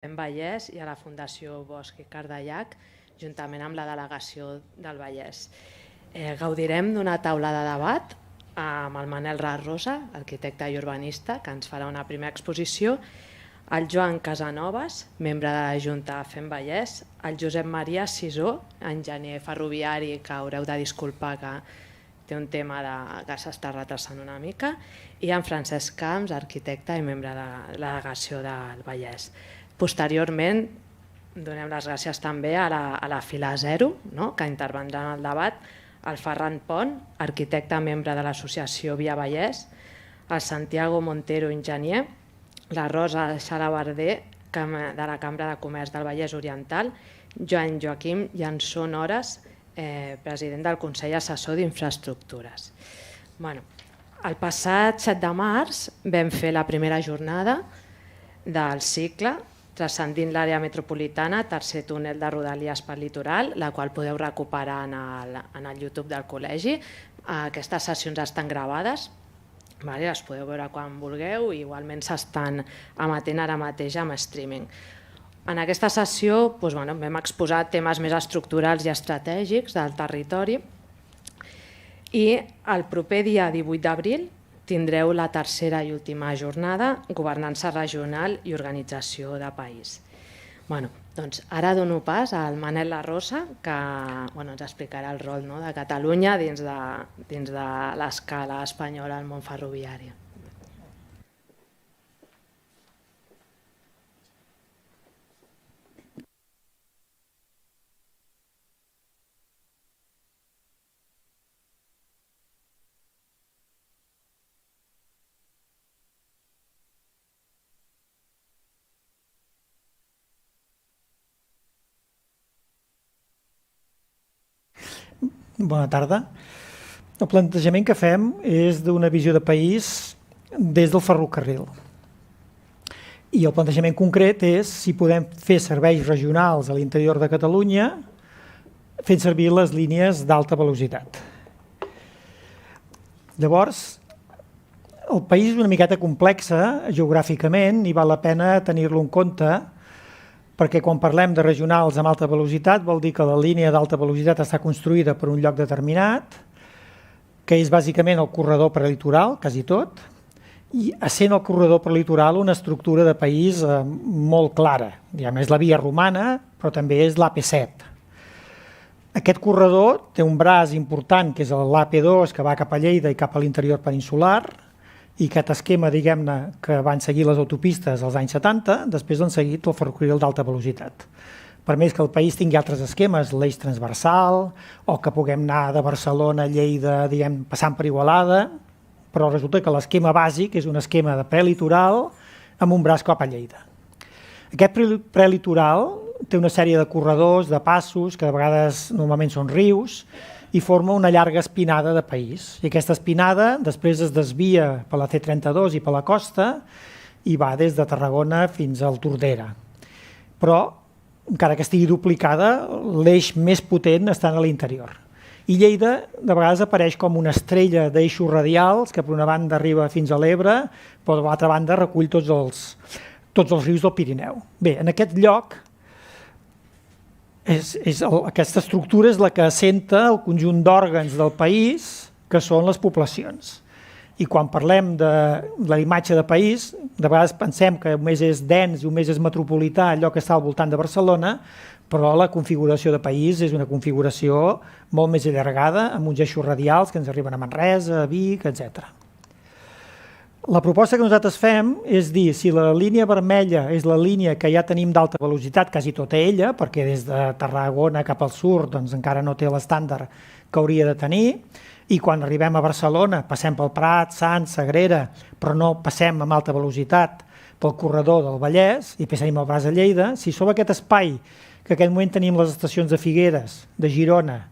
Fem Vallès i a la Fundació Bosch i Cardellac, juntament amb la delegació del Vallès. Gaudirem d'una taula de debat amb el Manel Rosa, arquitecte i urbanista, que ens farà una primera exposició, el Joan Casanovas, membre de la Junta Fem Vallès, el Josep Maria Sisó, enginyer ferroviari, que haureu de disculpar que té un tema que s'està retrasant una mica, i en Francesc Camps, arquitecte i membre de la delegació del Vallès. Posteriorment, donem les gràcies també a la fila 0, que intervendrà en el debat, el Ferran Pont, arquitecte membre de l'associació Via Vallès, el Santiago Montero, enginyer, la Rosa Xalabarder, de la Cambra de Comerç del Vallès Oriental, Joaquim Llansó Nores, president del Consell Assessor d'Infraestructures. El passat 7 de març vam fer la primera jornada del cicle transcendint l'àrea metropolitana, tercer túnel de Rodalies pel litoral, la qual podeu recuperar en el YouTube del col·legi. Aquestes sessions estan gravades, les podeu veure quan vulgueu i igualment s'estan emetent ara mateix amb streaming. En aquesta sessió vam exposar temes més estructurals i estratègics del territori i el proper dia 18 d'abril tindreu la tercera i última jornada, governança regional i organització de país. Ara dono pas al Manel Rosa, que ens explicarà el rol de Catalunya dins de l'escala espanyola al món ferroviari. Bona tarda. El plantejament que fem és d'una visió de país des del ferrocarril. I el plantejament concret és si podem fer serveis regionals a l'interior de Catalunya fent servir les línies d'alta velocitat. Llavors, el país és una miqueta complex geogràficament i val la pena tenir-lo en compte perquè quan parlem de regionals amb alta velocitat vol dir que la línia d'alta velocitat està construïda per un lloc determinat, que és bàsicament el corredor prelitoral, quasi tot, i essent el corredor prelitoral una estructura de país molt clara. És la via romana, però també és l'AP7. Aquest corredor té un braç important, que és l'AP2, que va cap a Lleida i cap a l'interior peninsular, i aquest esquema, diguem-ne, que van seguir les autopistes als anys 70, després han seguit el ferrocarril d'alta velocitat. Per més que el país tingui altres esquemes, l'eix transversal, o que puguem anar de Barcelona a Lleida, passant per Igualada, però resulta que l'esquema bàsic és un esquema de prelitoral amb un braç cap a Lleida. Aquest prelitoral té una sèrie de corredors, de passos, que de vegades normalment són rius, i forma una llarga espinada de país. I aquesta espinada després es desvia per la C32 i per la costa i va des de Tarragona fins al Tordera. Però, encara que estigui duplicada, l'eix més potent està a l'interior. I Lleida de vegades apareix com una estrella d'eixos radials que per una banda arriba fins a l'Ebre, però per l'altra banda recull tots els rius del Pirineu. Bé, en aquest lloc aquesta estructura és la que assenta el conjunt d'òrgans del país, que són les poblacions. I quan parlem de la imatge de país, de vegades pensem que només és dens i només és metropolità allò que està al voltant de Barcelona, però la configuració de país és una configuració molt més allargada, amb uns eixos radials que ens arriben a Manresa, a Vic, etc. La proposta que nosaltres fem és dir, si la línia vermella és la línia que ja tenim d'alta velocitat, quasi tota ella, perquè des de Tarragona cap al sud encara no té l'estàndard que hauria de tenir, i quan arribem a Barcelona passem pel Prat, Sants, Sagrera, però no passem amb alta velocitat pel corredor del Vallès i passem al braç de Lleida, si sobre aquest espai que en aquest moment tenim les estacions de Figueres, de Girona,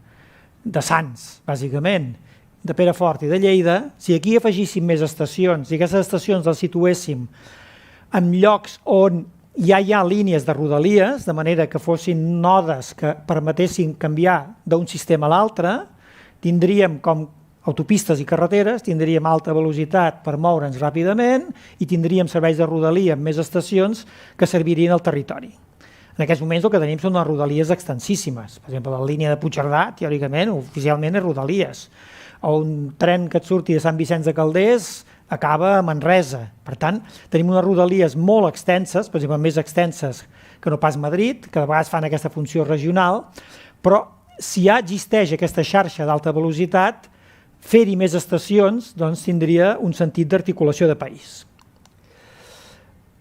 de Sants, bàsicament, de Perafort i de Lleida, si aquí afegíssim més estacions i aquestes estacions les situéssim en llocs on ja hi ha línies de rodalies, de manera que fossin nodes que permetessin canviar d'un sistema a l'altre, tindríem com autopistes i carreteres, tindríem alta velocitat per moure'ns ràpidament i tindríem serveis de rodalia amb més estacions que servirien al territori. En aquests moments el que tenim són unes rodalies extensíssimes. Per exemple, la línia de Puigcerdà, teòricament, oficialment és rodalies. O un tren que et surti de Sant Vicenç de Calders acaba a Manresa. Per tant, tenim unes rodalies molt extenses, per exemple, més extenses que no pas Madrid, que de vegades fan aquesta funció regional, però si ja existeix aquesta xarxa d'alta velocitat, fer-hi més estacions doncs, tindria un sentit d'articulació de país.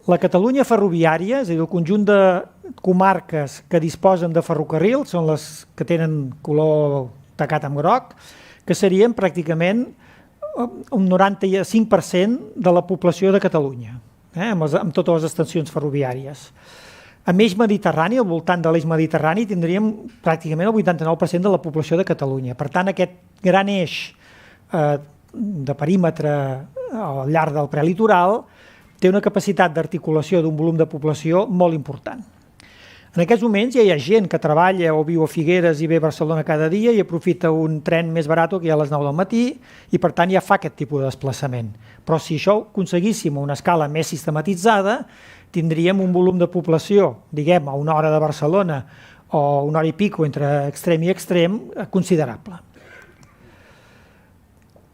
La Catalunya ferroviària, és a dir, el conjunt de comarques que disposen de ferrocarril, són les que tenen color tacat amb groc, que serien pràcticament un 95% de la població de Catalunya, amb totes les estacions ferroviàries. A l'eix mediterrani, al voltant de l'eix mediterrani, tindríem pràcticament el 89% de la població de Catalunya. Per tant, aquest gran eix de perímetre al llarg del prelitoral té una capacitat d'articulació d'un volum de població molt important. En aquests moments ja hi ha gent que treballa o viu a Figueres i ve a Barcelona cada dia i aprofita un tren més barat que hi ha a les 9 del matí i per tant ja fa aquest tipus de desplaçament. Però si això ho aconseguíssim a una escala més sistematitzada, tindríem un volum de població, diguem, a una hora de Barcelona o una hora i pico entre extrem i extrem, considerable.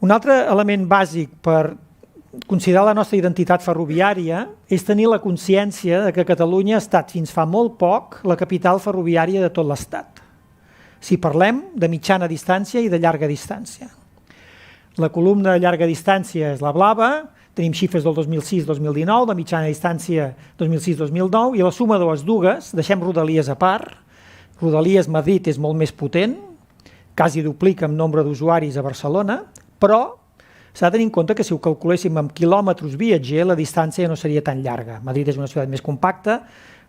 Un altre element bàsic per considerar la nostra identitat ferroviària és tenir la consciència que Catalunya ha estat fins fa molt poc la capital ferroviària de tot l'Estat. Si parlem de mitjana distància i de llarga distància. La columna de llarga distància és la blava, tenim xifres del 2006-2019, de mitjana distància 2006-2009, i a la suma de les dues, deixem Rodalies a part, Rodalies Madrid és molt més potent, quasi duplica en nombre d'usuaris a Barcelona, però s'ha de tenir en compte que si ho calculéssim amb quilòmetres viatger, la distància no seria tan llarga. Madrid és una ciutat més compacta,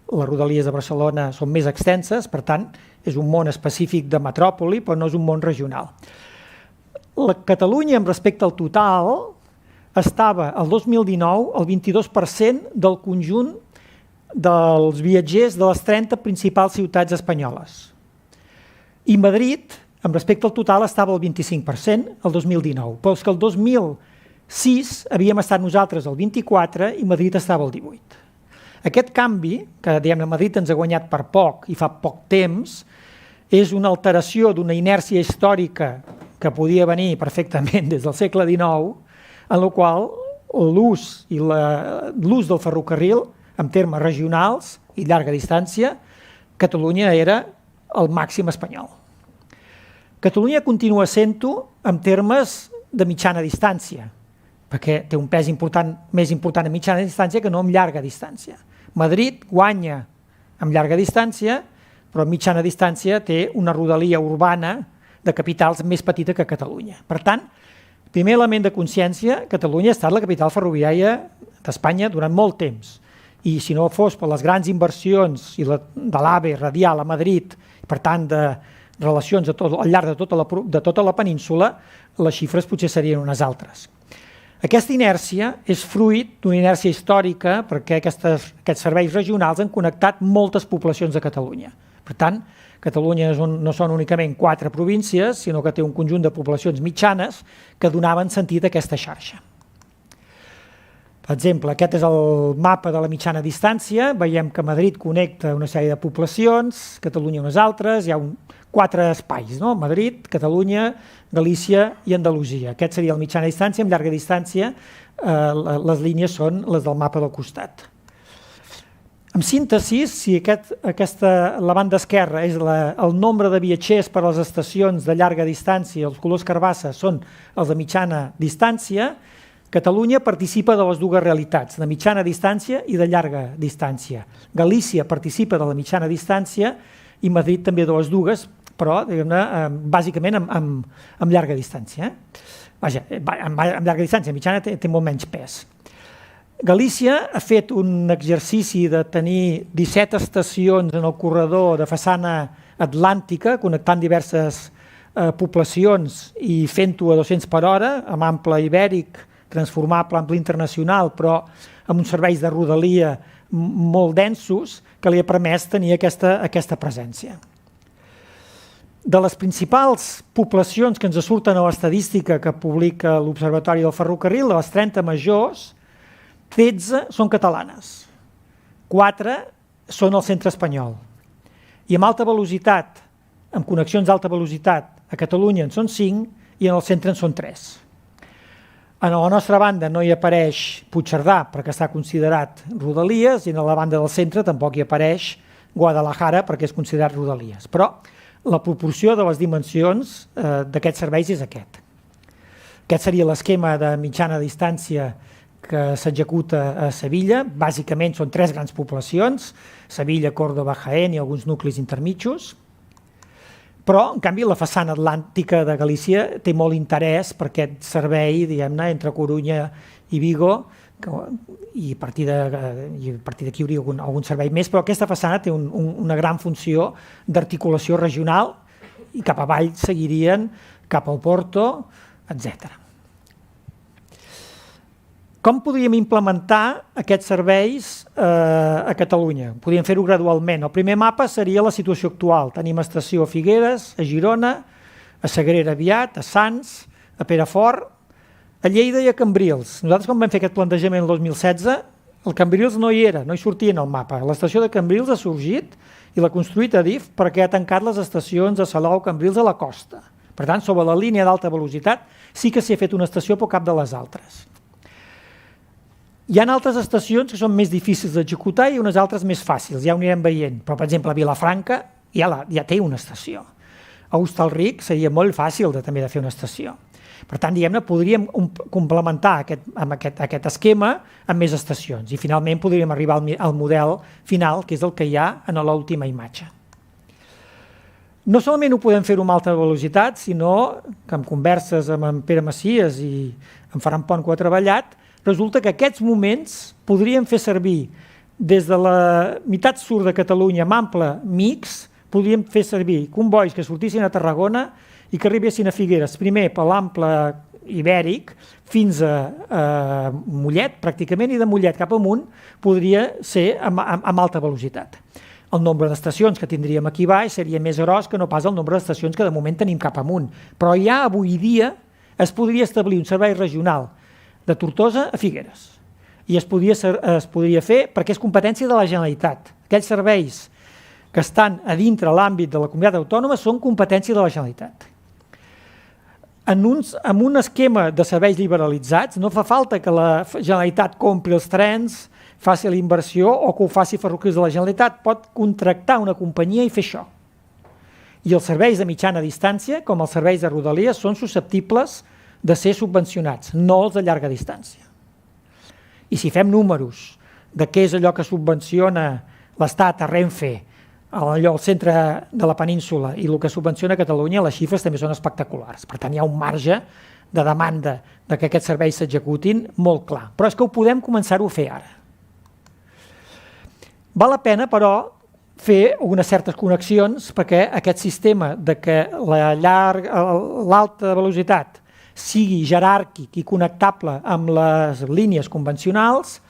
les rodalies de Barcelona són més extenses, per tant, és un món específic de metròpoli, però no és un món regional. La Catalunya, amb respecte al total, estava el 2019 el 22% del conjunt dels viatgers de les 30 principals ciutats espanyoles. I Madrid, amb respecte al total, estava al 25% el 2019, però és que el 2006 havíem estat nosaltres al 24% i Madrid estava al 18%. Aquest canvi, que diguem-ne Madrid ens ha guanyat per poc i fa poc temps, és una alteració d'una inèrcia històrica que podia venir perfectament des del segle XIX, en la qual l'ús del ferrocarril, en termes regionals i llarga distància, Catalunya era el màxim espanyol. Catalunya continua sent-ho en termes de mitjana distància, perquè té un pes més important en mitjana distància que no en llarga distància. Madrid guanya en llarga distància, però en mitjana distància té una rodalia urbana de capitals més petita que Catalunya. Per tant, primer element de consciència, Catalunya ha estat la capital ferroviària d'Espanya durant molt temps. I si no fos per les grans inversions de l'AVE radial a Madrid, per tant de relacions al llarg de tota la península, les xifres potser serien unes altres. Aquesta inèrcia és fruit d'una inèrcia històrica perquè aquests serveis regionals han connectat moltes poblacions de Catalunya. Per tant, Catalunya no són únicament 4 províncies, sinó que té un conjunt de poblacions mitjanes que donaven sentit a aquesta xarxa. Per exemple, aquest és el mapa de la mitjana distància. Veiem que Madrid connecta una sèrie de poblacions, Catalunya unes altres, hi ha 4 espais, no? Madrid, Catalunya, Galícia i Andalusia. Aquest seria el mitjana distància. En llarga distància, les línies són les del mapa del costat. En síntesi, si la banda esquerra és el nombre de viatgers per a les estacions de llarga distància, els colors carbassa són els de mitjana distància, Catalunya participa de les dues realitats, de mitjana distància i de llarga distància. Galícia participa de la mitjana distància i Madrid també de les dues, però bàsicament amb llarga distància. Vaja, amb llarga distància, mitjana té molt menys pes. Galícia ha fet un exercici de tenir 17 estacions en el corredor de façana atlàntica, connectant diverses poblacions i fent-ho a 200 per hora, amb ample ibèric, transformable, ample internacional, però amb uns serveis de rodalia molt densos que li ha permès tenir aquesta presència. De les principals poblacions que ens surten a l'estadística que publica l'Observatori del Ferrocarril, de les 30 majors, 13 són catalanes, 4 són al centre espanyol. I amb alta velocitat, amb connexions d'alta velocitat, a Catalunya en són 5 i en el centre en són 3. A la nostra banda no hi apareix Puigcerdà perquè està considerat Rodalies i a la banda del centre tampoc hi apareix Guadalajara perquè és considerat Rodalies. Però la proporció de les dimensions d'aquests serveis és aquest. Aquest seria l'esquema de mitjana distància que s'executa a Sevilla. Bàsicament són 3 grans poblacions, Sevilla, Córdoba, Jaén i alguns nuclis intermitjos. Però, en canvi, la façana atlàntica de Galícia té molt interès per aquest servei, diguem-ne, entre Corunya i Vigo, i a partir d'aquí hi hauria algun servei més, però aquesta façana té una gran funció d'articulació regional i cap avall seguirien cap al Porto, etc. Com podríem implementar aquests serveis a Catalunya? Podríem fer-ho gradualment. El primer mapa seria la situació actual. Tenim estació a Figueres, a Girona, a Sagrera aviat, a Sants, a Perafort, a Lleida i a Cambrils. Nosaltres, quan vam fer aquest plantejament el 2016, el Cambrils no hi era, no hi sortia en el mapa. L'estació de Cambrils ha sorgit i l'ha construït Adif perquè ha tancat les estacions de Salou, Cambrils a la costa. Per tant, sobre la línia d'alta velocitat sí que s'hi ha fet una estació, però cap de les altres. Hi ha altres estacions que són més difícils d'executar i unes altres més fàcils, ja ho anirem veient. Però, per exemple, a Vilafranca ja té una estació. A Hostalric seria molt fàcil també de fer una estació. Per tant, diguem-ne, podríem complementar aquest esquema amb més estacions i finalment podríem arribar al model final, que és el que hi ha en l'última imatge. No solament ho podem fer amb alta velocitat, sinó que amb converses amb en Pere Macias i en Ferran Pont, que ho ha treballat, resulta que aquests moments podríem fer servir des de la meitat sud de Catalunya amb ample mix, podríem fer servir convois que sortissin a Tarragona i que arribessin a Figueres, primer per l'ample ibèric fins a Mollet, pràcticament, i de Mollet cap amunt podria ser amb alta velocitat. El nombre d'estacions que tindríem aquí baix seria més gros que no pas el nombre d'estacions que de moment tenim cap amunt. Però ja avui dia es podria establir un servei regional de Tortosa a Figueres. I es podria fer perquè és competència de la Generalitat. Aquells serveis que estan a dintre l'àmbit de la comunitat autònoma són competència de la Generalitat. En un esquema de serveis liberalitzats no fa falta que la Generalitat compri els trens, faci la inversió o que ho faci Ferrocarrils de la Generalitat. Pot contractar una companyia i fer això. I els serveis de mitjana distància, com els serveis de Rodalies, són susceptibles de ser subvencionats, no els de llarga distància. I si fem números de què és allò que subvenciona l'Estat a Renfe, al centre de la península, i el que subvenciona Catalunya, les xifres també són espectaculars. Per tant, hi ha un marge de demanda de que aquests serveis s'executin molt clar. Però és que ho podem començar-ho a fer ara. Val la pena, però, fer unes certes connexions perquè aquest sistema de que l'alta velocitat sigui jeràrquic i connectable amb les línies convencionals,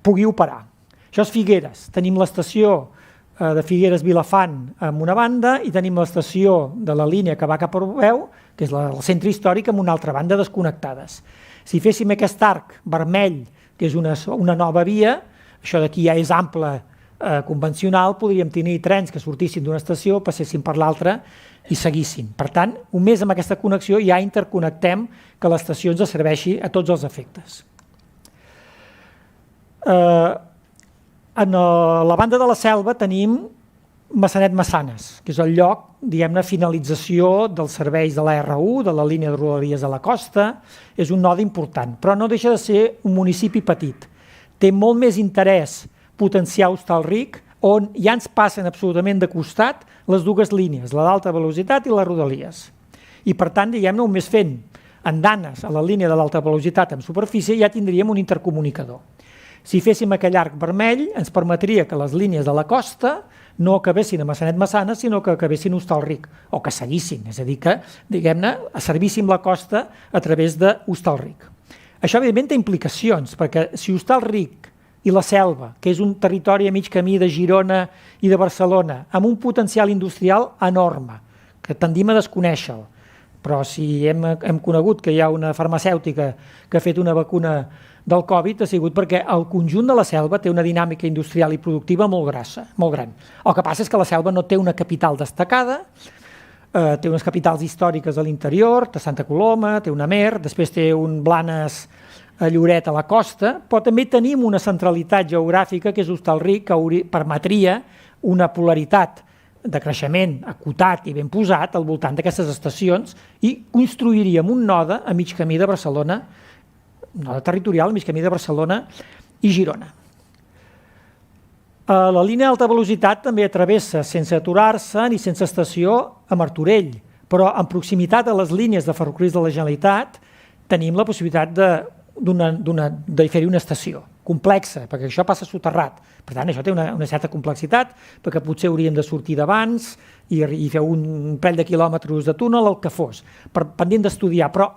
pugui operar. Això és Figueres. Tenim l'estació de Figueres-Vilafant amb una banda i tenim l'estació de la línia que va cap a Europeu, que és el centre històric, amb una altra banda desconnectades. Si féssim aquest arc vermell, que és una nova via, això d'aquí ja és ample convencional, podríem tenir trens que sortissin d'una estació, passessin per l'altra i seguissin. Per tant, només amb aquesta connexió ja interconnectem que l'estació ens serveixi a tots els efectes. En la banda de la Selva tenim Massanet-Massanes, que és el lloc, diguem-ne, finalització dels serveis de la R1, de la línia de Rodalies a la costa. És un node important, però no deixa de ser un municipi petit. Té molt més interès potenciar Hostalric, on ja ens passen absolutament de costat les dues línies, la d'alta velocitat i la Rodalies. I per tant, diguem-ne, només fent andanes a la línia de l'alta velocitat en superfície ja tindríem un intercomunicador. Si féssim aquell arc vermell, ens permetria que les línies de la costa no acabessin a Massanet-Massanes, sinó que acabessin a Hostalric, o que seguissin, és a dir, que, diguem-ne, servíssim la costa a través d'Hostalric. Això, evidentment, té implicacions, perquè si Hostalric i la Selva, que és un territori a mig camí de Girona i de Barcelona, amb un potencial industrial enorme, que tendim a desconèixer-lo. Però si hem conegut que hi ha una farmacèutica que ha fet una vacuna del Covid, ha sigut perquè el conjunt de la selva té una dinàmica industrial i productiva molt gran. El que passa és que la selva no té una capital destacada, té unes capitals històriques a l'interior, té Santa Coloma, té una Amer, després té un Blanes a Lloret a la costa, però també tenim una centralitat geogràfica que és Hostalric, que permetria una polaritat de creixement acotat i ben posat al voltant d'aquestes estacions i construiríem un node a mig camí de Barcelona, node territorial a mig camí de Barcelona i Girona. La línia d'alta velocitat també travessa sense aturar-se ni sense estació a Martorell, però en proximitat a les línies de ferrocarrils de la Generalitat tenim la possibilitat de fer-hi una estació complexa, perquè això passa soterrat. Per tant, això té una certa complexitat, perquè potser hauríem de sortir d'abans i fer un parell de quilòmetres de túnel, el que fos, pendent d'estudiar. Però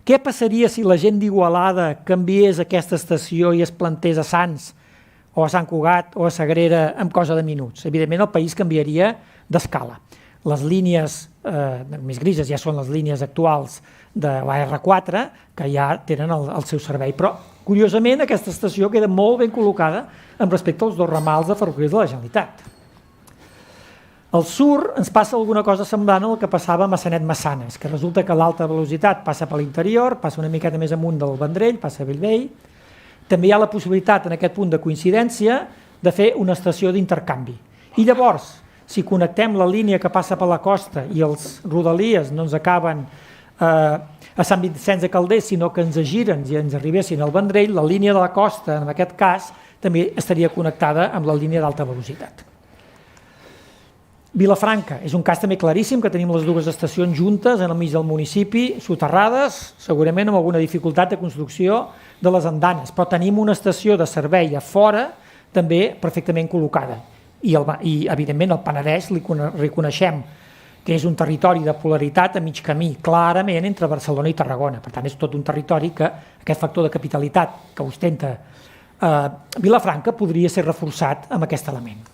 què passaria si la gent d'Igualada canviés aquesta estació i es plantés a Sants o a Sant Cugat o a Sagrera en cosa de minuts? Evidentment, el país canviaria d'escala. Les línies més grises ja són les línies actuals de la R4, que ja tenen el seu servei. Però, curiosament, aquesta estació queda molt ben col·locada amb respecte als dos ramals de ferrocarrils de la Generalitat. Al sur ens passa alguna cosa semblant al que passava a Massanet-Massanes, que resulta que l'alta velocitat passa per l'interior, passa una miqueta més amunt del Vendrell, passa a Bellvei. També hi ha la possibilitat, en aquest punt de coincidència, de fer una estació d'intercanvi. I llavors, si connectem la línia que passa per la costa i els rodalies no ens acaben a Sant Vicenç de Calders, sinó que ens giren i ens arribessin al Vendrell, la línia de la costa, en aquest cas, també estaria connectada amb la línia d'alta velocitat. Vilafranca és un cas també claríssim, que tenim les dues estacions juntes en el mig del municipi, soterrades, segurament amb alguna dificultat de construcció de les andanes, però tenim una estació de servei a fora també perfectament col·locada. I evidentment, el Penedès li reconeixem que és un territori de polaritat a mig camí, clarament entre Barcelona i Tarragona. Per tant, és tot un territori que aquest factor de capitalitat que ostenta Vilafranca podria ser reforçat amb aquest element.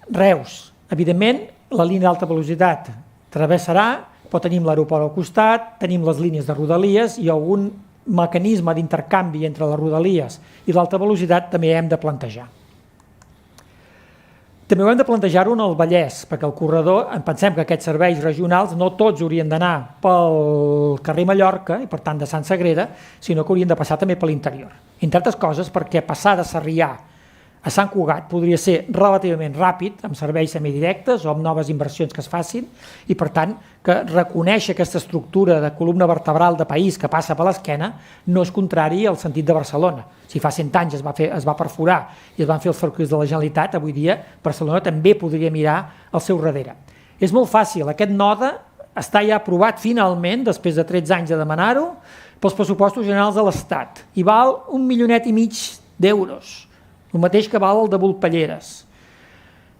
Reus, evidentment, la línia d'alta velocitat travessarà, però tenim l'aeroport al costat, tenim les línies de rodalies i algun mecanisme d'intercanvi entre les rodalies i l'alta velocitat també hem de plantejar. També ho hem de plantejar-ho en el Vallès, perquè el corredor, pensem que aquests serveis regionals no tots haurien d'anar pel carrer Mallorca, i per tant de Sant Sagrera, sinó que haurien de passar també per l'interior. Entre altres coses perquè passar de Sarrià a Sant Cugat podria ser relativament ràpid, amb serveis semidirectes o amb noves inversions que es facin, i per tant que reconèixer aquesta estructura de columna vertebral de país que passa per l'esquena no és contrari al sentit de Barcelona. Si fa 100 anys es va perforar i es van fer els ferrocarrils de la Generalitat, avui dia Barcelona també podria mirar al seu darrere. És molt fàcil, aquest node està ja aprovat finalment, després de 13 anys de demanar-ho, pels pressupostos generals de l'Estat, i val 1,5 milions d'euros. El mateix que val el de Volpelleres.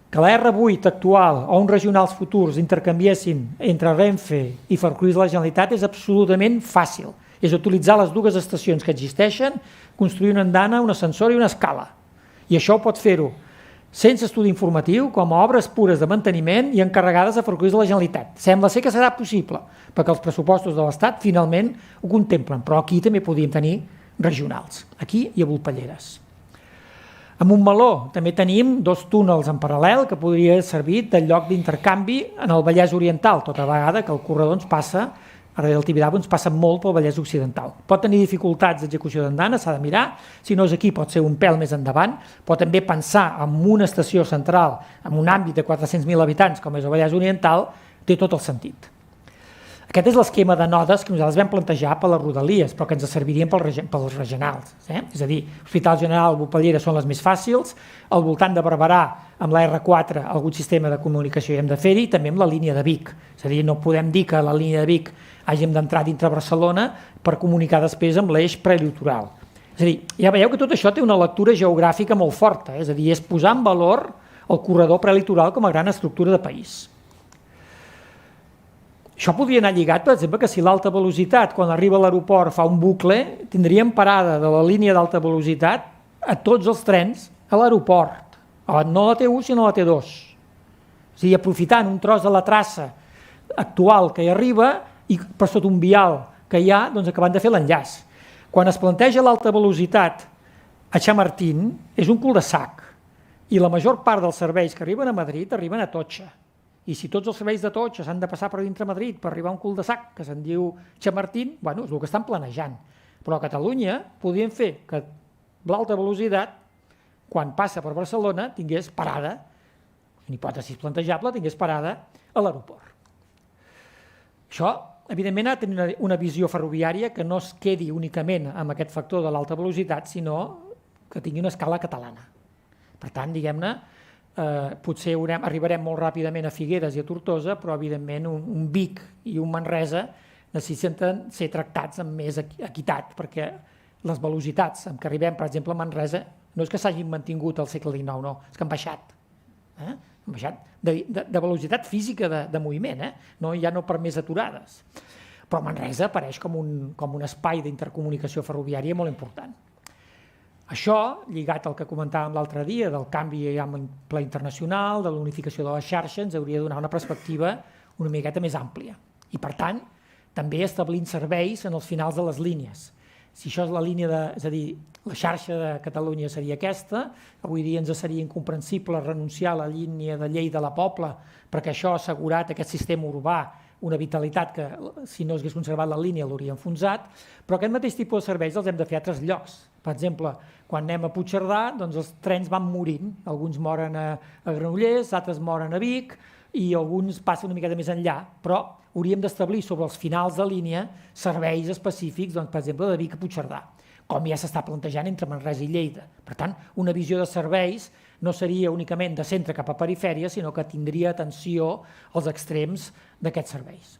Que la R8 actual o uns regionals futurs intercanviessin entre Renfe i ferrocarrils de la Generalitat és absolutament fàcil. És utilitzar les dues estacions que existeixen, construir una andana, un ascensor i una escala. I això pot fer-ho sense estudi informatiu, com a obres pures de manteniment i encarregades a ferrocarrils de la Generalitat. Sembla ser que serà possible, perquè els pressupostos de l'Estat finalment ho contemplen, però aquí també podríem tenir regionals, aquí i a Volpelleres. A Montmeló també tenim 2 túnels en paral·lel que podria servir de lloc d'intercanvi en el Vallès Oriental, tota vegada que el corredor ens passa, darrere del Tibidabo ens passa molt pel Vallès Occidental. Pot tenir dificultats d'execució d'andana, s'ha de mirar, si no és aquí pot ser un pèl més endavant, pot també pensar en una estació central, en un àmbit de 400.000 habitants com és el Vallès Oriental, té tot el sentit. Aquest és l'esquema de nodes que nosaltres vam plantejar per les rodalies, però que ens servirien pels regionals. És a dir, Hospital General, Volpelleres són les més fàcils, al voltant de Barberà, amb la R4, algun sistema de comunicació hi hem de fer-hi, i també amb la línia de Vic. És a dir, no podem dir que a la línia de Vic hàgim d'entrar dintre Barcelona per comunicar després amb l'eix prelitoral. És a dir, ja veieu que tot això té una lectura geogràfica molt forta, és a dir, és posar en valor el corredor prelitoral com a gran estructura de país. Això podria anar lligat, per exemple, que si l'alta velocitat, quan arriba a l'aeroport, fa un bucle, tindríem parada de la línia d'alta velocitat a tots els trens a l'aeroport. No la T1, sinó la T2. És a dir, aprofitant un tros de la traça actual que hi arriba i per sota un vial que hi ha, doncs acabant de fer l'enllaç. Quan es planteja l'alta velocitat a Chamartín, és un cul-de-sac i la major part dels serveis que arriben a Madrid arriben a Totxa. I si tots els serveis de Totxa s'han de passar per dintre Madrid per arribar a un cul-de-sac que se'n diu Chamartín, bueno, és el que estan planejant. Però a Catalunya podien fer que l'alta velocitat, quan passa per Barcelona, tingués parada, en hipòtesi plantejable, tingués parada a l'aeroport. Això, evidentment, ha de tenir una visió ferroviària que no es quedi únicament amb aquest factor de l'alta velocitat, sinó que tingui una escala catalana. Per tant, diguem-ne, potser arribarem molt ràpidament a Figueres i a Tortosa, però, evidentment, un Vic i un Manresa necessiten ser tractats amb més equitat, perquè les velocitats amb què arribem, per exemple, a Manresa, no és que s'hagin mantingut al segle XIX, no, és que han baixat. Han baixat de velocitat física de moviment, ja no per més aturades. Però Manresa apareix com un espai d'intercomunicació ferroviària molt important. Això, lligat al que comentàvem l'altre dia, del canvi en pla internacional, de l'unificació de la xarxa, ens hauria de donar una perspectiva una miqueta més àmplia. I, per tant, també establint serveis en els finals de les línies. Si això és la línia és a dir, la xarxa de Catalunya seria aquesta, avui dia ens seria incomprensible renunciar a la línia de Lleida a la Pobla, perquè això ha assegurat aquest sistema urbà una vitalitat que, si no s'hagués conservat la línia, l'hauria enfonsat, però aquest mateix tipus de serveis els hem de fer a altres llocs. Per exemple, quan anem a Puigcerdà, doncs els trens van morint. Alguns moren a Granollers, altres moren a Vic, i alguns passen una miqueta més enllà, però hauríem d'establir sobre els finals de línia serveis específics, doncs, per exemple, de Vic a Puigcerdà, com ja s'està plantejant entre Manresa i Lleida. Per tant, una visió de serveis no seria únicament de centre cap a perifèria, sinó que tindria atenció als extrems d'aquests serveis.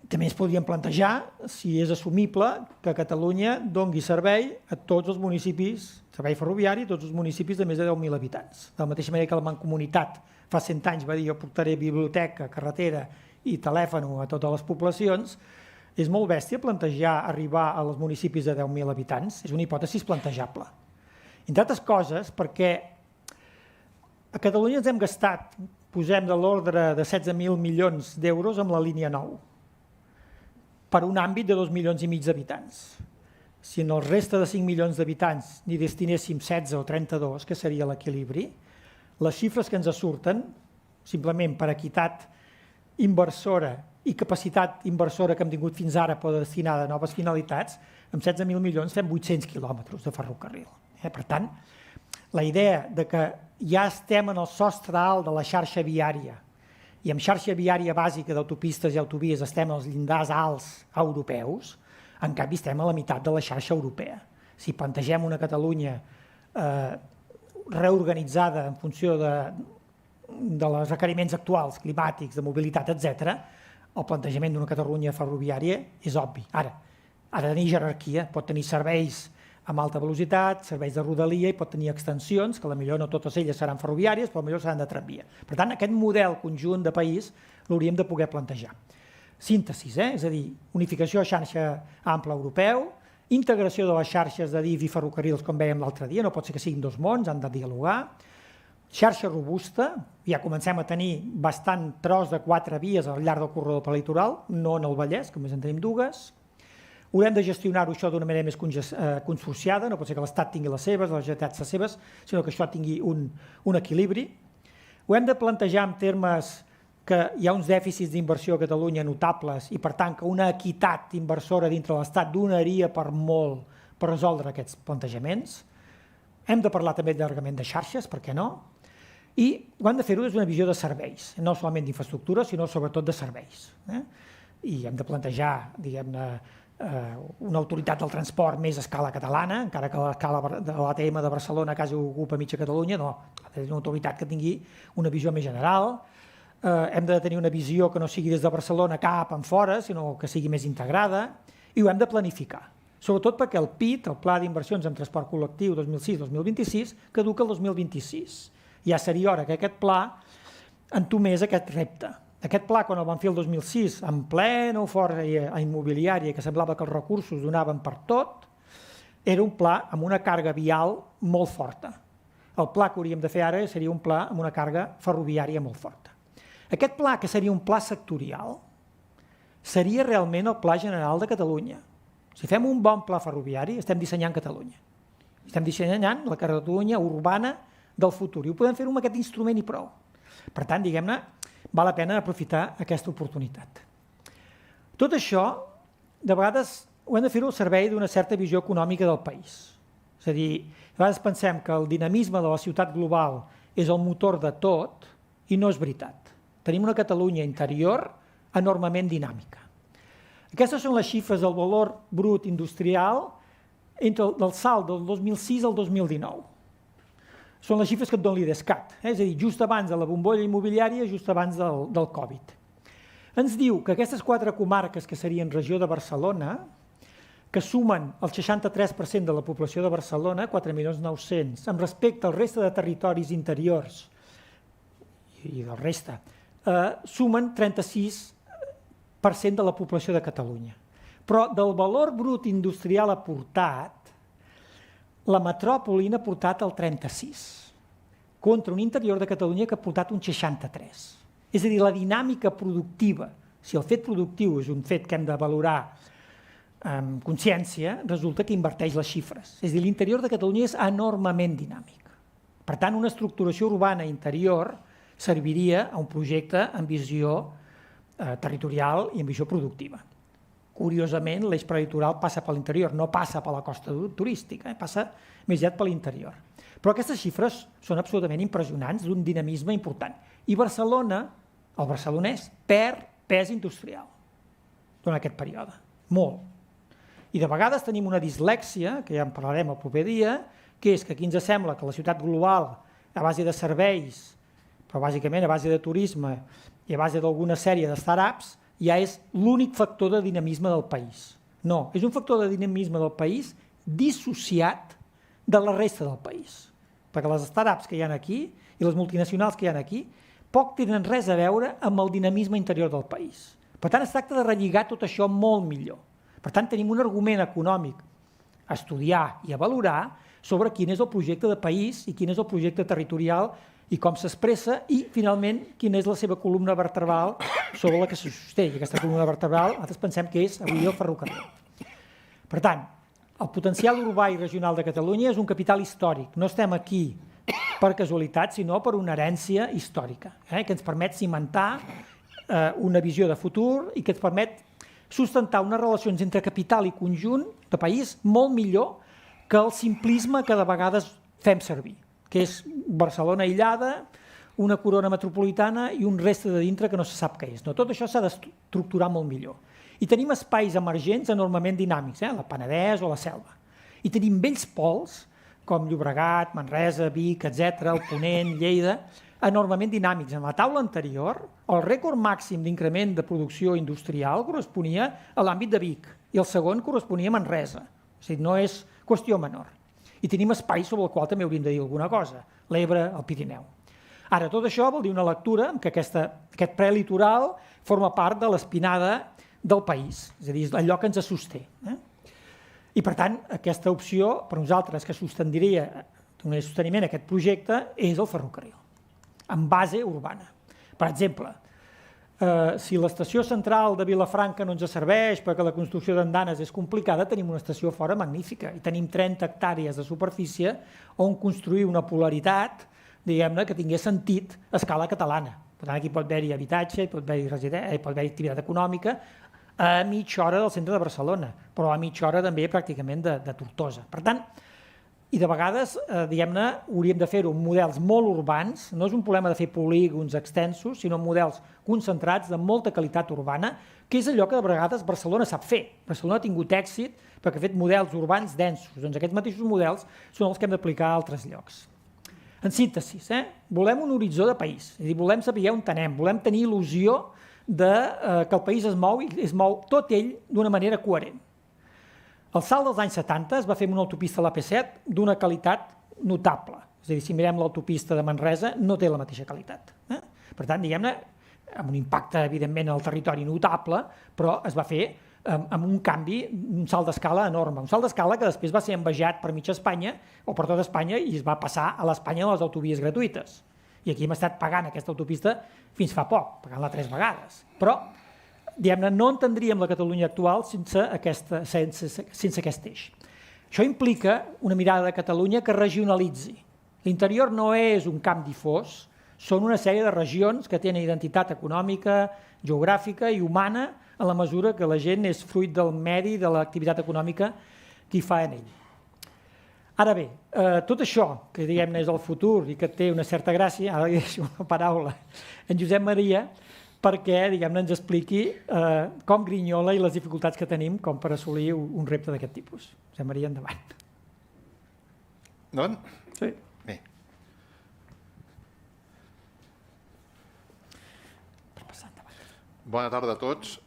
També ens podríem plantejar, si és assumible, que Catalunya doni servei a tots els municipis, servei ferroviari, a tots els municipis de més de 10.000 habitants. De la mateixa manera que la Mancomunitat fa 100 anys va dir jo portaré biblioteca, carretera i telèfon a totes les poblacions, és molt bèstia plantejar arribar als municipis de 10.000 habitants, és una hipòtesi plantejable. Entre altres coses, perquè a Catalunya ens hem gastat, posem de l'ordre de 16.000 milions d'euros amb la línia 9, per un àmbit de 2,5 milions d'habitants. Si en el reste de 5 milions d'habitants n'hi destinéssim 16 o 32, que seria l'equilibri, les xifres que ens surten, simplement per equitat inversora i capacitat inversora que hem tingut fins ara per destinar a noves finalitats, amb 16.000 milions fem 800 quilòmetres de ferrocarril. Per tant, la idea de que ja estem en el sostre alt de la xarxa viària i amb xarxa viària bàsica d'autopistes i autovies estem als llindars alts europeus, en canvi estem a la meitat de la xarxa europea. Si plantegem una Catalunya reorganitzada en funció dels requeriments actuals, climàtics, de mobilitat, etc., el plantejament d'una Catalunya ferroviària és obvi. Ara, ha de tenir jerarquia, pot tenir serveis amb alta velocitat, serveis de rodalia i pot tenir extensions, que potser no totes elles seran ferroviàries, però potser seran de tramvia. Per tant, aquest model conjunt de país l'hauríem de poder plantejar. Síntesis, és a dir, unificació de xarxa ampla europeu, integració de les xarxes de DIF i ferrocarrils, com vèiem l'altre dia, no pot ser que siguin dos mons, han de dialogar, xarxa robusta, ja comencem a tenir bastant tros de 4 vies al llarg del corredor prelitoral, no en el Vallès, que només en tenim 2. Haurem de gestionar-ho això d'una manera més consorciada, no pot ser que l'Estat tingui les seves, les Generalitats les seves, sinó que això tingui un equilibri. Ho hem de plantejar en termes que hi ha uns dèficits d'inversió a Catalunya notables i, per tant, que una equitat inversora dintre l'Estat donaria per molt per resoldre aquests plantejaments. Hem de parlar també llargament de xarxes, per què no? I ho hem de fer-ho des d'una visió de serveis, no solament d'infraestructura, sinó sobretot de serveis. I hem de plantejar, diguem-ne, una autoritat del transport més a escala catalana, encara que l'escala de l'ATM de Barcelona quasi ocupa mitja Catalunya, no, ha de tenir una autoritat que tingui una visió més general. Hem de tenir una visió que no sigui des de Barcelona cap en fora, sinó que sigui més integrada, i ho hem de planificar. Sobretot perquè el PIT, el Pla d'Inversions en Transport Col·lectiu 2006-2026, caduca el 2026. Ja seria hora que aquest pla entomés aquest repte. Aquest pla, quan el van fer el 2006, en plena eufòria immobiliària, que semblava que els recursos donaven per tot, era un pla amb una càrrega vial molt forta. El pla que hauríem de fer ara seria un pla amb una càrrega ferroviària molt forta. Aquest pla, que seria un pla sectorial, seria realment el Pla General de Catalunya. Si fem un bon pla ferroviari, estem dissenyant Catalunya. Estem dissenyant la Catalunya urbana del futur. I ho podem fer amb aquest instrument i prou. Per tant, diguem-ne, val la pena aprofitar aquesta oportunitat. Tot això, de vegades, ho hem de fer-ho al servei d'una certa visió econòmica del país. És a dir, a vegades pensem que el dinamisme de la ciutat global és el motor de tot i no és veritat. Tenim una Catalunya interior enormement dinàmica. Aquestes són les xifres del valor brut industrial del salt del 2006 al 2019. Són les xifres que et dona l'IDESCAT, és a dir, just abans de la bombolla immobiliària, just abans del Covid. Ens diu que aquestes 4 comarques que serien regió de Barcelona, que sumen el 63% de la població de Barcelona, 4.900.000, amb respecte al reste de territoris interiors i del reste, sumen 36% de la població de Catalunya. Però del valor brut industrial aportat, la metròpoli n'ha aportat el 36%, contra un interior de Catalunya que ha aportat un 63%. És a dir, la dinàmica productiva, si el fet productiu és un fet que hem de valorar amb consciència, resulta que inverteix les xifres. És a dir, l'interior de Catalunya és enormement dinàmic. Per tant, una estructuració urbana interior serviria a un projecte amb visió territorial i amb visió productiva. Curiosament, l'eix prelitoral passa per l'interior, no passa per la costa turística, passa més llarg per l'interior. Però aquestes xifres són absolutament impressionants, d'un dinamisme important. I Barcelona, el barcelonès, perd pes industrial durant aquest període, molt. I de vegades tenim una dislèxia, que ja en parlarem el proper dia, que és que aquí ens sembla que la ciutat global, a base de serveis, però bàsicament a base de turisme i a base d'alguna sèrie de startups, ja és l'únic factor de dinamisme del país. No, és un factor de dinamisme del país dissociat de la resta del país. Perquè les startups que hi ha aquí i les multinacionals que hi ha aquí poc tenen res a veure amb el dinamisme interior del país. Per tant, es tracta de relligar tot això molt millor. Per tant, tenim un argument econòmic a estudiar i a valorar sobre quin és el projecte de país i quin és el projecte territorial i com s'expressa i, finalment, quina és la seva columna vertebral sobre la que se sosté. I aquesta columna vertebral, nosaltres pensem que és avui el ferrocarril. Per tant, el potencial urbà i regional de Catalunya és un capital històric. No estem aquí per casualitat, sinó per una herència històrica, que ens permet cimentar una visió de futur i que ens permet sustentar unes relacions entre capital i conjunt de país molt millor que el simplisme que de vegades fem servir, que és Barcelona aïllada, una corona metropolitana i un reste de dintre que no se sap què és. No, tot això s'ha d'estructurar molt millor. I tenim espais emergents enormement dinàmics, la Penedès o la Selva. I tenim vells pols, com Llobregat, Manresa, Vic, etc., el Ponent, Lleida, enormement dinàmics. En la taula anterior, el rècord màxim d'increment de producció industrial corresponia a l'àmbit de Vic i el segon corresponia a Manresa. O sigui, no és qüestió menor. I tenim espais sobre el qual també hauríem de dir alguna cosa, l'Ebre, el Pirineu. Ara, tot això vol dir una lectura en què aquest prelitoral forma part de l'espinada del país, és a dir, allò que ens sosté. I, per tant, aquesta opció, per nosaltres, que donaria sosteniment a aquest projecte, és el ferrocarril, en base urbana. Per exemple, si l'estació central de Vilafranca no ens serveix perquè la construcció d'andanes és complicada, tenim una estació fora magnífica i tenim 30 hectàrees de superfície on construir una polaritat, diguem-ne, que tingués sentit a escala catalana. Per tant, aquí pot haver-hi habitatge, pot haver-hi activitat econòmica, a mitja hora del centre de Barcelona, però a mitja hora també pràcticament de Tortosa. Per tant, i de vegades, diguem-ne, hauríem de fer-ho en models molt urbans, no és un problema de fer polígons extensos, sinó models concentrats de molta qualitat urbana, que és allò que de vegades Barcelona sap fer. Barcelona ha tingut èxit perquè ha fet models urbans densos. Doncs aquests mateixos models són els que hem d'aplicar a altres llocs. En síntesi, volem un horitzó de país, és a dir, volem saber on anem, volem tenir il·lusió que el país es mou i es mou tot ell d'una manera coherent. El salt dels anys 70 es va fer amb una autopista a l'AP7 d'una qualitat notable. És a dir, si mirem l'autopista de Manresa, no té la mateixa qualitat. Per tant, diguem-ne, amb un impacte, evidentment, al territori notable, però es va fer amb un canvi, un salt d'escala enorme. Un salt d'escala que després va ser envejat per mitja Espanya o per tota Espanya i es va passar a l'Espanya de les autovies gratuïtes. I aquí hem estat pagant aquesta autopista fins fa poc, pagant-la 3 vegades. Però, diguem-ne, no entendríem la Catalunya actual sense aquest eix. Això implica una mirada de Catalunya que regionalitzi. L'interior no és un camp difós, són una sèrie de regions que tenen identitat econòmica, geogràfica i humana en la mesura que la gent és fruit del medi, de l'activitat econòmica que hi fa en ell. Ara bé, tot això que diguem-ne és el futur i que té una certa gràcia, ara li deixo la paraula en Josep Maria perquè diguem-ne ens expliqui com grinyola i les dificultats que tenim com per assolir un repte d'aquest tipus. Josep Maria, endavant. Endavant? Sí. Bé. Bona tarda a tots.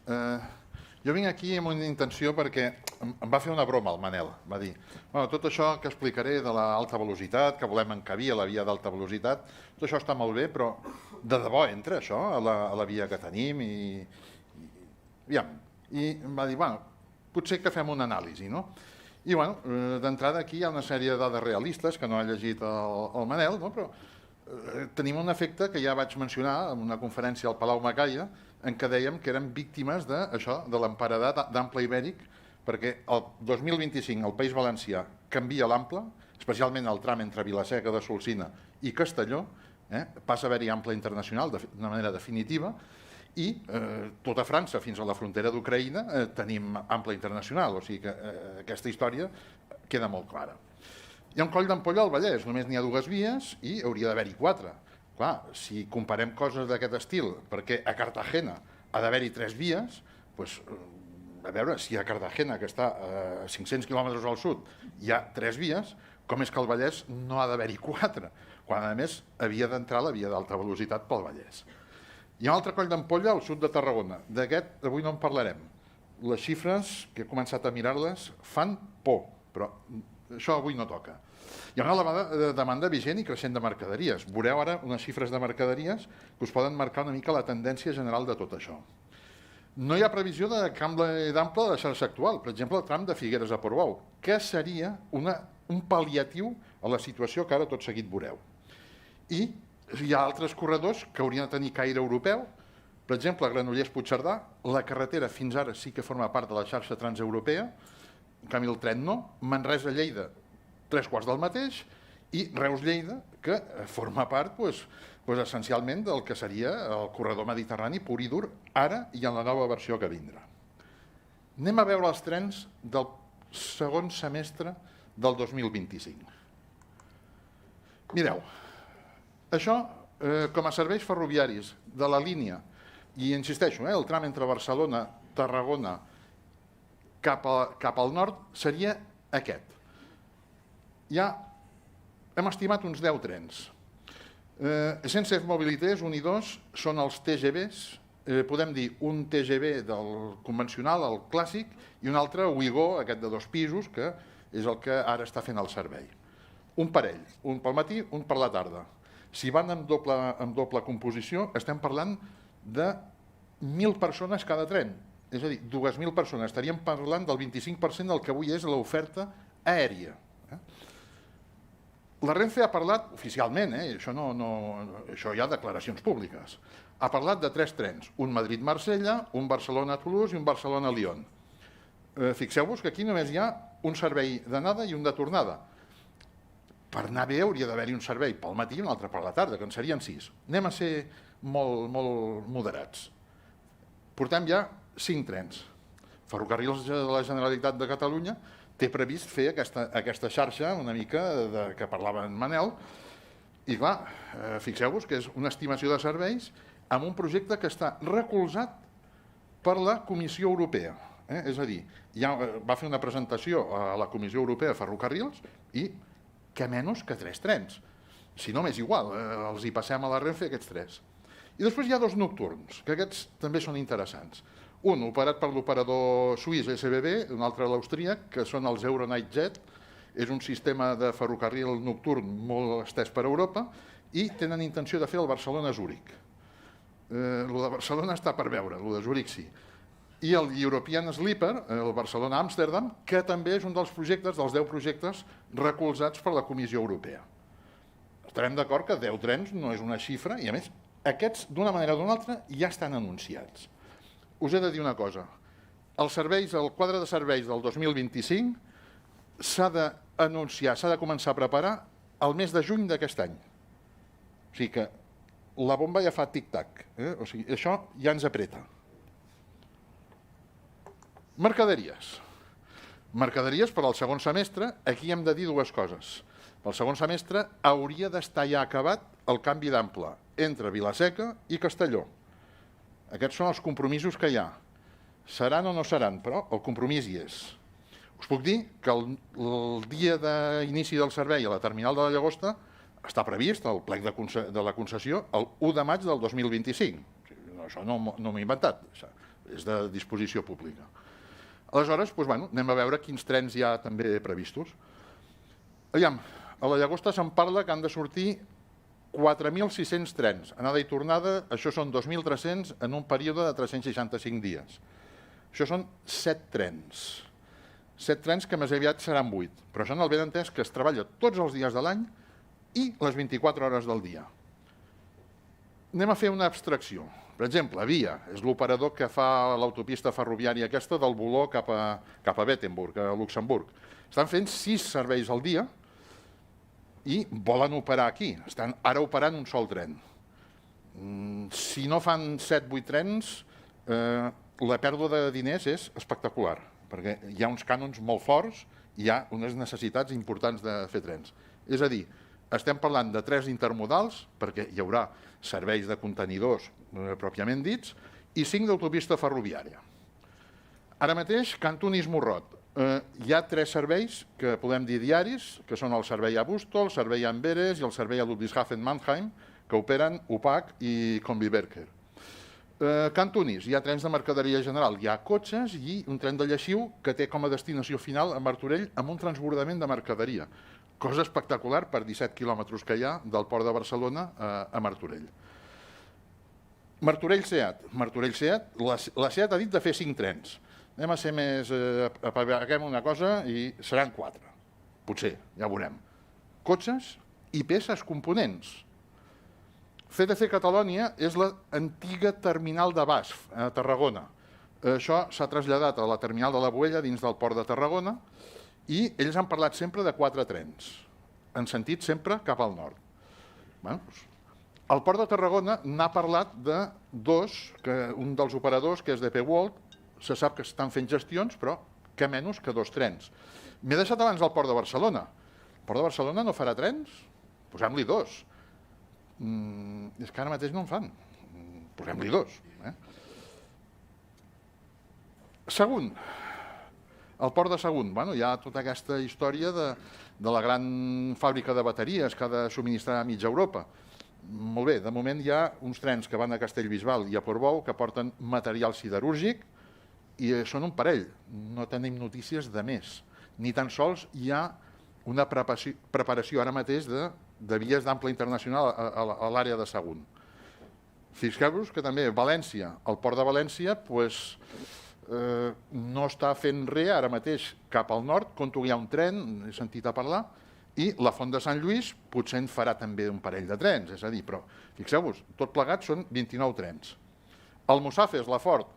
Jo vinc aquí amb una intenció perquè em va fer una broma el Manel. Va dir, tot això que explicaré de l'alta velocitat, que volem encabir a la via d'alta velocitat, tot això està molt bé, però de debò entra això a la via que tenim? I em va dir, potser que fem una anàlisi, no? I d'entrada aquí hi ha una sèrie de dades realistes que no ha llegit el Manel, però tenim un efecte que ja vaig mencionar en una conferència al Palau Macaya, en què dèiem que eren víctimes d'això, de l'emparedat d'Ample Ibèric, perquè el 2025 el País Valencià canvia l'Ample, especialment el tram entre Vilaseca de Solsina i Castelló, passa a haver-hi Ample internacional d'una manera definitiva, i tota França fins a la frontera d'Ucraïna tenim Ample internacional, o sigui que aquesta història queda molt clara. Hi ha un coll d'ampolla al Vallès, només n'hi ha 2 vies i hauria d'haver-hi 4. Clar, si comparem coses d'aquest estil, perquè a Cartagena ha d'haver-hi 3 vies, doncs, a veure, si a Cartagena, que està a 500 quilòmetres al sud, hi ha 3 vies, com és que al Vallès no ha d'haver-hi 4, quan a més havia d'entrar la via d'alta velocitat pel Vallès. Hi ha un altre coll d'ampolla al sud de Tarragona. D'aquest avui no en parlarem. Les xifres, que he començat a mirar-les, fan por, però això avui no toca. Hi ha una elevada demanda vigent i creixent de mercaderies. Veureu ara unes xifres de mercaderies que us poden marcar una mica la tendència general de tot això. No hi ha previsió de canvi d'ample de la xarxa actual, per exemple, el tram de Figueres a Portbou, que seria un pal·liatiu a la situació que ara tot seguit veureu. I hi ha altres corredors que haurien de tenir caire europeu, per exemple, Granollers-Puigcerdà, la carretera fins ara sí que forma part de la xarxa transeuropea, en canvi el tren no, Manresa-Lleida, 3/4 del mateix, i Reus-Lleida, que forma part essencialment del que seria el corredor mediterrani pur i dur, ara i en la nova versió que vindrà. Anem a veure els trens del segon semestre del 2025. Mireu, això com a serveis ferroviaris de la línia, i insisteixo, el tram entre Barcelona, Tarragona, cap al nord, seria aquest. Hem estimat uns 10 trens. SNCF Mobilités, 1 i 2, són els TGVs, podem dir un TGV del convencional, el clàssic, i un altre Ouigo, aquest de 2 pisos, que és el que ara està fent el servei. Un parell, un pel matí, un per la tarda. Si van amb doble composició, estem parlant de 1.000 persones cada tren, és a dir, 2.000 persones. Estaríem parlant del 25% del que avui és l'oferta aèria. La Renfe ha parlat, oficialment, això hi ha declaracions públiques, ha parlat de 3 trens, un Madrid-Marsella, un Barcelona-Toulouse i un Barcelona-Lyon. Fixeu-vos que aquí només hi ha un servei d'anada i un de tornada. Per anar bé hauria d'haver-hi un servei pel matí i un altre per la tarda, que en serien 6. Anem a ser molt moderats. Portem ja 5 trens. Ferrocarrils de la Generalitat de Catalunya té previst fer aquesta xarxa una mica que parlava en Manel i clar, fixeu-vos que és una estimació de serveis amb un projecte que està recolzat per la Comissió Europea. És a dir, va fer una presentació a la Comissió Europea de Ferrocarrils i que menys que 3 trens. Si no, m'és igual, els hi passem a la Renfe aquests 3. I després hi ha 2 nocturns, que aquests també són interessants. Un operat per l'operador suís SBB, un altre l'austríac, que són els Euronightjet, és un sistema de ferrocarril nocturn molt estès per Europa i tenen intenció de fer el Barcelona-Zúrich. El de Barcelona està per veure, el de Zúrich sí. i el European Sleeper, el Barcelona-Amsterdam, que també és un dels projectes, dels 10 projectes recolzats per la Comissió Europea. Estarem d'acord que 10 trens no és una xifra i, a més, aquests, d'una manera o d'una altra, ja estan anunciats. Us he de dir una cosa. El quadre de serveis del 2025 s'ha d'anunciar, s'ha de començar a preparar el mes de juny d'aquest any. O sigui que la bomba ja fa tic-tac. O sigui, això ja ens apreta. Mercaderies. Mercaderies per al segon semestre, aquí hem de dir dues coses. Pel segon semestre hauria d'estar ja acabat el canvi d'ample entre Vila-seca i Castelló. Aquests són els compromisos que hi ha. Seran o no seran, però el compromís hi és. Us puc dir que el dia d'inici del servei a la terminal de la Llagosta està previst el plec de la concessió el 1 de maig del 2025. Això no m'ho he inventat, és de disposició pública. Aleshores, anem a veure quins trens hi ha també previstos. Aviam, a la Llagosta se'n parla que han de sortir 4.600 trens. Anada i tornada, això són 2.300 en un període de 365 dies. Això són 7 trens. 7 trens que més aviat seran 8. Però això en el ben entès que es treballa tots els dies de l'any i les 24 hores del dia. Anem a fer una abstracció. Per exemple, Via és l'operador que fa l'autopista ferroviària aquesta del Voló cap a Bettemburg, a Luxemburg. Estan fent 6 serveis al dia i volen operar aquí. Estan ara operant un sol tren. Si no fan 7-8 trens, la pèrdua de diners és espectacular, perquè hi ha uns cànons molt forts i hi ha unes necessitats importants de fer trens. És a dir, estem parlant de 3 intermodals, perquè hi haurà serveis de contenidors pròpiament dits, i 5 d'autopista ferroviària. Ara mateix, Cantunis-Morrot. Hi ha 3 serveis que podem dir diaris, que són el servei a Busto, el servei a Amberes i el servei a Ludwigshafen-Mannheim, que operen UPAC i Combi-Berker. Cantunis, hi ha trens de mercaderia general, hi ha cotxes i un tren de lleixiu que té com a destinació final a Martorell amb un transbordament de mercaderia. Cosa espectacular per 17 quilòmetres que hi ha del port de Barcelona a Martorell. Martorell-Seat. La Seat ha dit de fer 5 trens. Anem a ser més... apaguem una cosa i seran 4. Potser, ja veurem. Cotxes i peces components. CDC Catalonia és l'antiga terminal de BASF a Tarragona. Això s'ha traslladat a la terminal de la Boella dins del port de Tarragona i ells han parlat sempre de 4 trens, en sentit sempre cap al nord. El port de Tarragona n'ha parlat de 2, un dels operadors, que és DP World, se sap que estan fent gestions, però que menys que 2 trens. M'he deixat abans el port de Barcelona. El port de Barcelona no farà trens? Posem-li 2. És que ara mateix no en fan. Posem-li 2. Sagunt. El port de Sagunt, hi ha tota aquesta història de la gran fàbrica de bateries que ha de subministrar a mitja Europa. Molt bé, de moment hi ha uns trens que van a Castellbisbal i a Portbou que porten material siderúrgic i són un parell. No tenim notícies de més. Ni tan sols hi ha una preparació ara mateix de vies d'ample internacional a l'àrea de Sagunt. Fixeu-vos que també València, el port de València, no està fent res ara mateix cap al nord, conto hi ha un tren, he sentit a parlar, i la Font de Sant Lluís potser en farà també un parell de trens, és a dir, però fixeu-vos, tot plegat són 29 trens. Almussafes, la Ford,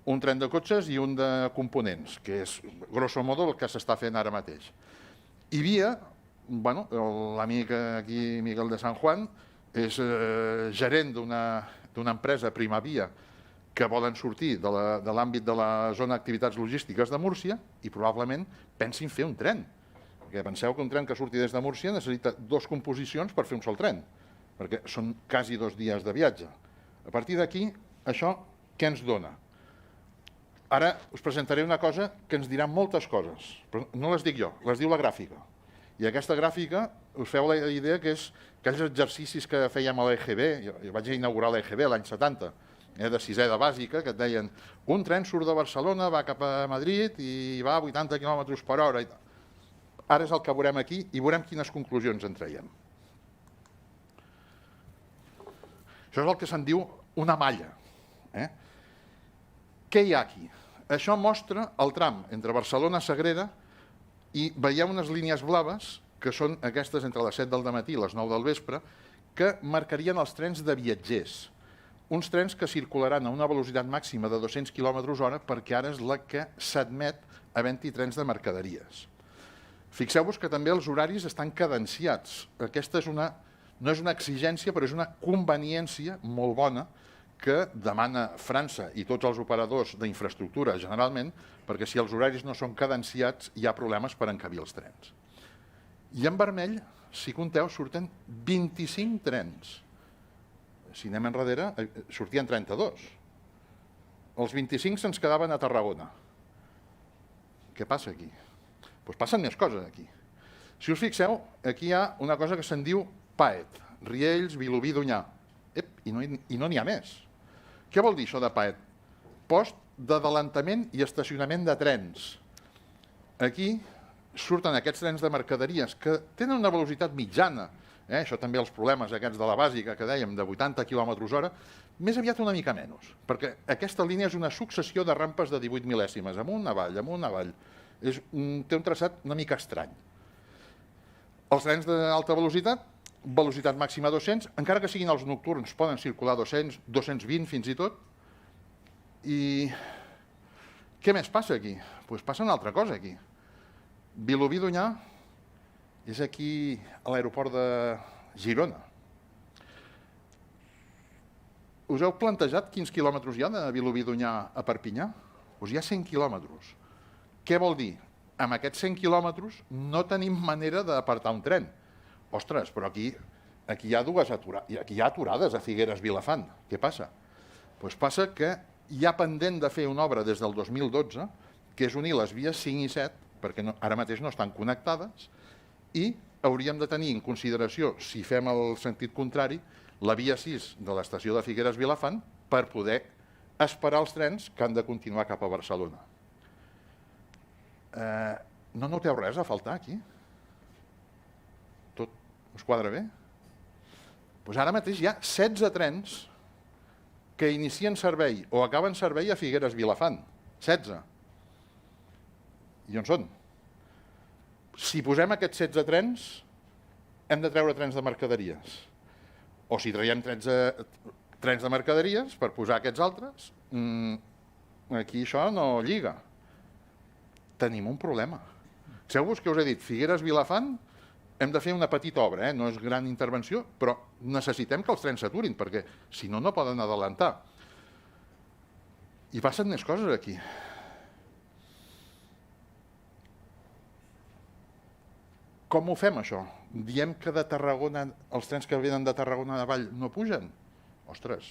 un tren de cotxes i un de components, que és grosso modo el que s'està fent ara mateix. I Via, l'amic aquí, Miguel de San Juan, és gerent d'una empresa, Primavia, que volen sortir de l'àmbit de la zona d'activitats logístiques de Múrcia i probablement pensin fer un tren. Perquè penseu que un tren que surti des de Múrcia necessita 2 composicions per fer un sol tren, perquè són quasi 2 dies de viatge. A partir d'aquí, això què ens dona? Ara us presentaré una cosa que ens dirà moltes coses, però no les dic jo, les diu la gràfica. I aquesta gràfica, us feu la idea que és aquells exercicis que fèiem a l'EGB, jo vaig inaugurar l'EGB l'any 70, de 6è de bàsica, que et deien un tren surt de Barcelona, va cap a Madrid i va a 80 km per hora. Ara és el que veurem aquí i veurem quines conclusions en traiem. Això és el que se'n diu una malla. Què hi ha aquí? Això mostra el tram entre Barcelona i Sagrera i veieu unes línies blaves, que són aquestes entre les 7 del matí i les 9 del vespre, que marcarien els trens de viatgers. Uns trens que circularan a una velocitat màxima de 200 km/h perquè ara és la que s'admet havent-hi trens de mercaderies. Fixeu-vos que també els horaris estan cadenciats. Aquesta no és una exigència, però és una conveniència molt bona que demana França i tots els operadors d'infraestructura generalment, perquè si els horaris no són cadenciats hi ha problemes per encabir els trens. I en vermell, si compteu, surten 25 trens. Si anem enrere, sortien 32. Els 25 se'ns quedaven a Tarragona. Què passa aquí? Doncs passen més coses aquí. Si us fixeu, aquí hi ha una cosa que se'n diu PAET, Riells, Vilobí, D'Onyar. I no n'hi ha més. Què vol dir això de PAET? Post d'adelantament i estacionament de trens. Aquí surten aquests trens de mercaderies que tenen una velocitat mitjana, això també els problemes aquests de la bàsica que dèiem, de 80 km/h, més aviat una mica menys, perquè aquesta línia és una successió de rampes de 18 mil·lèsimes, amunt, avall, amunt, avall. Té un traçat una mica estrany. Els trens d'alta velocitat, velocitat màxima 200, encara que siguin els nocturns, poden circular 200, 220 fins i tot. I què més passa aquí? Doncs passa una altra cosa aquí. Vilobí d'Onyar és aquí a l'aeroport de Girona. Us heu plantejat quins quilòmetres hi ha de Vilobí d'Onyar a Perpinyà? Doncs hi ha 100 quilòmetres. Què vol dir? Amb aquests 100 quilòmetres no tenim manera d'apartar un tren. Ostres, però aquí hi ha aturades a Figueres Vilafant. Què passa? Doncs passa que hi ha pendent de fer una obra des del 2012, que és unir les vies 5 i 7, perquè ara mateix no estan connectades, i hauríem de tenir en consideració, si fem el sentit contrari, la via 6 de l'estació de Figueres Vilafant per poder esperar els trens que han de continuar cap a Barcelona. No noteu res a faltar aquí? Tot us quadra bé? Doncs ara mateix hi ha 16 trens que inicien servei o acaben servei a Figueres Vilafant. 16. I on són? Si posem aquests 16 trens, hem de treure trens de mercaderies. O si traiem trens de mercaderies per posar aquests altres, aquí això no lliga. Tenim un problema. Fixeu-vos que us he dit, Figueres Vilafant, hem de fer una petita obra, no és gran intervenció, però necessitem que els trens s'aturin, perquè si no, no poden adelantar. I passen més coses aquí. Com ho fem, això? Diem que de Tarragona, els trens que venen de Tarragona avall no pugen? Ostres,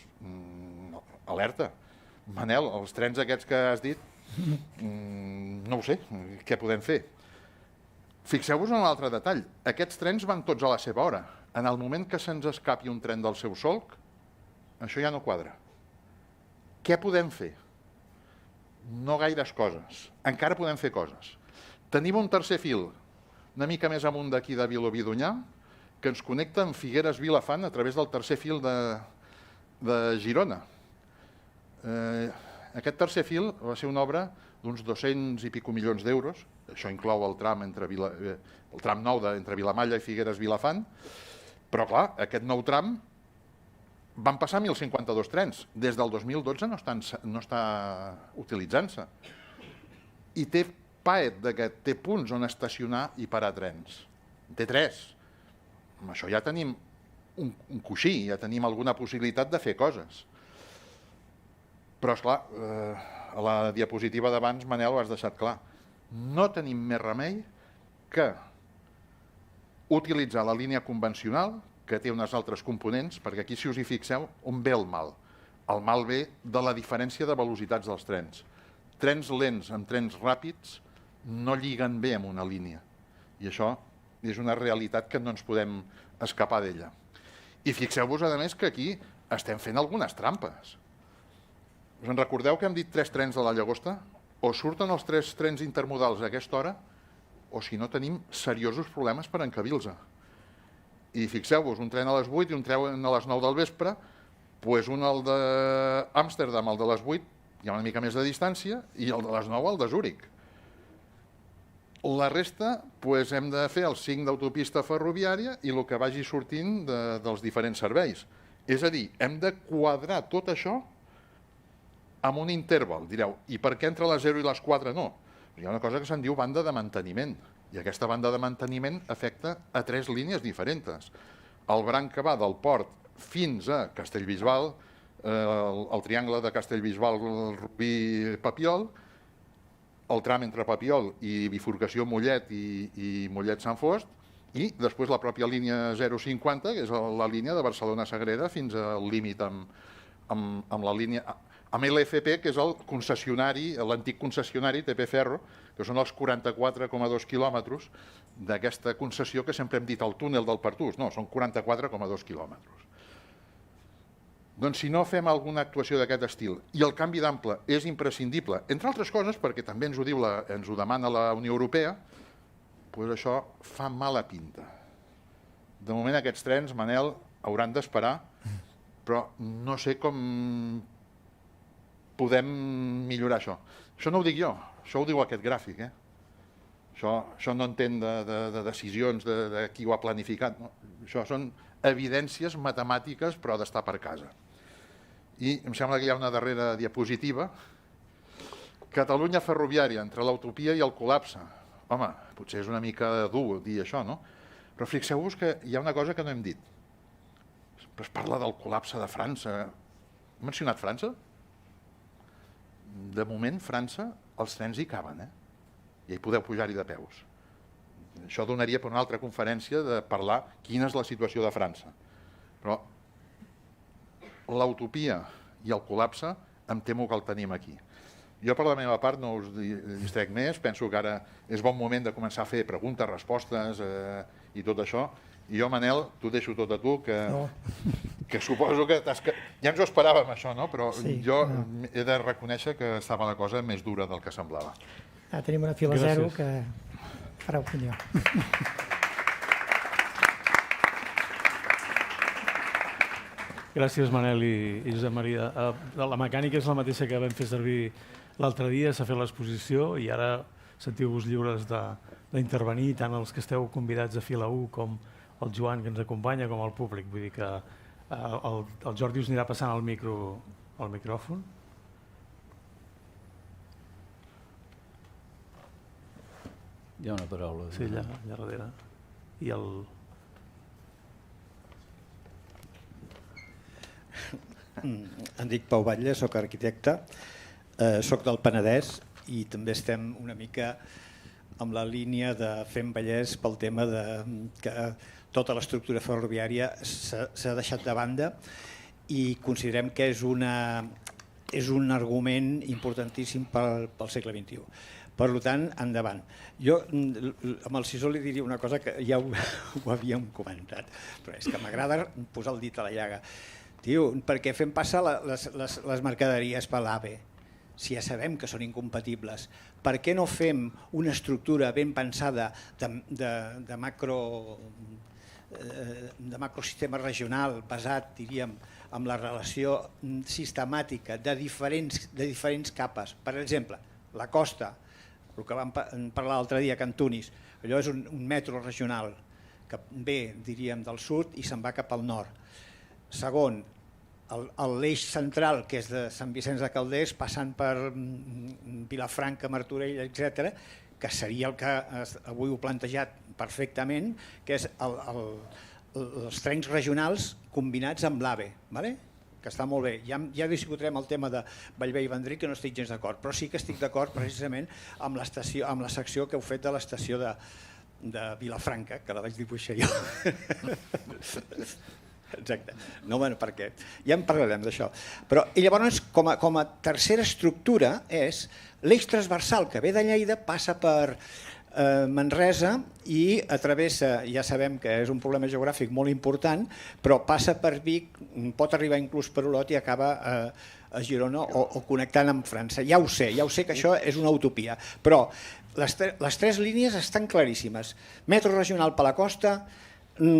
alerta. Manel, els trens aquests que has dit, no ho sé, què podem fer? Fixeu-vos en un altre detall. Aquests trens van tots a la seva hora. En el moment que se'ns escapi un tren del seu solc, això ja no quadra. Què podem fer? No gaires coses. Encara podem fer coses. Tenim un tercer fil, una mica més amunt d'aquí de Vilobí d'Onyar, que ens connecta amb Figueres Vilafant a través del tercer fil de Girona. Aquest tercer fil va ser una obra d'uns 200 i pico milions d'euros. Això inclou el tram nou entre Vilamalla i Figueres Vilafant. Però, clar, aquest nou tram van passar 1.052 trens. Des del 2012 no està utilitzant-se. I té PAET d'aquest, té punts on estacionar i parar trens. Té 3. Amb això ja tenim un coixí, ja tenim alguna possibilitat de fer coses. Però, esclar, a la diapositiva d'abans, Manel, ho has deixat clar. No tenim més remei que utilitzar la línia convencional, que té uns altres components, perquè aquí, si us hi fixeu, on ve el mal? El mal ve de la diferència de velocitats dels trens. Trens lents amb trens ràpids no lliguen bé amb una línia. I això és una realitat que no ens podem escapar d'ella. I fixeu-vos, a més, que aquí estem fent algunes trampes. Us en recordeu que hem dit 3 trens de la Llagosta? O surten els 3 trens intermodals a aquesta hora, o si no tenim seriosos problemes per encabir-los. I fixeu-vos, un tren a les 8 i un tren a les 9 del vespre, doncs un al d'Amsterdam, el de les 8, hi ha una mica més de distància, i el de les 9 el de Zúrich. La resta hem de fer el 5 d'autopista ferroviària i el que vagi sortint dels diferents serveis. És a dir, hem de quadrar tot això amb un interval. Direu, i per què entre les 0 i les 4 no? Hi ha una cosa que se'n diu banda de manteniment, i aquesta banda de manteniment afecta a 3 línies diferents. El branc que va del port fins a Castellbisbal, el triangle de Castellbisbal, Rubí, Papiol, el tram entre Papiol i bifurcació Mollet i Mollet-Sant Fost, i després la pròpia línia 050, que és la línia de Barcelona-Sagrera fins al límit amb la línia... amb l'FP, que és el concessionari, l'antic concessionari TP Ferro, que són els 44,2 quilòmetres d'aquesta concessió que sempre hem dit el túnel del Pertús. No, són 44,2 quilòmetres. Doncs si no fem alguna actuació d'aquest estil i el canvi d'ample és imprescindible, entre altres coses perquè també ens ho demana la Unió Europea, doncs això fa mala pinta. De moment aquests trens, Manel, hauran d'esperar, però no sé com podem millorar això. Això no ho dic jo, això ho diu aquest gràfic. Això no entén de decisions de qui ho ha planificat. Això són evidències matemàtiques, però d'estar per casa. I em sembla que hi ha una darrera diapositiva. Catalunya ferroviària, entre l'utopia i el col·lapse. Home, potser és una mica dur dir això, no? Però fixeu-vos que hi ha una cosa que no hem dit. Es parla del col·lapse de França. Hem mencionat França? De moment, França, els trens hi caben, i hi podeu pujar-hi de peus. Això donaria per una altra conferència de parlar quina és la situació de França. Però l'utopia i el col·lapse em temo que el tenim aquí. Jo, per la meva part, no us distrec més. Penso que ara és bon moment de començar a fer preguntes, respostes i tot això. I jo, Manel, t'ho deixo tot a tu, que suposo que ja ens ho esperàvem, això, no? Però jo he de reconèixer que estava la cosa més dura del que semblava. Tenim una fila zero que farà opinió. Gràcies, Manel i Josep Maria. La mecànica és la mateixa que vam fer servir l'altre dia, s'ha fet l'exposició i ara sentiu-vos lliures d'intervenir, tant els que esteu convidats a fila 1 com el Joan, que ens acompanya, com el públic. Vull dir que el Jordi us anirà passant el micròfon. Hi ha una paraula. Sí, allà darrere. I el... Em dic Pau Batlle, soc arquitecte, soc del Penedès i també estem una mica amb la línia de Fem Vallès pel tema que tota l'estructura ferroviària s'ha deixat de banda i considerem que és un argument importantíssim pel segle XXI. Per tant, endavant. Jo amb el Sisó li diria una cosa que ja ho havíem comentat, però és que m'agrada posar el dit a la llaga. Tio, per què fem passar les mercaderies per l'AVE? Si ja sabem que són incompatibles. Per què no fem una estructura ben pensada de macrosistema regional basat, diríem, en la relació sistemàtica de diferents capes? Per exemple, la costa, el que vam parlar l'altre dia a Can Tunis, allò és un metro regional que ve, diríem, del sud i se'n va cap al nord. Segon, l'eix central, que és de Sant Vicenç de Calders, passant per Vilafranca, Martorell, etc., que seria el que avui ho he plantejat perfectament, que és els trens regionals combinats amb l'AVE, que està molt bé. Ja discutirem el tema de Bellver i Vendrell, que no estic gens d'acord, però sí que estic d'acord precisament amb la secció que heu fet de l'estació de Vilafranca, que la vaig dibuixar jo. Exacte. No, bueno, perquè ja en parlarem d'això. Però llavors, com a tercera estructura, és l'eix transversal que ve de Lleida, passa per Manresa i travessa, ja sabem que és un problema geogràfic molt important, però passa per Vic, pot arribar inclús per Olot i acaba a Girona o connectant amb França. Ja ho sé que això és una utopia, però les tres línies estan claríssimes. Metro regional per la costa,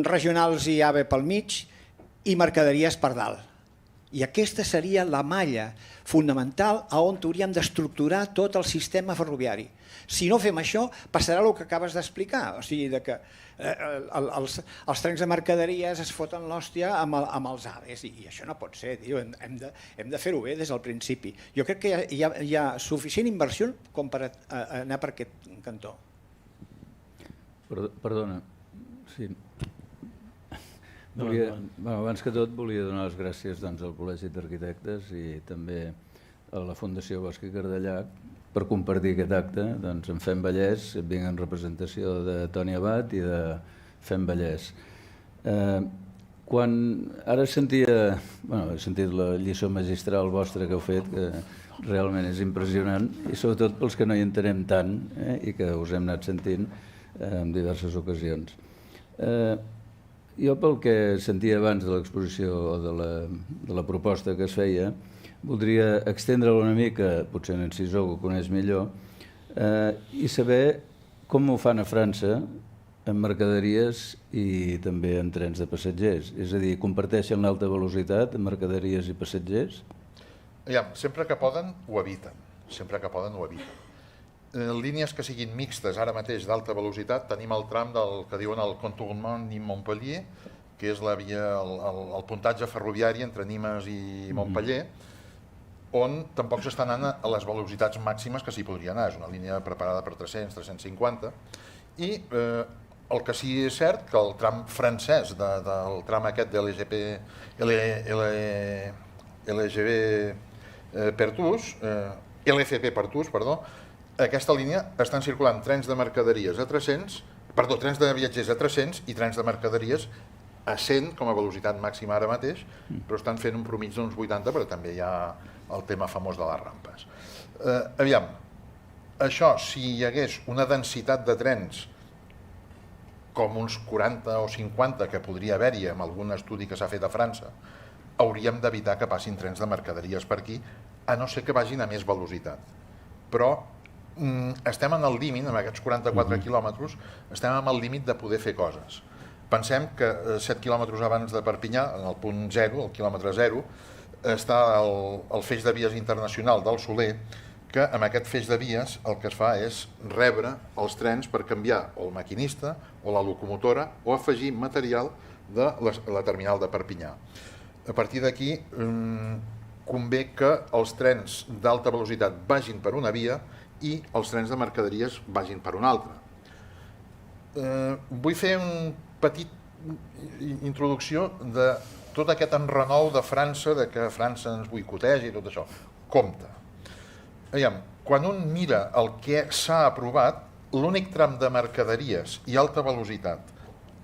regionals i AVE pel mig, i mercaderies per dalt. I aquesta seria la malla fonamental a on hauríem d'estructurar tot el sistema ferroviari. Si no fem això, passarà el que acabes d'explicar, o sigui, que els trens de mercaderies es foten l'hòstia amb els AVEs, i això no pot ser, tio. Hem de fer-ho bé des del principi. Jo crec que hi ha suficient inversió com per anar per aquest cantó. Perdona, sí. Abans que tot volia donar les gràcies al Col·legi d'Arquitectes i també a la Fundació Bosch i Cardellac per compartir aquest acte amb Fem Vallès, vinc en representació de Toni Abat i de Fem Vallès. Ara he sentit la lliçó magistral vostra que heu fet, que realment és impressionant, i sobretot pels que no hi entenem tant i que us hem anat sentint en diverses ocasions. Jo, pel que sentia abans de l'exposició o de la proposta que es feia, voldria extendre-la una mica, potser en Cisó ho coneix millor, i saber com ho fan a França en mercaderies i també en trens de passatgers. És a dir, comparteixen l'alta velocitat en mercaderies i passatgers? Sempre que poden, ho eviten. Sempre que poden, ho eviten. Línies que siguin mixtes, ara mateix d'alta velocitat, tenim el tram del que diuen el Contournement Nîmes-Montpellier, que és la via, el puntatge ferroviari entre Nimes i Montpellier, on tampoc s'està anant a les velocitats màximes que s'hi podria anar. És una línia preparada per 300, 350. I el que sí és cert que el tram francès, del tram aquest de LFP Pertús, aquesta línia estan circulant trens de mercaderies a 300, trens de viatgers a 300 i trens de mercaderies a 100 com a velocitat màxima ara mateix, però estan fent un promig d'uns 80, però també hi ha el tema famós de les rampes. Això, si hi hagués una densitat de trens com uns 40 o 50 que podria haver-hi amb algun estudi que s'ha fet a França, hauríem d'evitar que passin trens de mercaderies per aquí, a no ser que vagin a més velocitat. Però estem en el límit, amb aquests 44 quilòmetres, estem en el límit de poder fer coses. Pensem que 7 quilòmetres abans de Perpinyà, en el punt 0, el quilòmetre 0, està el feix de vies internacional del Soler, que amb aquest feix de vies el que es fa és rebre els trens per canviar o el maquinista o la locomotora o afegir material de la terminal de Perpinyà. A partir d'aquí convé que els trens d'alta velocitat vagin per una via i els trens de mercaderies vagin per una altra. Vull fer una petita introducció de tot aquest enrenou de França, de que França ens boicoteja i tot això. Compte. Quan un mira el que s'ha aprovat, l'únic tram de mercaderies i alta velocitat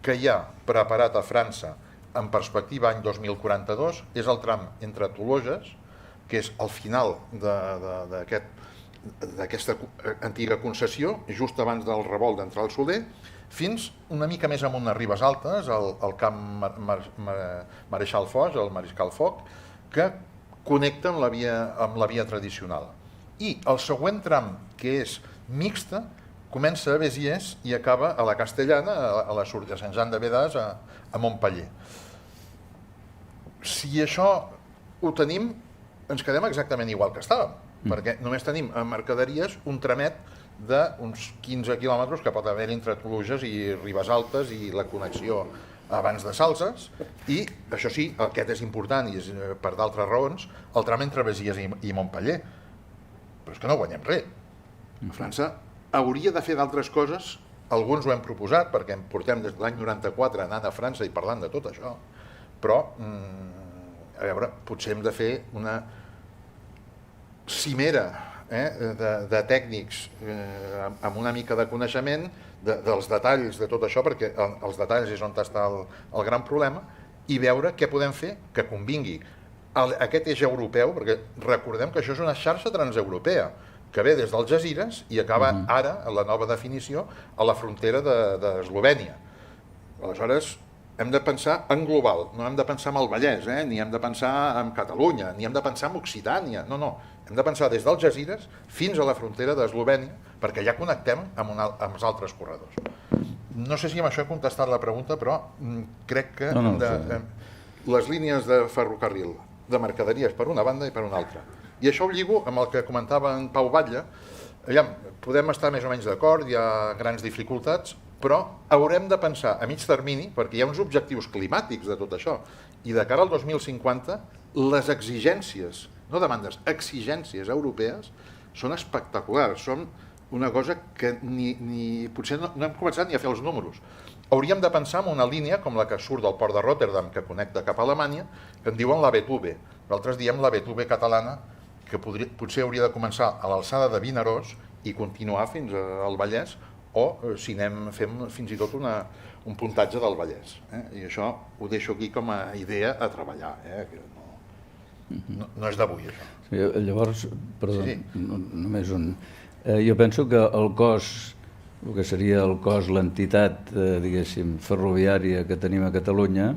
que hi ha preparat a França en perspectiva any 2042 és el tram entre Tologes, que és el final d'aquesta antiga concessió, just abans del revolt d'entrar al Soler, fins una mica més amunt a Ribes Altes, al camp Mareixal Foix, el Mariscal Foc, que connecten amb la via tradicional. I el següent tram, que és mixta, comença a Béziers i acaba a la Castellana, a la sortida de Sant Jean de Vedàs, a Montpellier. Si això ho tenim, ens quedem exactament igual que estàvem, perquè només tenim a mercaderies un tramet d'uns 15 quilòmetres que pot haver entre Toluges i Ribes Altes i la connexió abans de Salses, i això sí, aquest és important i és per d'altres raons, el tram entre Béziers i Montpellier. Però és que no guanyem res. França hauria de fer d'altres coses, alguns ho hem proposat perquè portem des de l'any 94 anant a França i parlant de tot això, però a veure, potser hem de fer una cimera de tècnics amb una mica de coneixement dels detalls de tot això, perquè els detalls és on està el gran problema, i veure què podem fer que convingui aquest eix europeu, perquè recordem que això és una xarxa transeuropea que ve des d'Algesires i acaba ara, en la nova definició, a la frontera d'Eslovènia. Aleshores, hem de pensar en global, no hem de pensar en el Vallès, ni hem de pensar en Catalunya, ni hem de pensar en Occitània, no. Hem de pensar des d'Algesires fins a la frontera d'Eslovènia, perquè ja connectem amb els altres corredors. No sé si amb això he contestat la pregunta, però crec que les línies de ferrocarril de mercaderies per una banda i per una altra. I això ho lligo amb el que comentava en Pau Batlle. Aviam, podem estar més o menys d'acord, hi ha grans dificultats, però haurem de pensar a mig termini, perquè hi ha uns objectius climàtics de tot això, i de cara al 2050 les exigències, no demandes, exigències europees són espectaculars, són una cosa que potser no hem començat ni a fer els números. Hauríem de pensar en una línia com la que surt del port de Rotterdam, que connecta cap a Alemanya, que en diuen la B2B. Nosaltres diem la B2B catalana, que potser hauria de començar a l'alçada de Vinaròs i continuar fins al Vallès, o si fem fins i tot un puntatge del Vallès. I això ho deixo aquí com a idea a treballar, que no és d'avui, això. Sí, llavors, perdó, només un... Jo penso que el cos, el que seria el cos, l'entitat, diguéssim, ferroviària que tenim a Catalunya,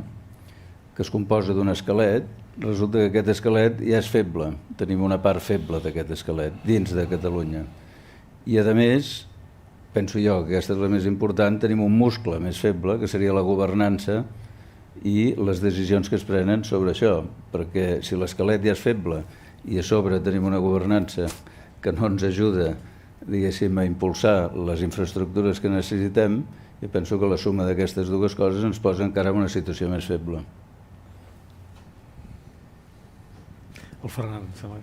que es composa d'un esquelet, resulta que aquest esquelet ja és feble. Tenim una part feble d'aquest esquelet dins de Catalunya. I, a més, penso jo que aquesta és la més important, tenim un muscle més feble, que seria la governança i les decisions que es prenen sobre això, perquè si l'esquelet ja és feble i a sobre tenim una governança que no ens ajuda, diguéssim, a impulsar les infraestructures que necessitem, jo penso que la suma d'aquestes dues coses ens posa encara en una situació més feble. El Ferran, sembla.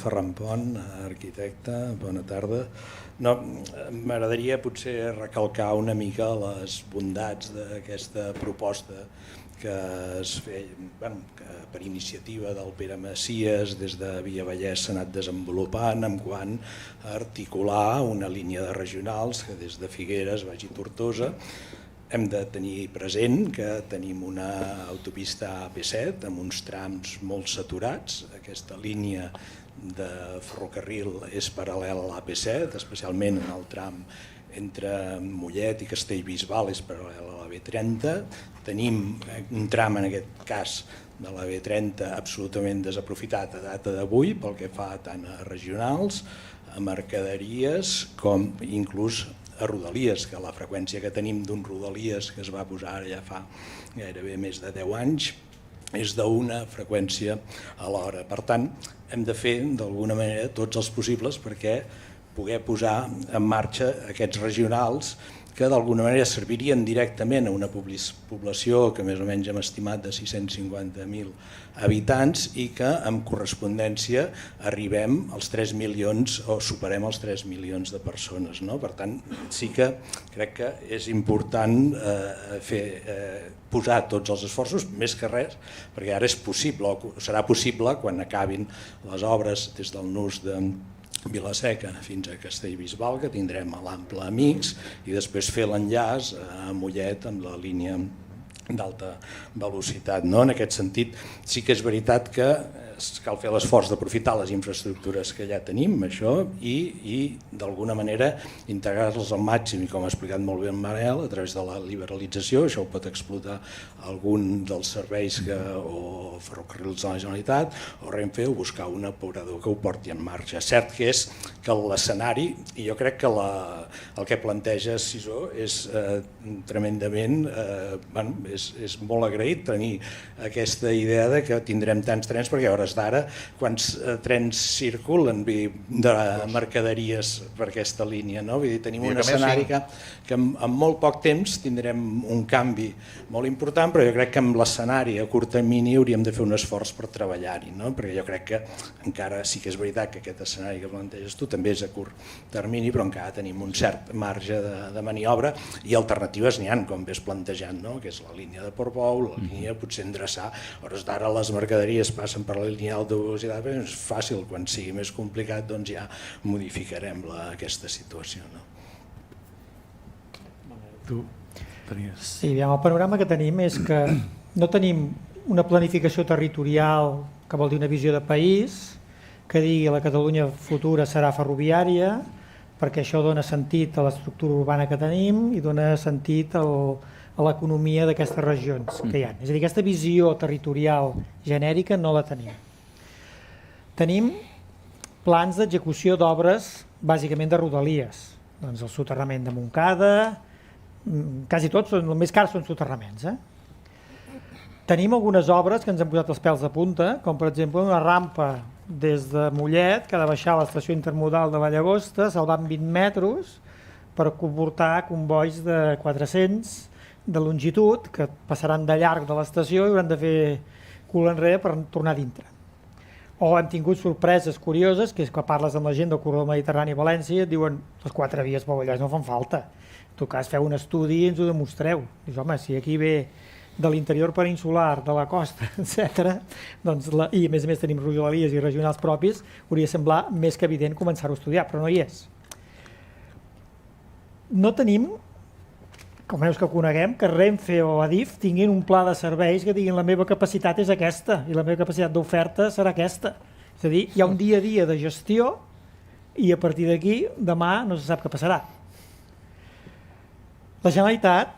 Ferran Pont, arquitecte, bona tarda. No, m'agradaria potser recalcar una mica les bondats d'aquesta proposta que es feia per iniciativa del Pere Macias des de Via Vallès s'ha anat desenvolupant en quant a articular una línia de regionals que des de Figueres vagi a Tortosa. Hem de tenir present que tenim una autopista AP7 amb uns trams molt saturats. Aquesta línia de ferrocarril és paral·lela a l'AP7, especialment en el tram entre Mollet i Castellbisbal és paral·lel a la B30. Tenim un tram, en aquest cas, de la B30 absolutament desaprofitat a data d'avui pel que fa tant a regionals, a mercaderies com inclús a Rodalies, que la freqüència que tenim d'un Rodalies que es va posar ara ja fa gairebé més de 10 anys és d'una freqüència a l'hora. Per tant, hem de fer d'alguna manera tots els possibles perquè poder posar en marxa aquests regionals que d'alguna manera servirien directament a una població que més o menys hem estimat de 650.000 habitants i que en correspondència arribem als 3 milions o superem els 3 milions de persones. Per tant, sí que crec que és important posar tots els esforços, més que res, perquè ara és possible, o serà possible quan acabin les obres des del nus de Vilaseca fins a Castellbisbal, que tindrem a l'Ample Amics, i després fer l'enllaç a Mollet amb la línia d'alta velocitat. En aquest sentit, sí que és veritat que cal fer l'esforç d'aprofitar les infraestructures que ja tenim, això, i d'alguna manera integrar-les al màxim, i com ha explicat molt bé en Manel, a través de la liberalització. Això ho pot explotar algun dels serveis o ferrocarrils de la Generalitat o Renfe, o buscar un operador que ho porti en marxa. Cert que és que l'escenari, i jo crec que el que planteja Sisó és tremendament, és molt agraït tenir aquesta idea de que tindrem tants trens, perquè a hores d'ara quants trens circulen de mercaderies per aquesta línia. Tenim un escenari que en molt poc temps tindrem un canvi molt important, però jo crec que amb l'escenari a curt termini hauríem de fer un esforç per treballar-hi, perquè jo crec que encara sí que és veritat que aquest escenari que planteges tu també és a curt termini, però encara tenim un cert marge de maniobra i alternatives n'hi ha, com ves plantejant, que és la línia de Portbou, la línia potser endreçar. A hores d'ara les mercaderies passen per la línia d'alta velocitat, però és fàcil, quan sigui més complicat doncs ja modificarem aquesta situació. Tu tenies... Sí, el panorama que tenim és que no tenim una planificació territorial, que vol dir una visió de país, que digui la Catalunya futura serà ferroviària, perquè això dona sentit a l'estructura urbana que tenim i dona sentit a l'economia d'aquestes regions que hi ha. És a dir, aquesta visió territorial genèrica no la tenim. Tenim plans d'execució d'obres bàsicament de Rodalies, doncs el soterrament de Montcada, quasi tots, els més cars són soterraments. Tenim algunes obres que ens han posat els pèls de punta, com per exemple una rampa des de Mollet, que ha de baixar a l'estació intermodal de la Llagosta, salvant 20 metres per comportar convois de 400 de longitud, que passaran de llarg de l'estació i hauran de fer cul enrere per tornar a dintre. O hem tingut sorpreses curioses, que és que parles amb la gent del corredor mediterrani a València i et diuen les 4 vies per Vallès no fan falta. En tot cas, feu un estudi i ens ho demostreu. Dius, home, si aquí ve de l'interior peninsular, de la costa, etc., doncs i a més tenim rodalies i regionals propis, hauria de semblar més que evident començar-ho a estudiar, però no hi és. No tenim, com menys que coneguem, que Renfe o Adif tinguin un pla de serveis que diguin la meva capacitat és aquesta i la meva capacitat d'oferta serà aquesta. És a dir, hi ha un dia a dia de gestió i a partir d'aquí demà no se sap què passarà. La Generalitat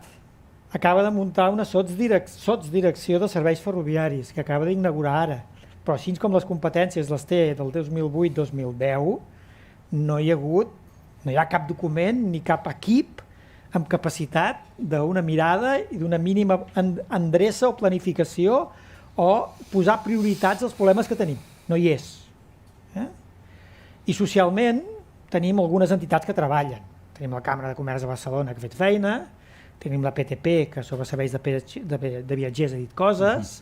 acaba de muntar una sotsdirecció de serveis ferroviaris que acaba d'inaugurar ara, però així com les competències les té del 2008-2010 no hi ha cap document ni cap equip amb capacitat d'una mirada i d'una mínima endreça o planificació o posar prioritats als problemes que tenim. No hi és. I socialment tenim algunes entitats que treballen. Tenim la Càmera de Comerç de Barcelona que ha fet feina, tenim la PTP que sobre serveis de viatgers ha dit coses,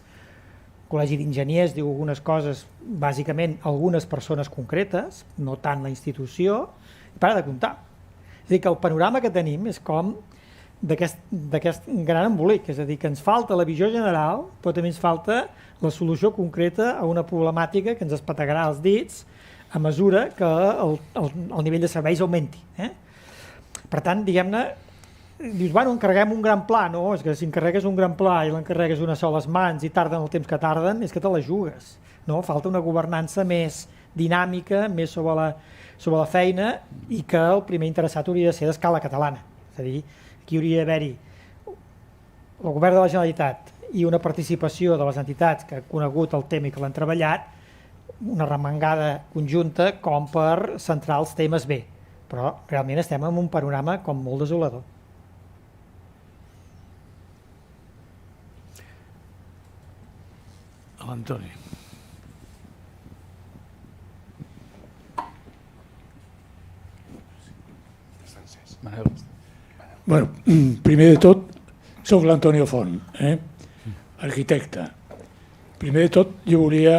el Col·legi d'Enginyers diu algunes coses, bàsicament algunes persones concretes, no tant la institució, i para de comptar. És a dir, que el panorama que tenim és com d'aquest gran embolic, és a dir, que ens falta la visió general, però també ens falta la solució concreta a una problemàtica que ens espategarà els dits a mesura que el nivell de serveis augmenti. Per tant, diguem-ne, dius, bueno, encarreguem un gran pla, no? És que si encarregues un gran pla i l'encarregues unes soles mans i tarden el temps que tarden, és que te la jugues, no? Falta una governança més dinàmica, més sobre la feina i que el primer interessat hauria de ser d'escala catalana. És a dir, aquí hauria d'haver-hi el govern de la Generalitat i una participació de les entitats que han conegut el tema i que l'han treballat, una remangada conjunta com per centrar els temes bé. Però realment estem en un panorama com molt desolador. L'Antoni. Manel. Bueno, primer de tot, soc l'Antonio Font, arquitecte. Primer de tot, jo volia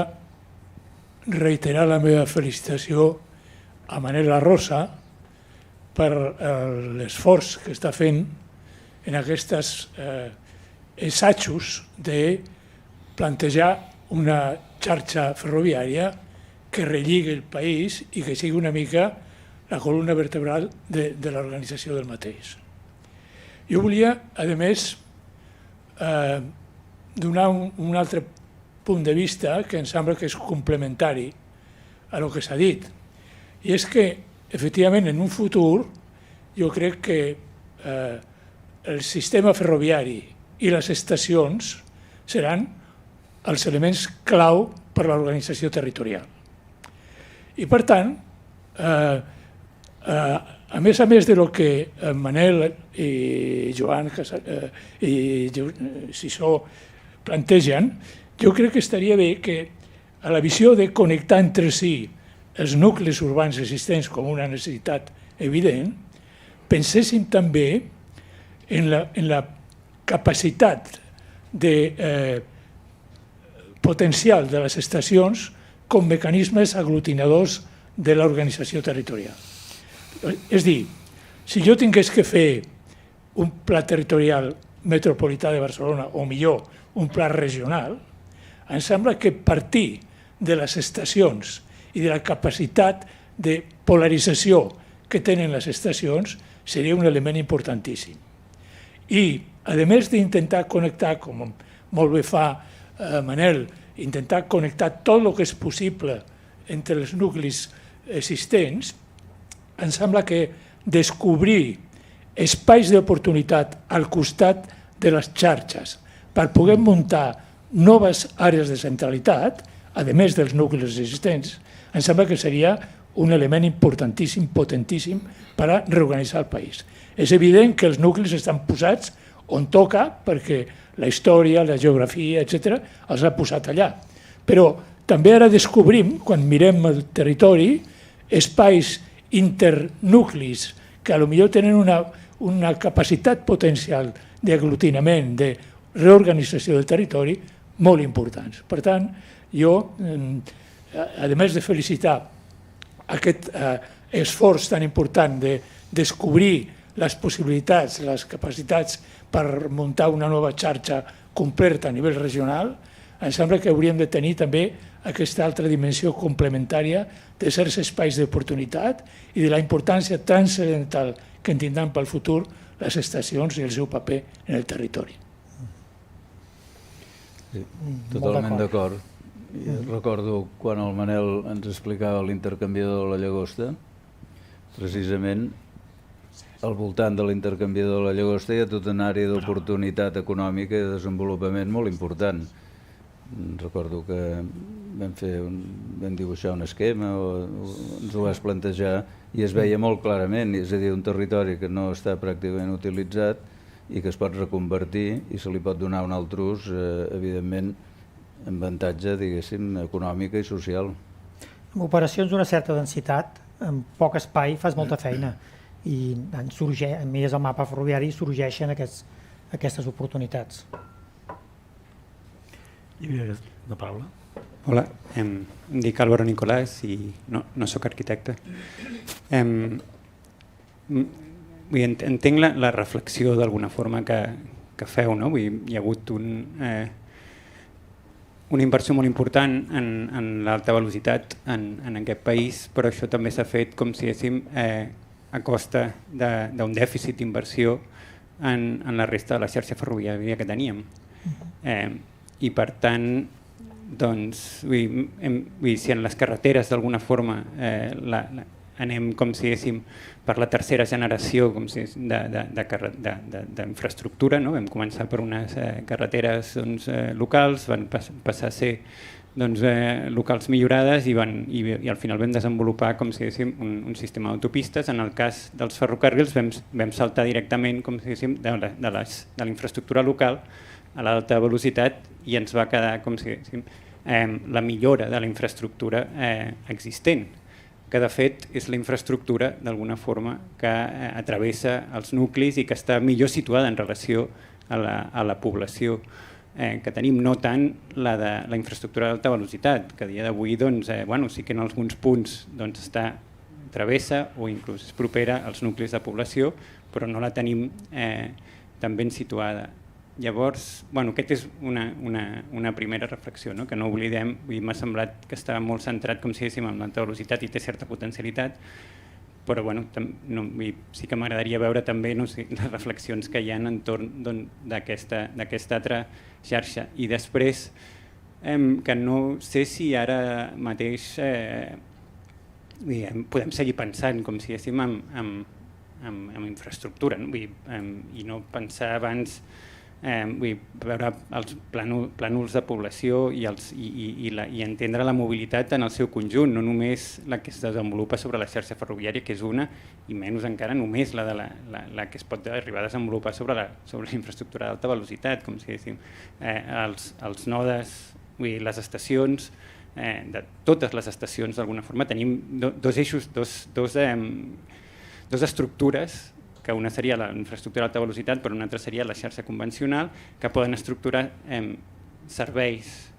reiterar la meva felicitació a Manel Arrosa per l'esforç que està fent en aquests assajos de plantejar una xarxa ferroviària que relligui el país i que sigui una mica la columna vertebral de l'organització del mateix. Jo volia, a més, donar un altre punt de vista que em sembla que és complementari a el que s'ha dit. I és que, efectivament, en un futur, jo crec que el sistema ferroviari i les estacions seran els elements clau per a l'organització territorial. I, per tant, a més del que Manel i Joan i Sisó plantegen, jo crec que estaria bé que a la visió de connectar entre si els nuclis urbans existents com una necessitat evident, penséssim també en la capacitat potencial de les estacions com mecanismes aglutinadors de l'organització territorial. És a dir, si jo tingués que fer un pla territorial metropolità de Barcelona, o millor, un pla regional, em sembla que partir de les estacions i de la capacitat de polarització que tenen les estacions seria un element importantíssim. I, a més d'intentar connectar, com molt bé fa Manel, intentar connectar tot el que és possible entre els nuclis existents, em sembla que descobrir espais d'oportunitat al costat de les xarxes per poder muntar noves àrees de centralitat, a més dels nuclis existents, em sembla que seria un element importantíssim, potentíssim, per a reorganitzar el país. És evident que els nuclis estan posats on toca, perquè la història, la geografia, etc., els ha posat allà. Però també ara descobrim, quan mirem el territori, espais internuclis que potser tenen una capacitat potencial d'aglutinament, de reorganització del territori, molt importants. Per tant, jo, a més de felicitar aquest esforç tan important de descobrir les possibilitats, les capacitats per muntar una nova xarxa completa a nivell regional, em sembla que hauríem de tenir també aquesta altra dimensió complementària de certs espais d'oportunitat i de la importància transcendental que en tindran pel futur les estacions i el seu paper en el territori. Sí, totalment d'acord. Recordo quan el Manel ens explicava l'intercanviador de la Llagosta, precisament al voltant de l'intercanviador de la Llagosta hi ha tota una àrea d'oportunitat econòmica i de desenvolupament molt important. Recordo que vam dibuixar un esquema o ens ho vas plantejar i es veia molt clarament, és a dir, un territori que no està pràcticament utilitzat i que es pot reconvertir i se li pot donar un altre ús, evidentment, amb avantatge, diguéssim, econòmica i social. Amb operacions d'una certa densitat, amb poc espai, fas molta feina i mires el mapa ferroviari i sorgeixen aquestes oportunitats. Hi havia una paraula? Hola, em dic Álvaro Nicolás i no soc arquitecte. Entenc la reflexió d'alguna forma que feu, no? Hi ha hagut una inversió molt important en l'alta velocitat en aquest país, però això també s'ha fet, com si diguéssim, a costa d'un dèficit d'inversió en la resta de la xarxa ferroviària que teníem. I per tant, doncs, si en les carreteres d'alguna forma anem, com si diguéssim, per la tercera generació d'infraestructura, vam començar per unes carreteres locals, van passar a ser locals millorades i al final vam desenvolupar, com si diguéssim, un sistema d'autopistes. En el cas dels ferrocarrils vam saltar directament, com si diguéssim, de la infraestructura local a l'alta velocitat i ens va quedar, com si diguéssim, la millora de la infraestructura existent, que de fet és la infraestructura d'alguna forma que travessa els nuclis i que està millor situada en relació a la població que tenim, no tant la infraestructura d'alta velocitat, que a dia d'avui sí que en alguns punts travessa o inclús és propera als nuclis de població, però no la tenim tan ben situada. Llavors, aquesta és una primera reflexió, que no oblidem. M'ha semblat que estava molt centrat, com si diguéssim, en l'alta velocitat i té certa potencialitat, però sí que m'agradaria veure també les reflexions que hi ha entorn d'aquesta altra xarxa. I després, que no sé si ara mateix podem seguir pensant, com si diguéssim, en infraestructura i no pensar abans veure els plànols de població i entendre la mobilitat en el seu conjunt, no només la que es desenvolupa sobre la xarxa ferroviària, que és una, i menys encara només la que es pot arribar a desenvolupar sobre la infraestructura d'alta velocitat, com si diguéssim, els nodes, les estacions, de totes les estacions d'alguna forma tenim dos eixos, dos estructures, que una seria la infraestructura d'alta velocitat, però una altra seria la xarxa convencional, que poden estructurar serveis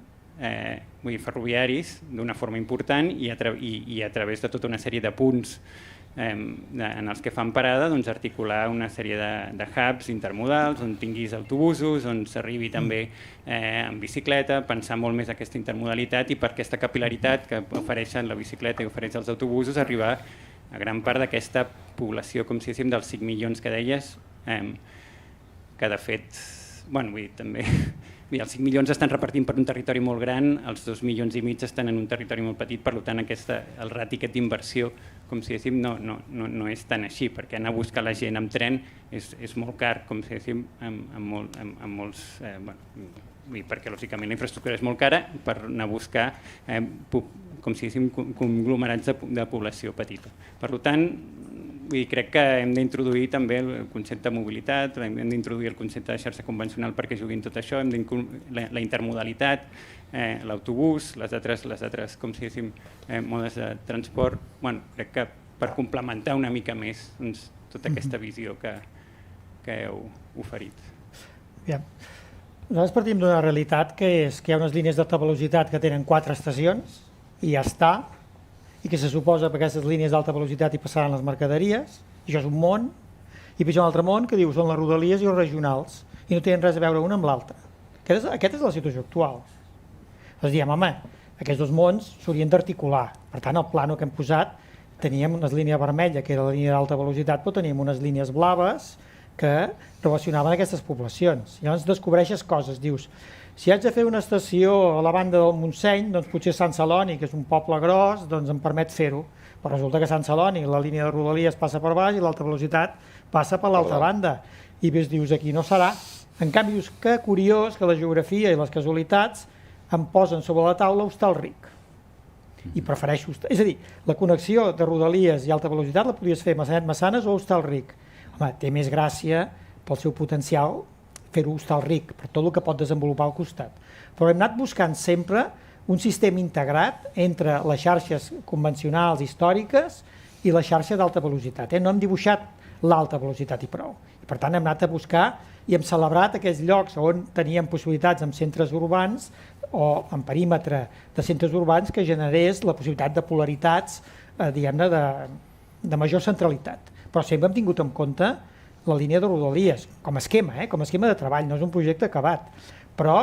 ferroviaris d'una forma important i a través de tota una sèrie de punts en els que fan parada articular una sèrie de hubs intermodals on tinguis autobusos, on s'arribi també en bicicleta, pensar molt més aquesta intermodalitat i per aquesta capil·laritat que ofereixen la bicicleta i ofereix els autobusos arribar a gran part d'aquesta població, com si diguéssim, dels 5 milions que deies, que de fet, també els 5 milions estan repartint per un territori molt gran, els 2,5 milions estan en un territori molt petit, per tant el rati aquest d'inversió, com si diguéssim, no és tan així, perquè anar a buscar la gent amb tren és molt car, com si diguéssim, perquè lògicament la infraestructura és molt cara per anar a buscar com si diguéssim, conglomerats de població petita. Per tant, crec que hem d'introduir també el concepte de mobilitat, hem d'introduir el concepte de xarxa convencional perquè juguin tot això, la intermodalitat, l'autobús, les altres com si diguéssim, modes de transport. Crec que per complementar una mica més tota aquesta visió que heu oferit. Nosaltres partim d'una realitat que és que hi ha unes línies d'alta velocitat que tenen 4 estacions i ja està, i que se suposa per aquestes línies d'alta velocitat hi passaran les mercaderies, i això és un món, i pitjor un altre món que diu són les rodalies i els regionals, i no tenen res a veure un amb l'altre. Aquesta és la situació actual. Llavors diem, home, aquests dos mons s'haurien d'articular. Per tant, el plano que hem posat, teníem una línia vermella, que era la línia d'alta velocitat, però teníem unes línies blaves que relacionaven aquestes poblacions. Llavors descobreixes coses, dius, si haig de fer una estació a la banda del Montseny, doncs potser Sant Celoni, que és un poble gros, doncs em permet fer-ho. Però resulta que Sant Celoni, la línia de rodalies passa per baix i l'alta velocitat passa per l'altra banda. I dius, aquí no serà. En canvi, dius, que curiós que la geografia i les casualitats em posen sobre la taula Hostalric. I prefereixo... És a dir, la connexió de rodalies i alta velocitat la podies fer Maçanet-Massanes o Hostalric. Home, té més gràcia pel seu potencial fer-ho Hostalric, per tot el que pot desenvolupar al costat. Però hem anat buscant sempre un sistema integrat entre les xarxes convencionals històriques i la xarxa d'alta velocitat. No hem dibuixat l'alta velocitat i prou. I per tant hem anat a buscar i hem celebrat aquells llocs on teníem possibilitats en centres urbans o en perímetre de centres urbans que generés la possibilitat de polaritats, diguem-ne, de major centralitat. Però sempre hem tingut en compte la línia de rodalies, com a esquema, com a esquema de treball, no és un projecte acabat. Però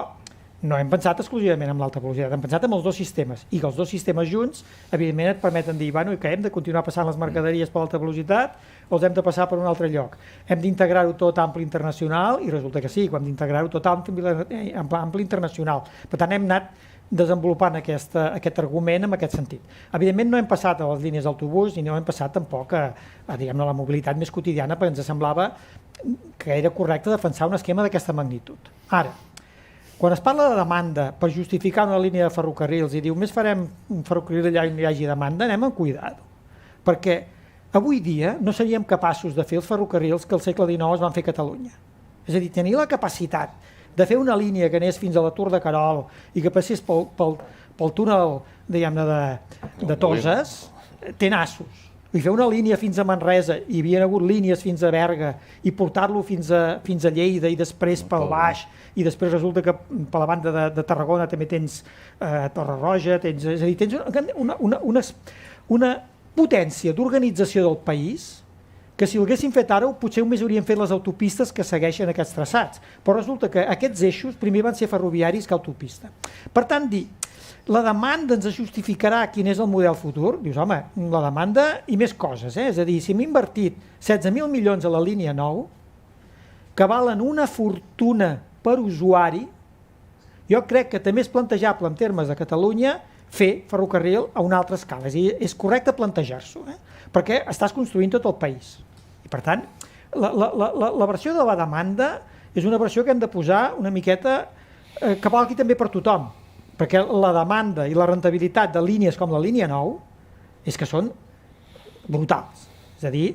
no hem pensat exclusivament en l'alta velocitat, hem pensat en els dos sistemes, i que els dos sistemes junts, evidentment, et permeten dir, bueno, que hem de continuar passant les mercaderies per l'alta velocitat o els hem de passar per un altre lloc. Hem d'integrar-ho tot ampli internacional, i resulta que sí, que hem d'integrar-ho tot ampli internacional. Per tant, hem anat desenvolupant aquest argument en aquest sentit. Evidentment no hem passat a les línies d'autobús i no hem passat tampoc a la mobilitat més quotidiana, perquè ens semblava que era correcte defensar un esquema d'aquesta magnitud. Ara, quan es parla de demanda per justificar una línia de ferrocarrils i diu més farem un ferrocarril allà on hi hagi demanda, anem amb cuidado. Perquè avui dia no seríem capaços de fer els ferrocarrils que al segle XIX es van fer a Catalunya. És a dir, tenir la capacitat de fer una línia que anés fins a la Tour de Querol i que passés pel túnel, diguem-ne, de Toses, té nassos. I fer una línia fins a Manresa, hi havia hagut línies fins a Berga, i portar-lo fins a Lleida i després pel baix, i després resulta que per la banda de Tarragona també tens Torre-roja, és a dir, tens una potència d'organització del país que si l'haguessin fet ara potser només haurien fet les autopistes que segueixen aquests traçats, però resulta que aquests eixos primer van ser ferroviaris que autopista. Per tant, dir, la demanda ens justificarà quin és el model futur? Dius, home, la demanda i més coses, és a dir, si hem invertit 16.000 milions a la línia 9, que valen una fortuna per usuari, jo crec que també és plantejable en termes de Catalunya fer ferrocarril a una altra escala, és correcte plantejar-s'ho, perquè estàs construint tot el país. I per tant, la versió de la demanda és una versió que hem de posar una miqueta que valgui també per tothom, perquè la demanda i la rentabilitat de línies com la línia 9 és que són brutals. És a dir,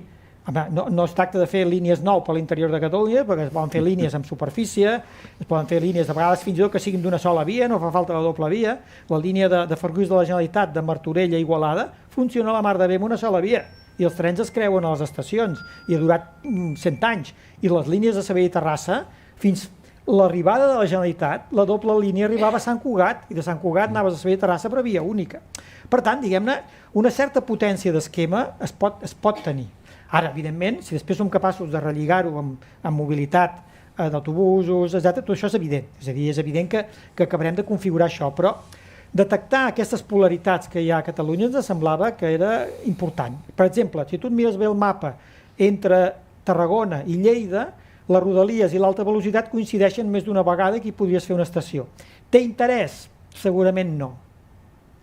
no es tracta de fer línies 9 per l'interior de Catalunya, perquè es poden fer línies amb superfície, es poden fer línies de vegades fins i tot que siguin d'una sola via, no fa falta la doble via. La línia de Ferrocarrils de la Generalitat de Martorell a Igualada funciona a la mar de bé amb una sola via, i els trens es creuen a les estacions, i ha durat 100 anys. I les línies de Sabadell i Terrassa, fins l'arribada de la Generalitat, la doble línia arribava a Sant Cugat, i de Sant Cugat anaves a Sabadell i Terrassa per via única. Per tant, diguem-ne, una certa potència d'esquema es pot tenir. Ara, evidentment, si després som capaços de relligar-ho amb mobilitat d'autobusos, etc., tot això és evident. És a dir, és evident que acabarem de configurar això, però detectar aquestes polaritats que hi ha a Catalunya ens semblava que era important. Per exemple, si tu et mires bé el mapa entre Tarragona i Lleida, les rodalies i l'alta velocitat coincideixen més d'una vegada i aquí podries fer una estació. Té interès? Segurament no.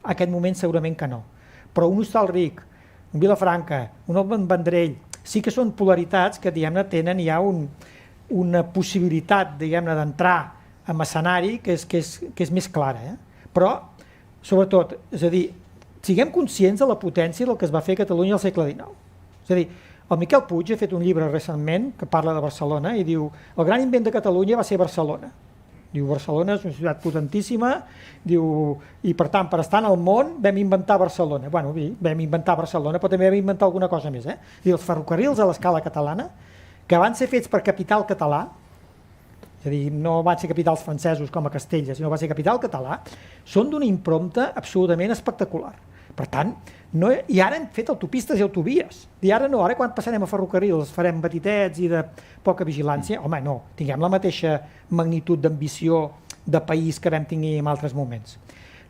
En aquest moment segurament que no. Però un Hostalric, un Vilafranca, un Vendrell, sí que són polaritats que, diguem-ne, tenen ja una possibilitat, diguem-ne, d'entrar en escenari que és més clara. Però, sobretot, és a dir, siguem conscients de la potència del que es va fer a Catalunya al segle XIX. És a dir, el Miquel Puig ha fet un llibre recentment que parla de Barcelona i diu el gran invent de Catalunya va ser Barcelona. Diu, Barcelona és una ciutat potentíssima, diu, i per tant, per estar en el món vam inventar Barcelona. Bueno, vam inventar Barcelona, però també vam inventar alguna cosa més. Diu, els ferrocarrils a l'escala catalana, que van ser fets per capital català, és a dir, no van ser capitals francesos com a Castella, sinó va ser capital català, són d'una impronta absolutament espectacular. Per tant, i ara hem fet autopistes i autovies. I ara no, ara quan passarem a ferrocarrils farem petitets i de poca vigilància. Home, no, tinguem la mateixa magnitud d'ambició de país que vam tenir en altres moments.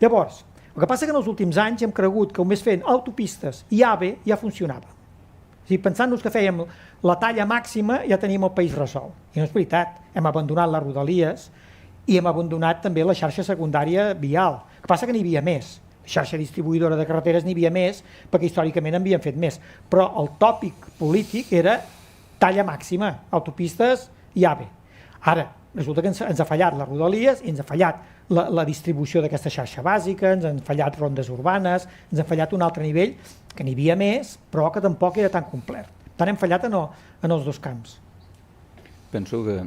Llavors, el que passa que en els últims anys hem cregut que només fent autopistes i AVE ja funcionava. O sigui, pensant-nos que fèiem la talla màxima ja teníem el país resolt. I no és veritat, hem abandonat les rodalies i hem abandonat també la xarxa secundària vial. El que passa que n'hi havia més. La xarxa distribuïdora de carreteres n'hi havia més perquè històricament havien fet més. Però el tòpic polític era talla màxima, autopistes i AVE. Ara, resulta que ens ha fallat les rodalies i ens ha fallat la distribució d'aquesta xarxa bàsica, ens han fallat rondes urbanes, ens ha fallat un altre nivell que n'hi havia més, però que tampoc era tan complet. Per tant, hem fallat en els dos camps. Penso que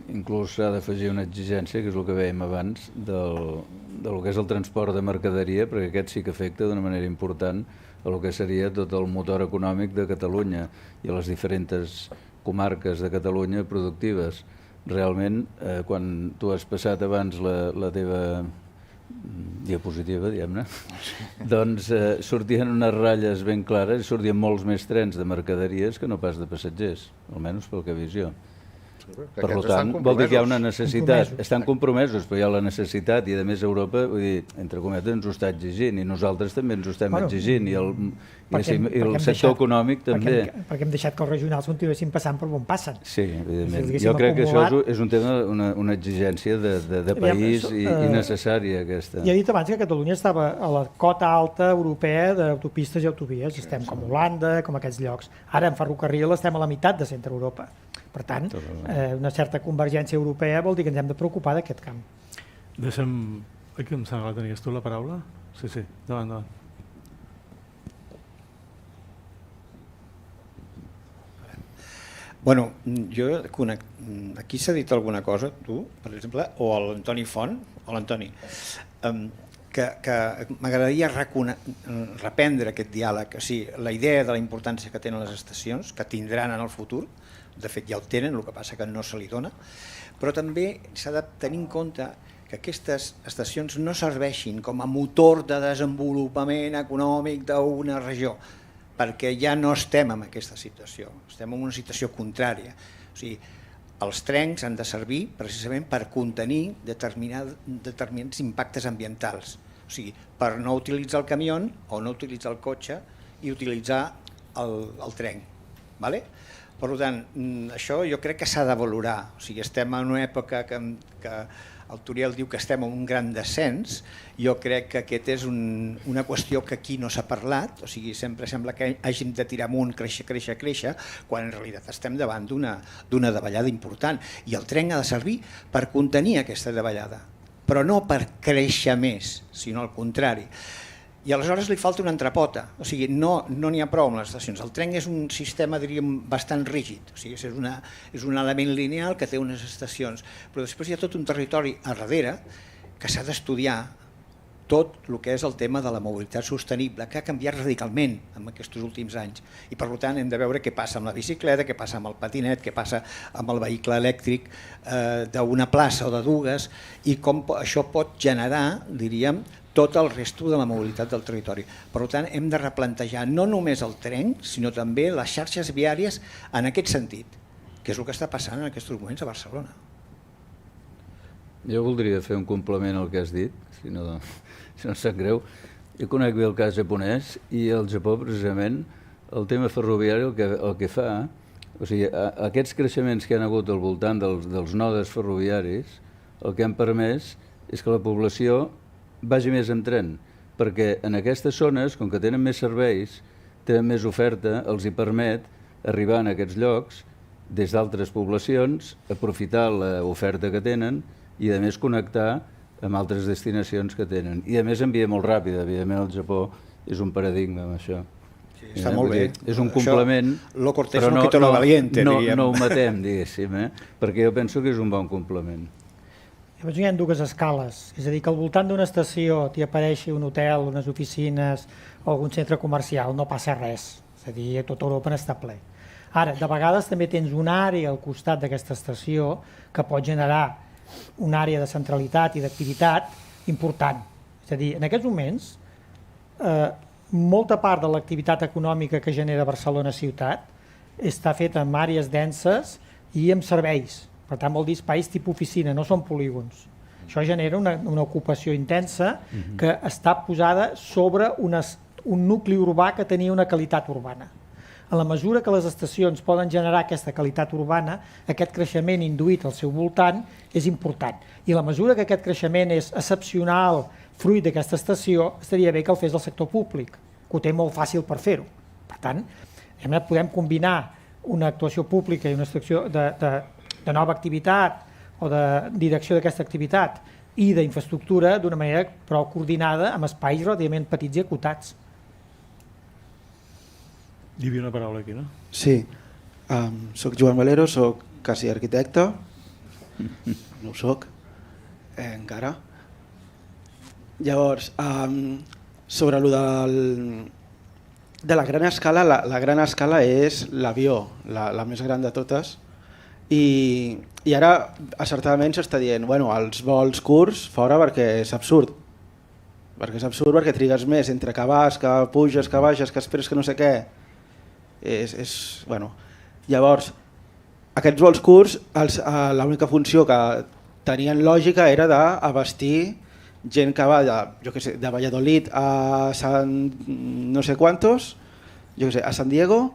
inclús s'ha d'afegir una exigència, que és el que vèiem abans, del que és el transport de mercaderia, perquè aquest sí que afecta d'una manera important a el que seria tot el motor econòmic de Catalunya i a les diferents comarques de Catalunya productives. Realment, quan tu has passat abans la teva diapositiva, diguem-ne, doncs sortien unes ratlles ben clares i sortien molts més trens de mercaderies que no pas de passatgers, almenys pel que visió. Per tant, vol dir que hi ha una necessitat. Estan compromesos, però hi ha la necessitat i, a més, Europa, vull dir, entre cometes, ens ho està exigint i nosaltres també ens ho estem exigint i el sector econòmic també. Perquè hem deixat que els regionals continuessin passant per on passen. Sí, evidentment. Jo crec que això és un tema, una exigència de país i necessària aquesta. Ja he dit abans que Catalunya estava a la cota alta europea d'autopistes i autovies. Estem com Holanda, com aquests llocs. Ara en ferrocarril estem a la meitat de centre Europa. Per tant, una certa convergència europea vol dir que ens hem de preocupar d'aquest camp. Deixa'm... Aquí em sembla que tenies tu la paraula? Sí, endavant. Bueno, jo aquí s'ha dit alguna cosa, tu, per exemple, o l'Antoni Font, o l'Antoni, que m'agradaria reprendre aquest diàleg, o sigui, la idea de la importància que tenen les estacions, que tindran en el futur, de fet ja ho tenen, el que passa que no se li dona, però també s'ha de tenir en compte que aquestes estacions no serveixin com a motor de desenvolupament econòmic d'una regió, perquè ja no estem en aquesta situació, estem en una situació contrària. O sigui, els trens han de servir precisament per contenir determinats impactes ambientals, o sigui, per no utilitzar el camió o no utilitzar el cotxe i utilitzar el tren. Per tant, això jo crec que s'ha de valorar. O sigui, estem en una època que el Turiel diu que estem en un gran descens. Jo crec que aquesta és una qüestió que aquí no s'ha parlat. O sigui, sempre sembla que hàgim de tirar amunt, créixer, quan en realitat estem davant d'una davallada important. I el tren ha de servir per contenir aquesta davallada, però no per créixer més, sinó al contrari. I aleshores li falta una altra pota, o sigui, no n'hi ha prou amb les estacions. El tren és un sistema, diríem, bastant rígid, o sigui, és un element lineal que té unes estacions, però després hi ha tot un territori a darrere que s'ha d'estudiar tot el que és el tema de la mobilitat sostenible, que ha canviat radicalment en aquests últims anys. I per tant hem de veure què passa amb la bicicleta, què passa amb el patinet, què passa amb el vehicle elèctric d'una plaça o de dues, i com això pot generar, diríem, tot el resto de la mobilitat del territori. Per tant, hem de replantejar no només el tren, sinó també les xarxes viàries en aquest sentit, que és el que està passant en aquests moments a Barcelona. Jo voldria fer un complement al que has dit, si no em sap greu. Jo conec bé el cas japonès i al Japó, precisament, el tema ferroviari el que fa, o sigui, aquests creixements que hi ha hagut al voltant dels nodes ferroviaris, el que han permès és que la població vagi més en tren, perquè en aquestes zones, com que tenen més serveis, tenen més oferta, els hi permet arribar en aquests llocs des d'altres poblacions, aprofitar l'oferta que tenen i, a més, connectar amb altres destinacions que tenen. I, a més, en via molt ràpida. Evidentment, al Japó és un paradigma amb això. Està molt bé. És un complement, lo cortés no quita lo valiente, diríem. No ho matem, diguéssim, perquè jo penso que és un bon complement. Llavors hi ha dues escales, és a dir, que al voltant d'una estació t'hi apareixi un hotel, unes oficines o algun centre comercial, no passa res, és a dir, tot Europa n'està ple. Ara, de vegades també tens una àrea al costat d'aquesta estació que pot generar una àrea de centralitat i d'activitat important. És a dir, en aquests moments, molta part de l'activitat econòmica que genera Barcelona ciutat està feta en àrees denses i amb serveis. Per tant, vol dir espais tipus oficina, no són polígons. Això genera una ocupació intensa que està posada sobre un nucli urbà que tenia una qualitat urbana. A la mesura que les estacions poden generar aquesta qualitat urbana, aquest creixement induït al seu voltant és important. I a la mesura que aquest creixement és excepcional, fruit d'aquesta estació, estaria bé que el fes el sector públic, que ho té molt fàcil per fer-ho. Per tant, podem combinar una actuació pública i una actuació de nova activitat o de direcció d'aquesta activitat i d'infraestructura d'una manera prou coordinada amb espais relativament petits i acotats. Hi havia una paraula aquí, no? Sí, soc Joan Valero, soc quasi arquitecte, no ho soc, encara. Llavors, sobre el de la gran escala, la gran escala és l'avió, la més gran de totes, i ara acertadament s'està dient, bueno, els vols curts fora perquè és absurd, perquè trigues més entre que vas, que puges, que baixes, que esperes que no sé què. Bueno. Llavors, aquests vols curts, l'única funció que tenien lògica era d'abastir gent que va de Valladolid a no sé quantos, a San Diego,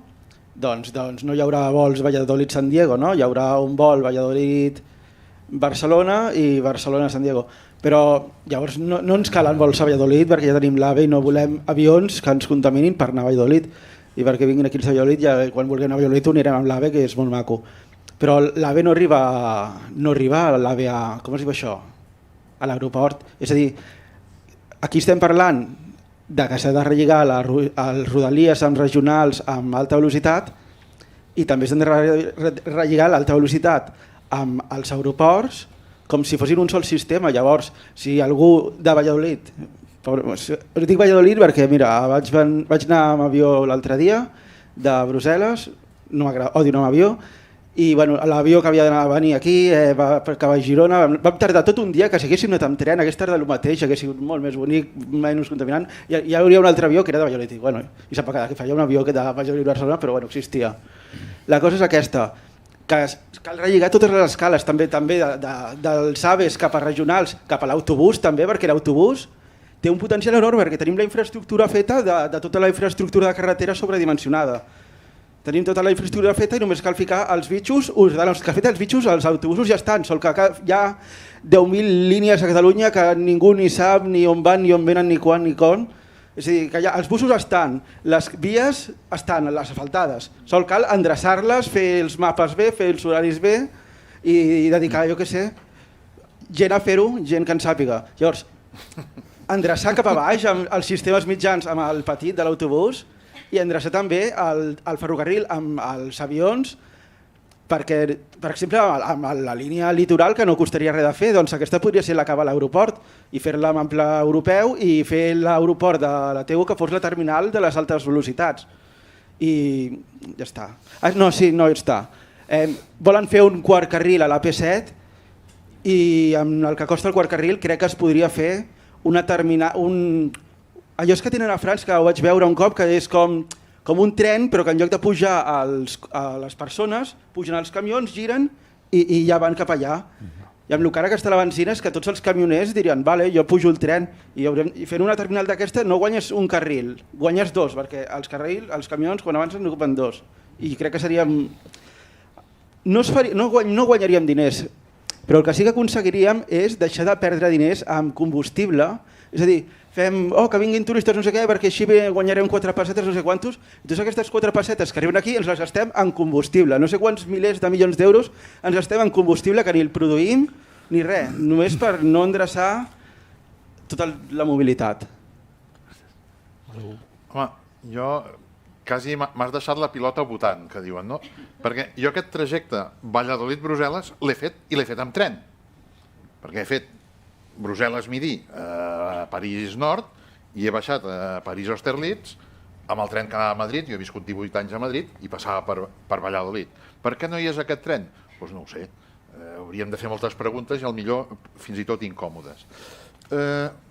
doncs no hi haurà vols Valladolid-San Diego, no? Hi haurà un vol Valladolid-Barcelona i Barcelona-San Diego. Però llavors no ens calen vols a Valladolid perquè ja tenim l'AVE i no volem avions que ens contaminin per anar a Valladolid. I perquè vinguin aquí a Valladolid, ja quan vulguem anar a Valladolid ho anirem amb l'AVE, que és molt maco. Però l'AVE no arriba a l'AVE a... com es diu això? A l'aeroport. És a dir, aquí estem parlant de que s'ha de relligar els rodalies amb regionals amb alta velocitat i també s'han de relligar l'alta velocitat amb els aeroports com si fossin un sol sistema. Llavors, si algú de Valladolid... dic Valladolid perquè, mira, vaig anar amb avió l'altre dia de Brussel·les, odio anar amb avió, i l'avió que havia de venir aquí va acabar a Girona, vam tardar tot un dia, que si haguéssim anat amb tren hagués tardat el mateix, hagués sigut molt més bonic, menys contaminant, i hi hauria un altre avió que era de Valladolid, i sap que feia un avió que de Valladolid a Barcelona, però existia. La cosa és aquesta, que cal relligar totes les escales, també dels AVEs cap a regionals, cap a l'autobús també, perquè l'autobús té un potencial enorme, perquè tenim la infraestructura feta de tota la infraestructura de carretera sobredimensionada. Tenim tota la infraestructura feta i només cal ficar els bitxos, els autobusos ja estan, sol que hi ha 10.000 línies a Catalunya que ningú ni sap ni on van, ni on venen, ni quan, ni com. És a dir, que els busos estan, les vies estan, les asfaltades, sol cal endreçar-les, fer els mapes bé, fer els horaris bé i dedicar, jo què sé, gent a fer-ho, gent que en sàpiga. Llavors, endreçar cap a baix amb els sistemes mitjans amb el petit de l'autobús i endreçar també el ferrocarril amb els avions perquè, per exemple, amb la línia litoral que no costaria res de fer, doncs aquesta podria ser la que va a l'aeroport i fer-la amb ample europeu i fer l'aeroport de la TU que fos la terminal de les altes velocitats. I ja està. No està. Volen fer un quart carril a l'AP7 i amb el que costa el quart carril crec que es podria fer una terminal... Allò és que tenen a França, que ho vaig veure un cop, que és com un tren, però que en lloc de pujar a les persones, pugen als camions, giren i ja van cap allà. I amb el que ara que està la benzina és que tots els camioners dirien vale, jo pujo el tren i fent una terminal d'aquesta no guanyes un carril, guanyes dos, perquè els camions quan avancen n'ocupen dos. I crec que seríem... No guanyaríem diners, però el que sí que aconseguiríem és deixar de perdre diners amb combustible, és a dir, fem, que vinguin turistes no sé què, perquè així guanyarem 4 pessetes no sé quantos, i totes aquestes 4 pessetes que arriben aquí ens les gastem en combustible, no sé quants milers de milions d'euros ens gastem en combustible que ni el produïm ni res, només per no endreçar tota la mobilitat. Home, jo quasi m'has deixat la pilota votant, que diuen, no? Perquè jo aquest trajecte Valladolid-Brussel·les l'he fet i l'he fet amb tren. Perquè he fet Brussel·les-Midi a París Nord i he baixat a París-Austerlitz amb el tren que anava a Madrid. Jo he viscut 18 anys a Madrid i passava per Valladolid. Per què no hi és aquest tren? Doncs no ho sé. Hauríem de fer moltes preguntes i millor fins i tot incòmodes.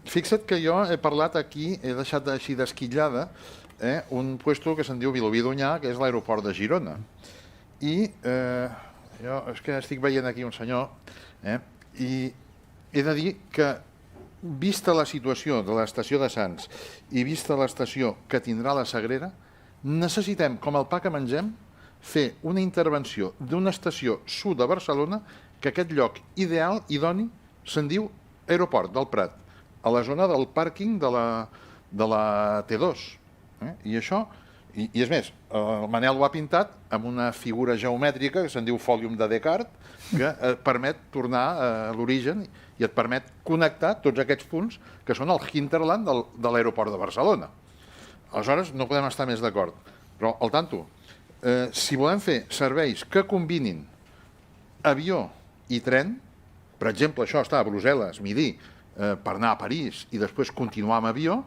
Fixa't que jo he parlat aquí, he deixat així d'esquitllada un puesto que se'n diu Vilobí d'Onyar, que és l'aeroport de Girona. I jo és que estic veient aquí un senyor i he de dir que, vista la situació de l'estació de Sants i vista l'estació que tindrà la Sagrera, necessitem, com el pa que mengem, fer una intervenció d'una estació sud de Barcelona, que aquest lloc ideal, idoni, se'n diu Aeroport del Prat, a la zona del pàrquing de la T2. I això, i és més, el Manel ho ha pintat amb una figura geomètrica que se'n diu fòlium de Descartes, que et permet tornar a l'origen i et permet connectar tots aquests punts que són el hinterland de l'aeroport de Barcelona. Aleshores, no podem estar més d'acord. Però, al tanto, si volem fer serveis que combinin avió i tren, per exemple, això està a Brussel·les, Midi, per anar a París i després continuar amb avió,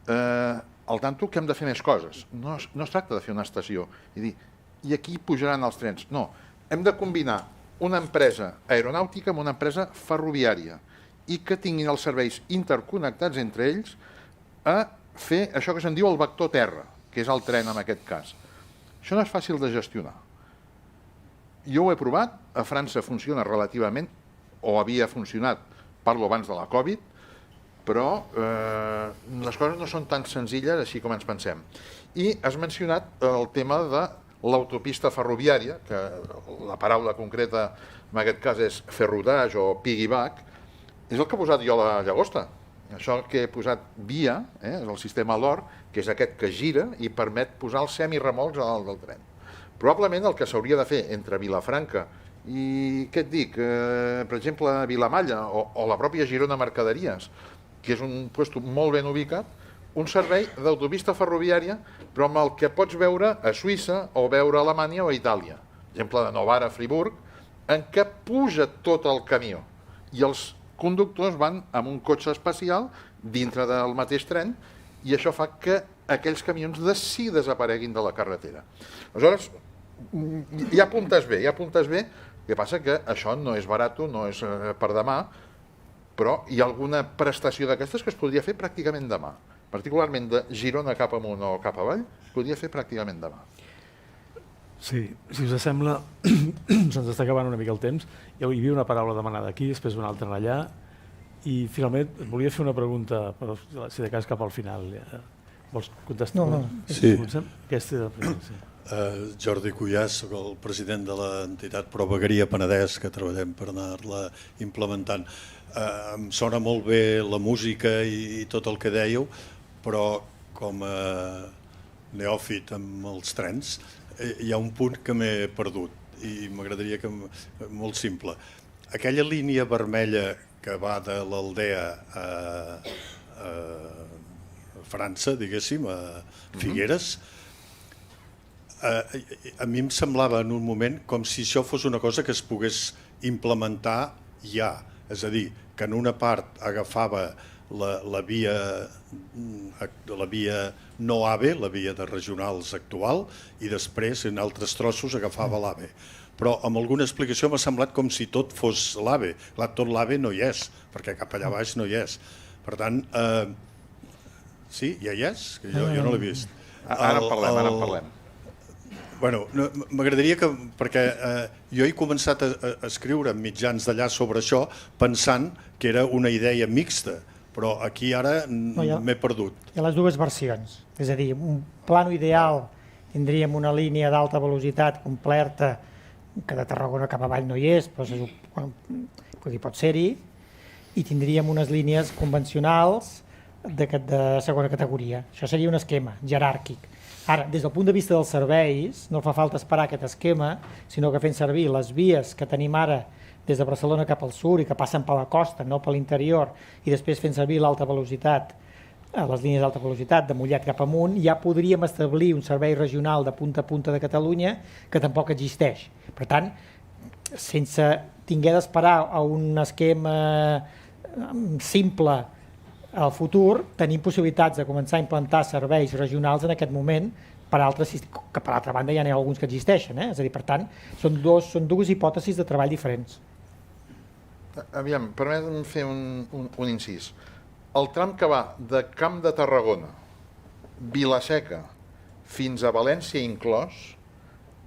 al tanto que hem de fer més coses. No es tracta de fer una estació i dir, i aquí pujaran els trens. No, hem de combinar una empresa aeronàutica amb una empresa ferroviària i que tinguin els serveis interconnectats entre ells a fer això que se'n diu el vector terra, que és el tren en aquest cas. Això no és fàcil de gestionar. Jo ho he provat, a França funciona relativament, o havia funcionat, parlo abans de la Covid, però les coses no són tan senzilles així com ens pensem. I has mencionat el tema de l'autopista ferroviària, que la paraula concreta en aquest cas és ferrotage o piggyback, és el que he posat jo a la llagosta. Això que he posat via, és el sistema LOR, que és aquest que gira i permet posar els semiremolcs a dalt del tren. Probablement el que s'hauria de fer entre Vilafranca i, què et dic, per exemple, Vilamalla o la pròpia Girona Mercaderies, que és un lloc molt ben ubicat, un servei d'autopista ferroviària, però amb el que pots veure a Suïssa o veure a Alemanya o a Itàlia. Per exemple, de Novara a Friburg, en què puja tot el camió i els conductors van amb un cotxe especial dintre del mateix tren i això fa que aquells camions desapareguin de la carretera. Aleshores, hi ha puntes bé, el que passa que això no és barat, no és per demà, però hi ha alguna prestació d'aquestes que es podria fer pràcticament demà. Particularment de Girona cap amunt o cap avall, es podria fer pràcticament demà. Sí, si us sembla, se'ns està acabant una mica el temps. Hi havia una paraula demanada aquí, després una altra allà, i finalment et volia fer una pregunta, però si de cas cap al final. Vols contestar? No. Sí. Aquesta és la primera, sí. Jordi Cuyàs, soc el president de l'entitat Pro Vegueria Penedès, que treballem per anar-la implementant. Em sona molt bé la música i tot el que dèieu, però com a neòfit amb els trens hi ha un punt que m'he perdut i m'agradaria que... molt simple. Aquella línia vermella que va de l'Aldea a França, diguéssim, a Figueres, a mi em semblava en un moment com si això fos una cosa que es pogués implementar ja. És a dir, que en una part agafava la via no AVE, la via de regionals actual, i després en altres trossos agafava l'AVE. Però amb alguna explicació m'ha semblat com si tot fos l'AVE. Tot l'AVE no hi és, perquè cap allà baix no hi és. Per tant, sí, ja hi és? Que jo no l'he vist. Ara en parlem. Bueno, m'agradaria que, perquè jo he començat a escriure en mitjans d'allà sobre això pensant que era una idea mixta, però aquí ara m'he perdut. Hi ha les dues versions, és a dir, un plano ideal tindríem una línia d'alta velocitat completa, que de Tarragona cap avall no hi és, però pot ser-hi, i tindríem unes línies convencionals de segona categoria. Això seria un esquema jeràrquic. Ara, des del punt de vista dels serveis, no fa falta esperar aquest esquema, sinó que fent servir les vies que tenim ara des de Barcelona cap al sud i que passen per la costa, no per l'interior, i després fent servir l'alta velocitat a les línies d'alta velocitat de Mollet cap amunt, ja podríem establir un servei regional de punta a punta de Catalunya que tampoc existeix. Per tant, sense tinguer d'esperar a un esquema simple al futur, tenim possibilitats de començar a implantar serveis regionals en aquest moment per altres, que per altra banda ja n'hi ha alguns que existeixen. És a dir, per tant, són dues hipòtesis de treball diferents. Aviam, permetem fer un incís. El tram que va de Camp de Tarragona, Vila-seca, fins a València inclòs,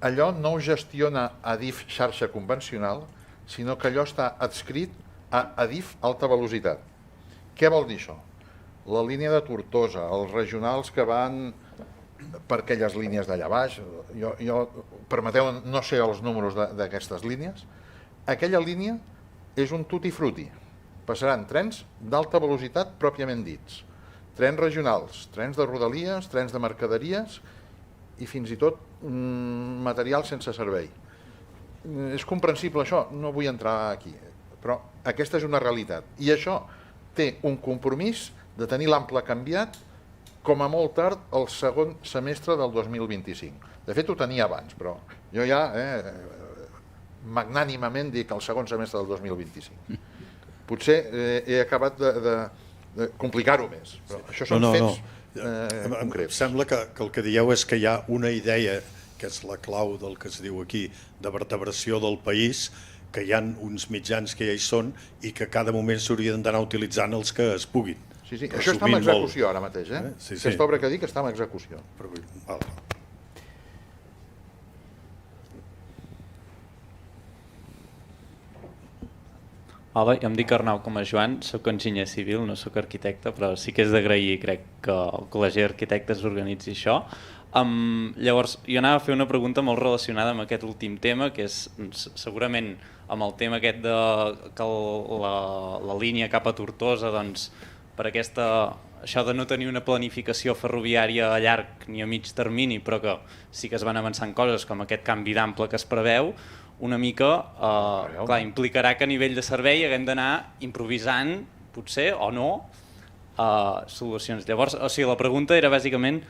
allò no ho gestiona Adif xarxa convencional, sinó que allò està adscrit a Adif alta velocitat. Què vol dir això? La línia de Tortosa, els regionals que van per aquelles línies d'allà baix, permeteu, no sé els números d'aquestes línies, aquella línia és un tutti frutti. Passaran trens d'alta velocitat pròpiament dits, trens regionals, trens de rodalies, trens de mercaderies i fins i tot material sense servei. És comprensible això, no vull entrar aquí, però aquesta és una realitat. I això té un compromís de tenir l'ample canviat com a molt tard el segon semestre del 2025. De fet, ho tenia abans, però jo ja magnànimament dic el segon semestre del 2025. Potser he acabat de complicar-ho més, però això són fets concrets. Sembla que el que dieu és que hi ha una idea, que és la clau del que es diu aquí, de vertebració del país, que hi ha uns mitjans que ja hi són i que cada moment s'haurien d'anar utilitzant els que es puguin. Sí, això està en execució ara mateix. Aquesta obra que dic està en execució. Hola, jo em dic Arnau com a Joan, soc enginyer civil, no soc arquitecte, però sí que és d'agrair, crec, que el Col·legi d'Arquitectes organitzi això. Llavors, jo anava a fer una pregunta molt relacionada amb aquest últim tema, que és segurament amb el tema aquest de que la línia cap a Tortosa, doncs, per això de no tenir una planificació ferroviària a llarg ni a mig termini, però que sí que es van avançant coses com aquest canvi d'ample que es preveu, una mica implicarà que a nivell de servei haguem d'anar improvisant, potser, o no, solucions. Llavors, la pregunta era bàsicament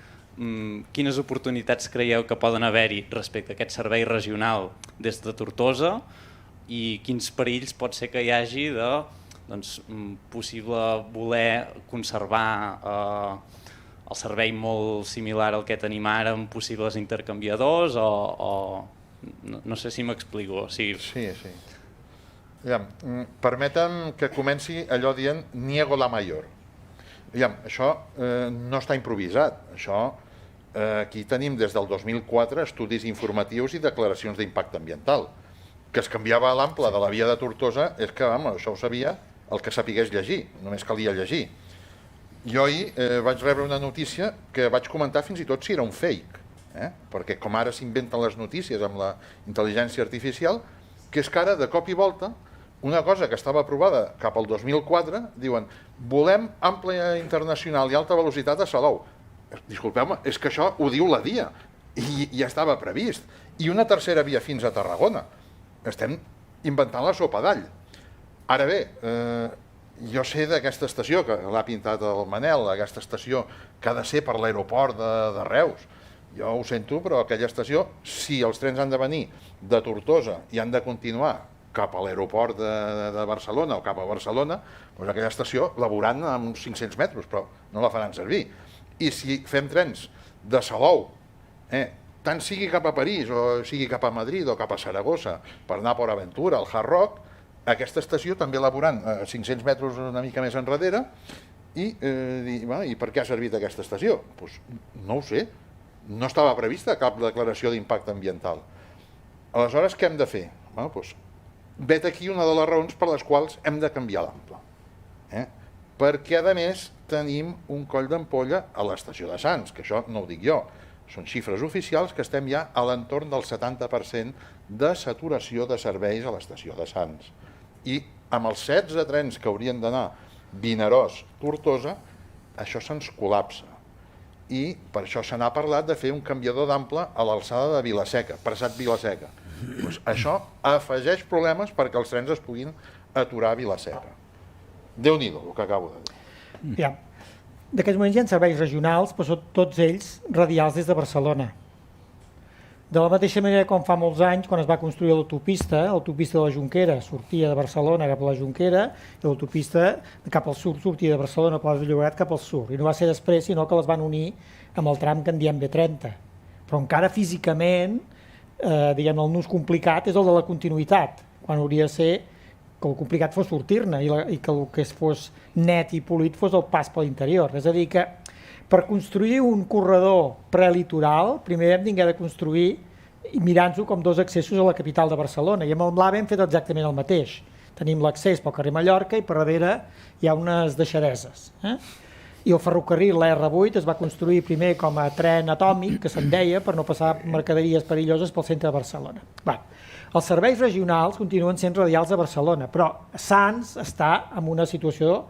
quines oportunitats creieu que poden haver-hi respecte a aquest servei regional des de Tortosa i quins perills pot ser que hi hagi de possible voler conservar el servei molt similar al que tenim ara amb possibles intercanviadors o no sé si m'explico. Sí. Permetem que comenci allò dient niego la mayor. Això no està improvisat. Aquí tenim des del 2004 estudis informatius i declaracions d'impacte ambiental. Que es canviava l'ample de la via de Tortosa és que això ho sabia el que sapigués llegir, només calia llegir. Jo ahir vaig rebre una notícia que vaig comentar fins i tot si era un fake, perquè com ara s'inventen les notícies amb la intel·ligència artificial, que és que ara de cop i volta una cosa que estava aprovada cap al 2004, diuen volem ample internacional i alta velocitat a Salou. Disculpeu-me, és que això ho diu la DIA i ja estava previst. I una tercera via fins a Tarragona. Estem inventant la sopa d'all. Ara bé, jo sé d'aquesta estació, que l'ha pintat el Manel, aquesta estació que ha de ser per l'aeroport de Reus. Jo ho sento, però aquella estació, si els trens han de venir de Tortosa i han de continuar cap a l'aeroport de Barcelona o cap a Barcelona, doncs aquella estació la veuran a uns 500 metres, però no la faran servir. I si fem trens de Salou, tant sigui cap a París o sigui cap a Madrid o cap a Saragossa, per anar a Port Aventura, al Hard Rock, aquesta estació també la veuran a 500 metres una mica més enrere i per què ha servit aquesta estació? Doncs no ho sé. No estava prevista cap declaració d'impacte ambiental. Aleshores, què hem de fer? Vet aquí una de les raons per les quals hem de canviar l'ample. Perquè, a més, tenim un coll d'ampolla a l'estació de Sants, que això no ho dic jo, són xifres oficials que estem ja a l'entorn del 70% de saturació de serveis a l'estació de Sants. I amb els 16 trens que haurien d'anar Vinaròs-Tortosa, això se'ns col·lapsa. I per això se n'ha parlat de fer un canviador d'ample a l'alçada de Vila-seca, Pressat Vila-seca. Això afegeix problemes perquè els trens es puguin aturar a Vila-seca. Déu-n'hi-do, el que acabo de dir. d'aquests moments hi ha serveis regionals, però són tots ells radials des de Barcelona. De la mateixa manera com fa molts anys, quan es va construir l'autopista de la Jonquera sortia de Barcelona cap a la Jonquera i l'autopista cap al sud sortia de Barcelona a Palau de Llobregat cap al sud. I no va ser després, sinó que les van unir amb el tram que en diem B30. Però encara físicament, diguem, el nus complicat és el de la continuïtat, quan hauria de ser que el complicat fos sortir-ne i que el que fos net i polit fos el pas per l'interior. És a dir, que per construir un corredor prelitoral, primer hem de construir mirant-ho com dos accessos a la capital de Barcelona. I amb el MLAB hem fet exactament el mateix. Tenim l'accés pel carrer Mallorca i per darrere hi ha unes deixadeses. I el ferrocarril, la R8, es va construir primer com a tren atòmic, que se'n deia, per no passar mercaderies perilloses pel centre de Barcelona. Els serveis regionals continuen sent radials a Barcelona, però Sants està en una situació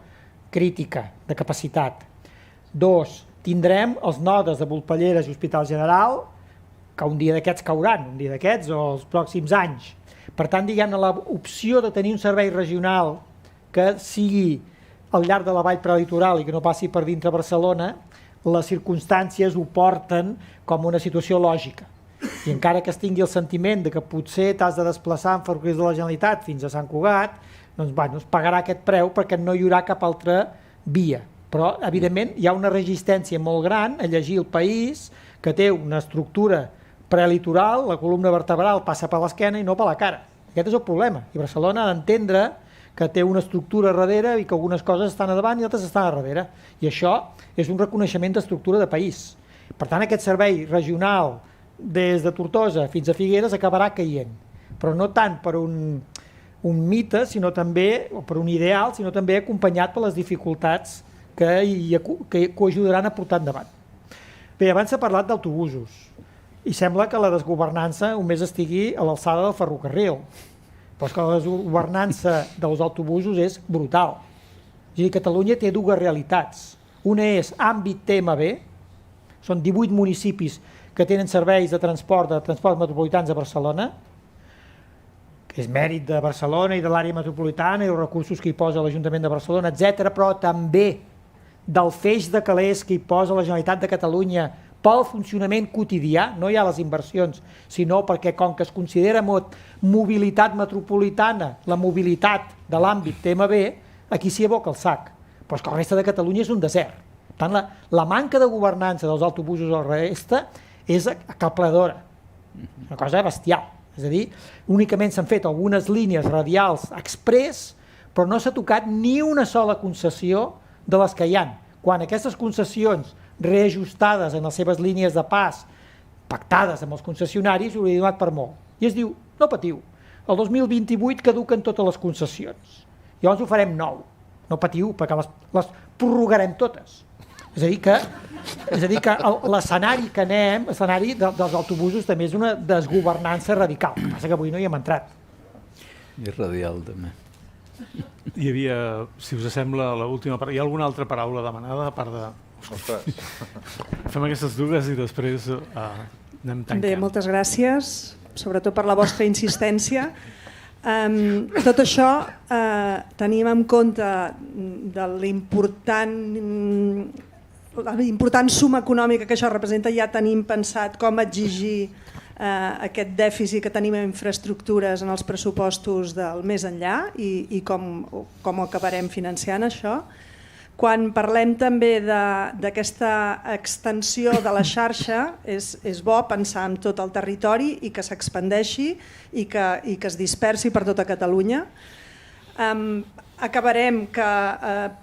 crítica de capacitat. 2. Tindrem els nodes de Volpelleres i Hospital General que un dia d'aquests cauran, un dia d'aquests o els pròxims anys. Per tant, diguem-ne, l'opció de tenir un servei regional que sigui al llarg de la vall prelitoral i que no passi per dintre Barcelona, les circumstàncies ho porten com una situació lògica. I encara que es tingui el sentiment de que potser t'has de desplaçar en ferrocarrils de la Generalitat fins a Sant Cugat, doncs es pagarà aquest preu perquè no hi haurà cap altra via. Però, evidentment, hi ha una resistència molt gran a llegir El País, que té una estructura prelitoral, la columna vertebral passa per l'esquena i no per la cara. Aquest és el problema. I Barcelona ha d'entendre que té una estructura darrere i que algunes coses estan a davant i altres estan a darrere. I això és un reconeixement d'estructura de país. Per tant, aquest servei regional des de Tortosa fins a Figueres acabarà caient. Però no tant per un mite, sinó també, o per un ideal, sinó també acompanyat per les dificultats que ho ajudaran a portar endavant. Bé, abans s'ha parlat d'autobusos i sembla que la desgovernança només estigui a l'alçada del ferrocarril, però és que la desgovernança dels autobusos és brutal. És a dir, Catalunya té dues realitats. Una és àmbit TMB, són 18 municipis que tenen serveis de transport metropolitans a Barcelona, que és mèrit de Barcelona i de l'àrea metropolitana i els recursos que hi posa l'Ajuntament de Barcelona, etc., però també del feix de calés que hi posa la Generalitat de Catalunya pel funcionament quotidià, no hi ha les inversions, sinó perquè com que es considera mobilitat metropolitana, la mobilitat de l'àmbit TMB, aquí s'hi aboca el sac. Però és que la resta de Catalunya és un desert. Per tant, la manca de governança dels autobusos a la resta és aclaparadora, una cosa bestial. És a dir, únicament s'han fet algunes línies radials express, però no s'ha tocat ni una sola concessió de les que hi ha. Quan aquestes concessions reajustades en les seves línies de pas, pactades amb els concessionaris, ho hauria donat per molt. I es diu, no patiu, el 2028 caduquen totes les concessions. Llavors ho farem nou. No patiu, perquè les prorrogarem totes. És a dir que l'escenari que anem, l'escenari dels autobusos també és una desgovernança radical. El que passa que avui no hi hem entrat. I radial també. Hi havia, si us sembla, l'última paraula. Hi ha alguna altra paraula demanada a part de... Ostres. Fem aquestes dues i després anem tancant. Bé, moltes gràcies, sobretot per la vostra insistència. Tot això tenim en compte de l'important suma econòmica que això representa. Ja tenim pensat com exigir aquest dèficit que tenim en infraestructures en els pressupostos del més enllà i com ho acabarem financiant això. Quan parlem també d'aquesta extensió de la xarxa, és bo pensar en tot el territori i que s'expandeixi i que es dispersi per tota Catalunya. Acabarem que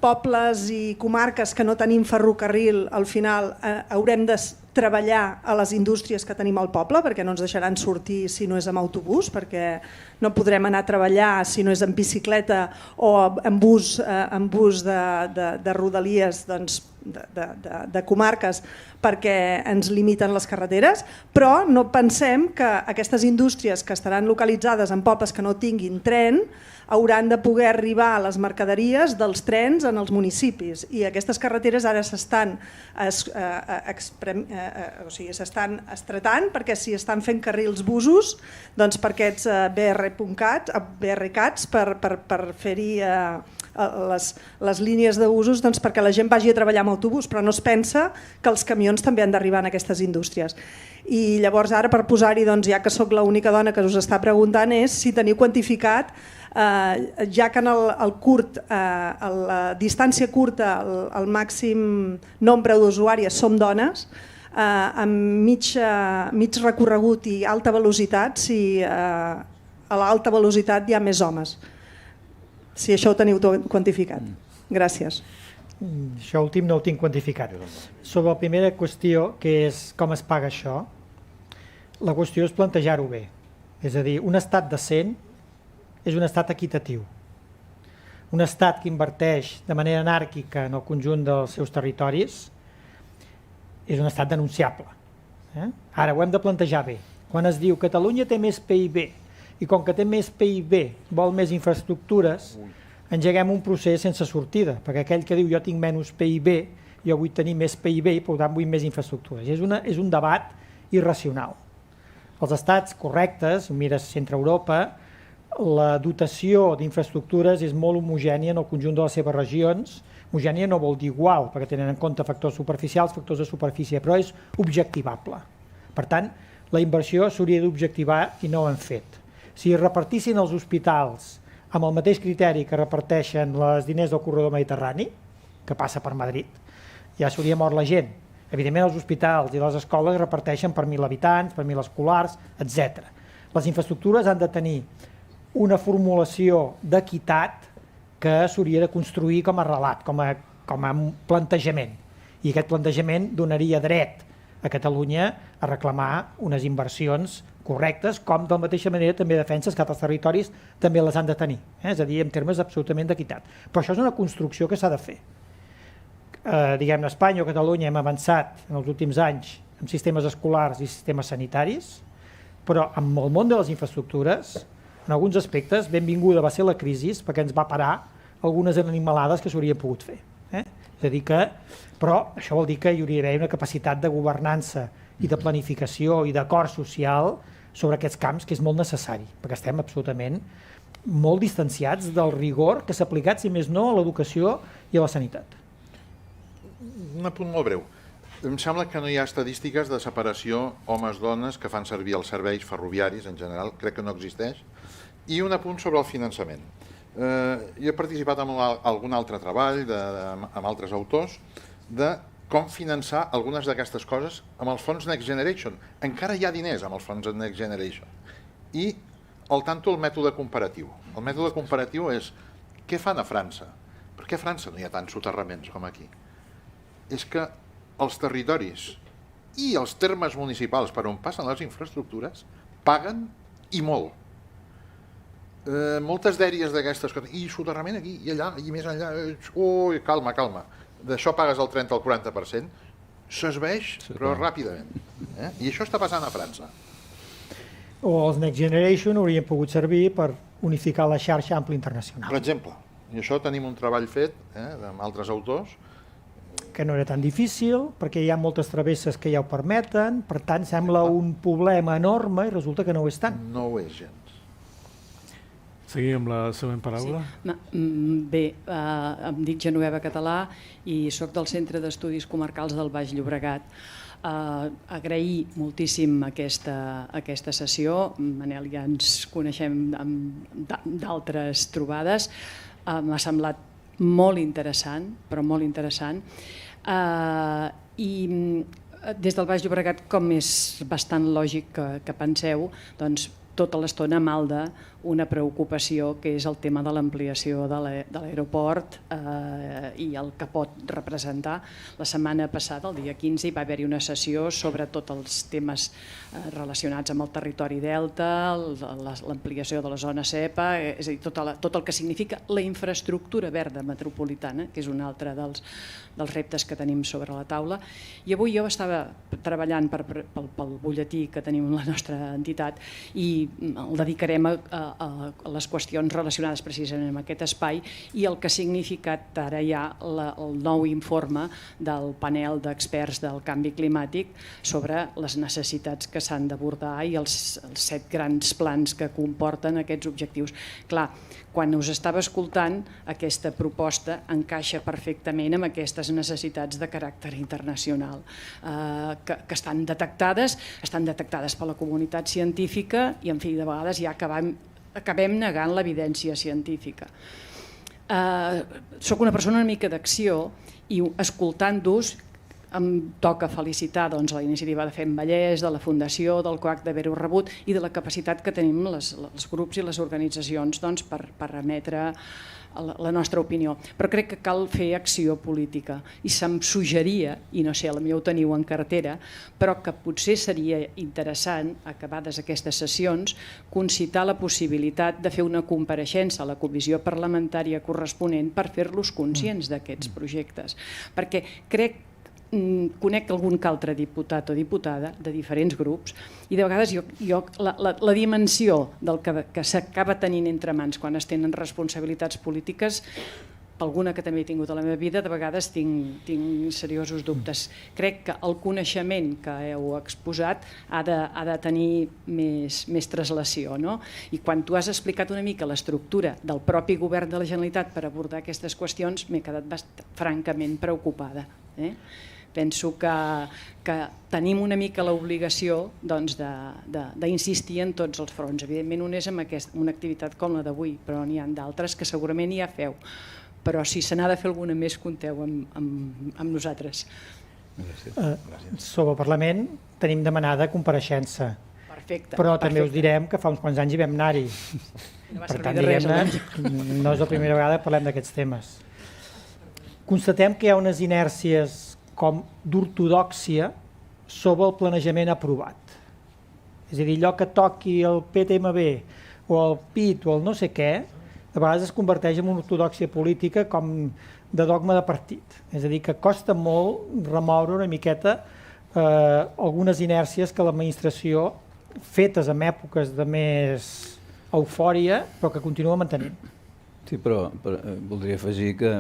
pobles i comarques que no tenim ferrocarril, al final haurem de treballar a les indústries que tenim al poble, perquè no ens deixaran sortir si no és amb autobús, perquè no podrem anar a treballar si no és en bicicleta o en bus de rodalies de comarques, perquè ens limiten les carreteres, però no pensem que aquestes indústries que estaran localitzades en pobles que no tinguin tren hauran de poder arribar a les mercaderies dels trens en els municipis, i aquestes carreteres ara s'estan estretant perquè s'hi estan fent carrils busos per aquests BRCats per fer-hi les línies d'usos perquè la gent vagi a treballar amb autobús, però no es pensa que els camions també han d'arribar en aquestes indústries. I llavors ara per posar-hi, ja que sóc l'única dona que us està preguntant, és si teniu quantificat, ja que en el curt, a la distància curta, el màxim nombre d'usuàries som dones, amb mig recorregut i alta velocitat, si a l'alta velocitat hi ha més homes. Si això ho teniu quantificat. Gràcies. Això últim no ho tinc quantificat. Sobre la primera qüestió, que és com es paga això, la qüestió és plantejar-ho bé. És a dir, un estat decent és un estat equitatiu. Un estat que inverteix de manera anàrquica en el conjunt dels seus territoris és un estat denunciable. Ara ho hem de plantejar bé. Quan es diu Catalunya té més PIB i com que té més PIB vol més infraestructures, engeguem un procés sense sortida, perquè aquell que diu jo tinc menys PIB, jo vull tenir més PIB i per tant vull més infraestructures. És un debat irracional. Els estats correctes, mires Centre-Europa, la dotació d'infraestructures és molt homogènia en el conjunt de les seves regions. Homogènia no vol dir igual, perquè tenen en compte factors superficials, factors de superfície, però és objectivable. Per tant, la inversió s'hauria d'objectivar i no ho han fet. Si repartissin els hospitals amb el mateix criteri que reparteixen els diners del corredor mediterrani, que passa per Madrid, ja s'hauria mort la gent. Evidentment, els hospitals i les escoles reparteixen per 1.000 habitants, per 1.000 escolars, etc. Les infraestructures han de tenir una formulació d'equitat que s'hauria de construir com a relat, com a plantejament. I aquest plantejament donaria dret a Catalunya a reclamar unes inversions correctes, com de la mateixa manera també defenses que altres territoris també les han de tenir. És a dir, en termes absolutament d'equitat. Però això és una construcció que s'ha de fer. Diguem-ne, Espanya o Catalunya hem avançat en els últims anys en sistemes escolars i sistemes sanitaris, però amb el món de les infraestructures, en alguns aspectes, benvinguda va ser la crisi perquè ens va parar algunes animalades que s'haurien pogut fer. És a dir que, però això vol dir que hi hauria d'haver una capacitat de governança i de planificació i d'acord social sobre aquests camps que és molt necessari, perquè estem absolutament molt distanciats del rigor que s'ha aplicat, si més no, a l'educació i a la sanitat. Un apunt molt breu. Em sembla que no hi ha estadístiques de separació homes-dones que fan servir els serveis ferroviaris en general, crec que no existeix. I un apunt sobre el finançament. Jo he participat en algun altre treball amb altres autors de com finançar algunes d'aquestes coses amb els fons Next Generation. Encara hi ha diners amb els fons Next Generation. I al tanto el mètode comparatiu. El mètode comparatiu és què fan a França? Per què a França no hi ha tants soterraments com aquí? És que els territoris i els termes municipals per on passen les infraestructures paguen i molt. Moltes dèries d'aquestes coses, i soterrament aquí, i allà, i més enllà, ui, calma, calma, d'això pagues el 30 o el 40%, s'esveix, però ràpidament. I això està passant a França. O els Next Generation haurien pogut servir per unificar la xarxa ampla internacional. Per exemple, i això tenim un treball fet amb altres autors, que no era tan difícil, perquè hi ha moltes travesses que ja ho permeten, per tant sembla un problema enorme i resulta que no ho és tant. No ho és gens. Seguim amb la següent paraula. Sí. Bé, em dic Genoveva Català i soc del Centre d'Estudis Comarcals del Baix Llobregat. Agrair moltíssim aquesta sessió. Manel, ja ens coneixem d'altres trobades. M'ha semblat molt interessant, però molt interessant. I des del Baix Llobregat, com és bastant lògic que penseu, doncs tota l'estona malda una preocupació que és el tema de l'ampliació de l'aeroport i el que pot representar. La setmana passada, el dia 15, hi va haver-hi una sessió sobre tots els temes relacionats amb el territori delta, l'ampliació de la zona CEPA, és a dir, tot el que significa la infraestructura verda metropolitana, que és un altre dels reptes que tenim sobre la taula. I avui jo estava treballant pel butlletí que tenim en la nostra entitat i el dedicarem a les qüestions relacionades precisament amb aquest espai i el que ha significat ara ja el nou informe del panel d'experts del canvi climàtic sobre les necessitats que s'han d'abordar i els 7 grans plans que comporten aquests objectius. Clar, quan us estava escoltant, aquesta proposta encaixa perfectament amb aquestes necessitats de caràcter internacional que estan detectades per la comunitat científica i, en fi, de vegades ja acabem negant l'evidència científica. Soc una persona una mica d'acció i escoltant-vos em toca felicitar la iniciativa de Fem Vallès, de la Fundació, del COAC d'haver-ho rebut i de la capacitat que tenim els grups i les organitzacions per emetre la nostra opinió. Però crec que cal fer acció política i se'm suggeria, i no sé, potser ho teniu en cartera, però que potser seria interessant, acabades aquestes sessions, concitar la possibilitat de fer una compareixença a la comissió parlamentària corresponent per fer-los conscients d'aquests projectes. Perquè conec algun que altre diputat o diputada de diferents grups i de vegades la dimensió del que s'acaba tenint entre mans quan es tenen responsabilitats polítiques, alguna que també he tingut a la meva vida, de vegades tinc seriosos dubtes. Crec que el coneixement que heu exposat ha de tenir més translació, no? I quan tu has explicat una mica l'estructura del propi govern de la Generalitat per abordar aquestes qüestions, m'he quedat francament preocupada. Penso que tenim una mica l'obligació d'insistir en tots els fronts. Evidentment, un és amb una activitat com la d'avui, però n'hi ha d'altres que segurament ja feu. Però si se n'ha de fer alguna més, compteu amb nosaltres. Sobre el Parlament tenim demanada compareixença. Perfecte. Però també us direm que fa uns quants anys hi vam anar-hi. Per tant, diguem-ne, no és la primera vegada que parlem d'aquests temes. Constatem que hi ha unes inèrcies com d'ortodòxia sobre el planejament aprovat. És a dir, allò que toqui el PTMB o el PIT o el no sé què, de vegades es converteix en una ortodòxia política com de dogma de partit. És a dir, que costa molt remoure una miqueta algunes inèrcies que l'administració, fetes en èpoques de més eufòria, però que continua mantenint. Sí, però voldria afegir que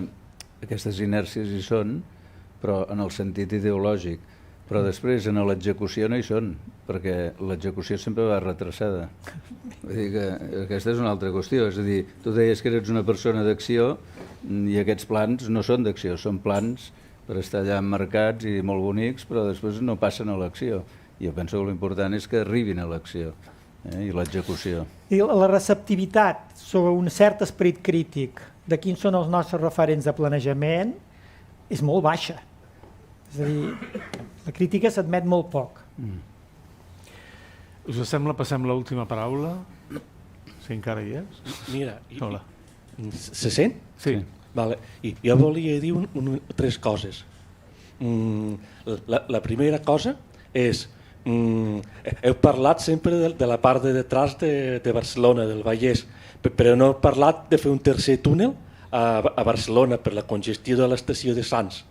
aquestes inèrcies hi són, però en el sentit ideològic. Però després en l'execució no hi són, perquè l'execució sempre va retrasada. Vull dir que aquesta és una altra qüestió. És a dir, tu deies que eres una persona d'acció i aquests plans no són d'acció, són plans per estar allà emmarcats i molt bonics, però després no passen a l'acció. Jo penso que l'important és que arribin a l'acció i l'execució. I la receptivitat sobre un cert esperit crític de quins són els nostres referents de planejament és molt baixa. És a dir, la crítica s'admet molt poc. Us sembla, passem l'última paraula? Si encara hi és. Mira, hola. Se sent? Sí. Vale. I jo volia dir 3 coses. La primera cosa és, heu parlat sempre de la part de detrás de Barcelona, del Vallès, però no heu parlat de fer un tercer túnel a Barcelona per la congestió de l'estació de Sants.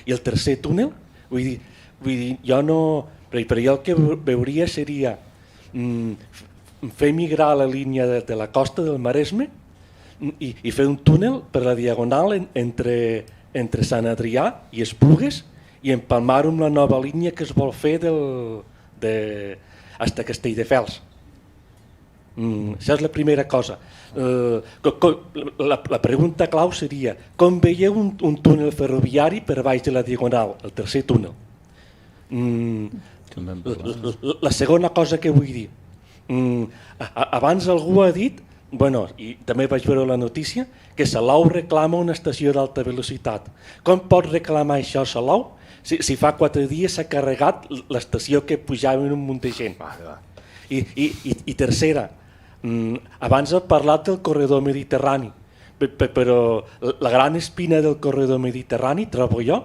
I el tercer túnel, vull dir, jo no... Però jo el que veuria seria fer migrar la línia de la costa del Maresme i fer un túnel per la diagonal entre Sant Adrià i Esplugues i empalmar-ho amb la nova línia que es vol fer hasta Castelldefels. Això és la primera cosa. La pregunta clau seria com veieu un túnel ferroviari per baix de la diagonal, el tercer túnel? La segona cosa que vull dir, abans algú ha dit, i també vaig veure la notícia, que Salou reclama una estació d'alta velocitat. Com pot reclamar això Salou si fa 4 dies s'ha carregat l'estació que pujava un munt de gent? I tercera, abans he parlat del corredor mediterrani, però la gran espina del corredor mediterrani, trobo jo,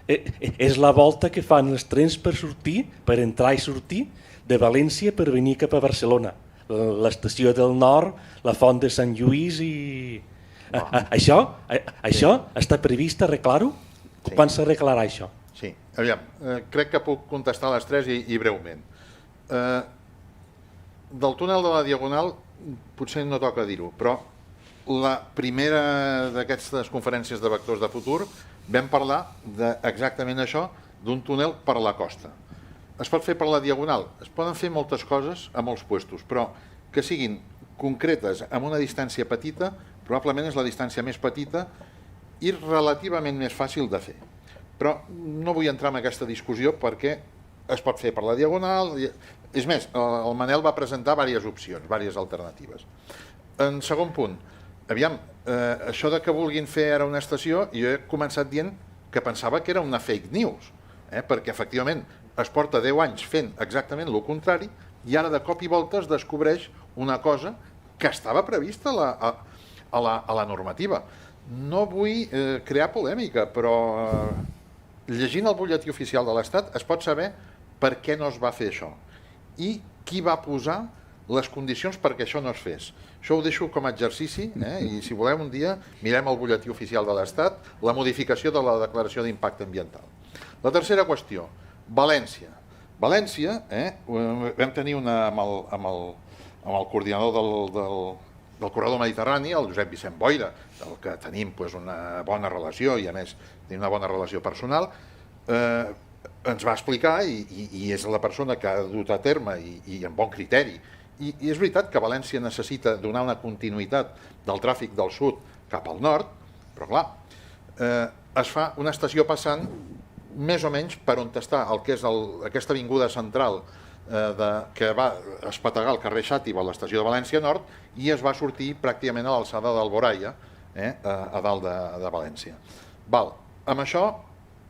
és la volta que fan els trens per sortir, per entrar i sortir de València per venir cap a Barcelona. L'estació del Nord, la Font de Sant Lluís i... Això està previst arreglar-ho? Quan s'arreglarà això? Sí, aviam, crec que puc contestar les 3 i breument. Del túnel de la Diagonal potser no toca dir-ho, però la primera d'aquestes conferències de vectors de futur vam parlar d'exactament això, d'un túnel per la costa. Es pot fer per la diagonal, es poden fer moltes coses a molts puestos, però que siguin concretes amb una distància petita, probablement és la distància més petita i relativament més fàcil de fer. Però no vull entrar en aquesta discussió perquè es pot fer per la diagonal. És més, el Manel va presentar diverses opcions, diverses alternatives. En segon punt, aviam, això de que vulguin fer ara una estació, jo he començat dient que pensava que era una fake news, perquè efectivament es porta 10 anys fent exactament el contrari i ara de cop i volta es descobreix una cosa que estava prevista a la normativa. No vull crear polèmica, però llegint el butlletí oficial de l'Estat es pot saber per què no es va fer això i qui va posar les condicions perquè això no es fes. Això ho deixo com a exercici i si volem un dia mirem el butlletí oficial de l'Estat, la modificació de la declaració d'impacte ambiental. La tercera qüestió, València. València, vam tenir amb el coordinador del corredor mediterrani, el Josep Vicent Boira, del que tenim una bona relació i a més tenim una bona relació personal, ens va explicar i és la persona que ha dut a terme i amb bon criteri. I és veritat que València necessita donar una continuïtat del tràfic del sud cap al nord, però clar, es fa una estació passant més o menys per on està el que és aquesta avinguda central que va espetegar el carrer Xàtiva a l'estació de València Nord i es va sortir pràcticament a l'alçada d'Alboraia, a dalt de València. Amb això,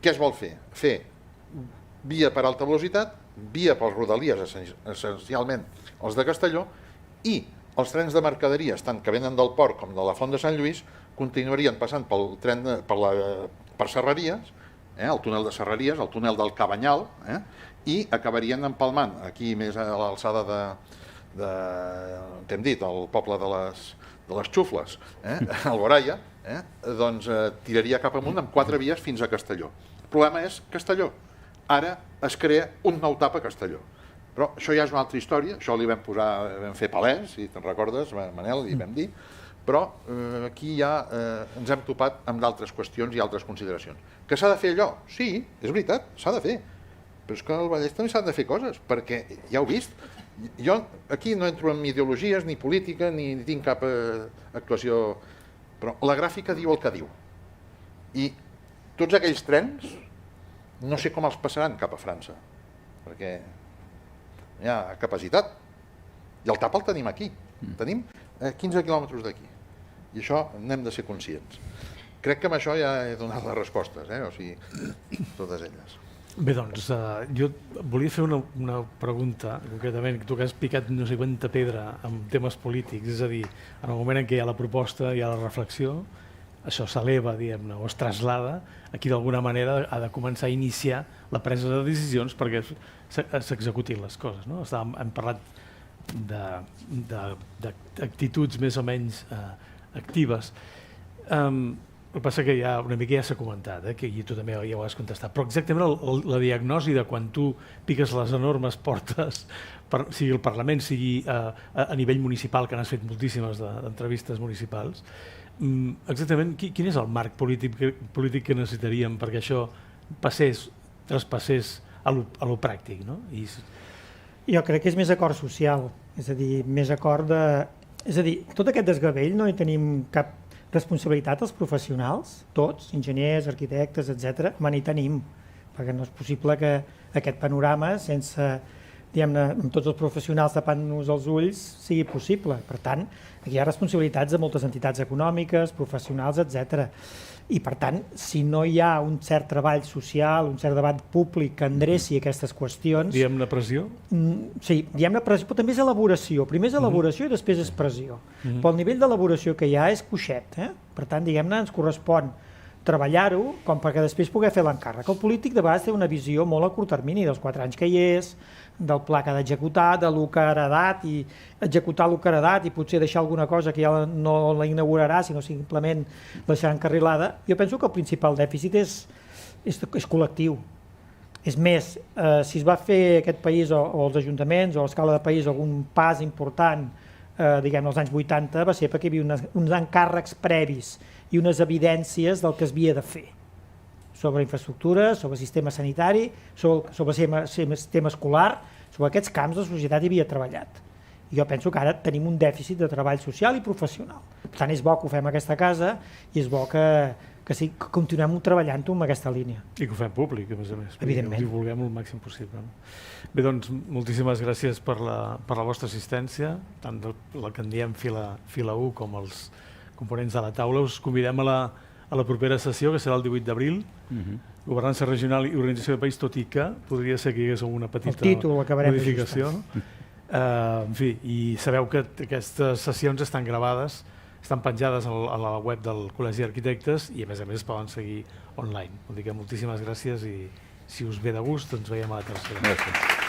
què es vol fer? Fer via per alta velocitat, via pels rodalies, essencialment els de Castelló, i els trens de mercaderies, tant que venen del port com de la Font de Sant Lluís, continuarien passant per Serraries, el túnel de Serraries, el túnel del Cabanyal, i acabarien empalmant aquí més a l'alçada t'hem dit, el poble de les Xufles, Alboraia, doncs tiraria cap amunt amb 4 vies fins a Castelló. El problema és Castelló. Ara es crea un nou tap a Castelló. Però això ja és una altra història, això li vam fer palès, si te'n recordes, Manel, i vam dir, però aquí ja ens hem topat amb d'altres qüestions i altres consideracions. Que s'ha de fer allò? Sí, és veritat, s'ha de fer. Però és que al Vallès també s'han de fer coses, perquè ja heu vist, jo aquí no entro en ideologies, ni política, ni tinc cap actuació, però la gràfica diu el que diu. I tots aquells trens, no sé com els passaran cap a França, perquè hi ha capacitat. I el TAP el tenim aquí, tenim 15 quilòmetres d'aquí. I això n'hem de ser conscients. Crec que amb això ja he donat les respostes, o sigui, totes elles. Bé, doncs, jo volia fer una pregunta, concretament, tu que has picat no sé quanta pedra amb temes polítics, és a dir, en el moment en què hi ha la proposta, hi ha la reflexió, això s'eleva, diguem-ne, o es traslada, aquí d'alguna manera ha de començar a iniciar la presa de decisions perquè s'executin les coses, no? Hem parlat d'actituds més o menys actives. El que passa que una mica ja s'ha comentat, que tu també ja ho has contestat, però exactament la diagnosi de quan tu piques les enormes portes, sigui el Parlament, sigui a nivell municipal, que n'has fet moltíssimes d'entrevistes municipals, exactament quin és el marc polític que necessitaríem perquè això traspassés a lo pràctic, no? Jo crec que és més acord social, és a dir, més acord de... És a dir, tot aquest desgavell no hi tenim cap responsabilitat els professionals, tots, enginyers, arquitectes, etc. Home, n'hi tenim, perquè no és possible que aquest panorama, sense, diguem-ne, amb tots els professionals tapant-nos els ulls, sigui possible. Per tant, aquí hi ha responsabilitats de moltes entitats econòmiques, professionals, etc. I, per tant, si no hi ha un cert treball social, un cert debat públic que endreci aquestes qüestions... Diem-ne pressió? Sí, diem-ne pressió, però també és elaboració. Primer és elaboració i després és pressió. Però el nivell d'elaboració que hi ha és coixet. Per tant, diguem-ne, ens correspon treballar-ho com perquè després poder fer l'encàrrec. El polític de vegades té una visió molt a curt termini, dels 4 anys que hi és, del pla que ha d'executar, de lo que ha heredat i executar el que ha heredat i potser deixar alguna cosa que ja no la inaugurarà, sinó simplement deixar encarrilada. Jo penso que el principal dèficit és col·lectiu. És més, si es va fer aquest país o els ajuntaments o a l'escala de país algun pas important diguem, als anys 80, va ser perquè hi havia uns encàrrecs previs i unes evidències del que es havia de fer sobre infraestructures, sobre sistema sanitari, sobre sistema escolar, sobre aquests camps la societat hi havia treballat. Jo penso que ara tenim un dèficit de treball social i professional. Per tant, és bo que ho fem a aquesta casa i és bo que continuem treballant-ho en aquesta línia. I que ho fem públic, a més a més. Evidentment. Que ho divulguem el màxim possible. Bé, doncs, moltíssimes gràcies per la vostra assistència, tant la que en diem fila 1 com els components de la taula. Us convidem a la propera sessió, que serà el 18 d'abril, Governança regional i organització de país, tot i que podria ser que hi hagués alguna petita modificació. En fi, i sabeu que aquestes sessions estan gravades, estan penjades a la web del Col·legi d'Arquitectes i a més poden seguir online. Vol dir que moltíssimes gràcies i si us ve de gust ens veiem a la tercera. Gràcies.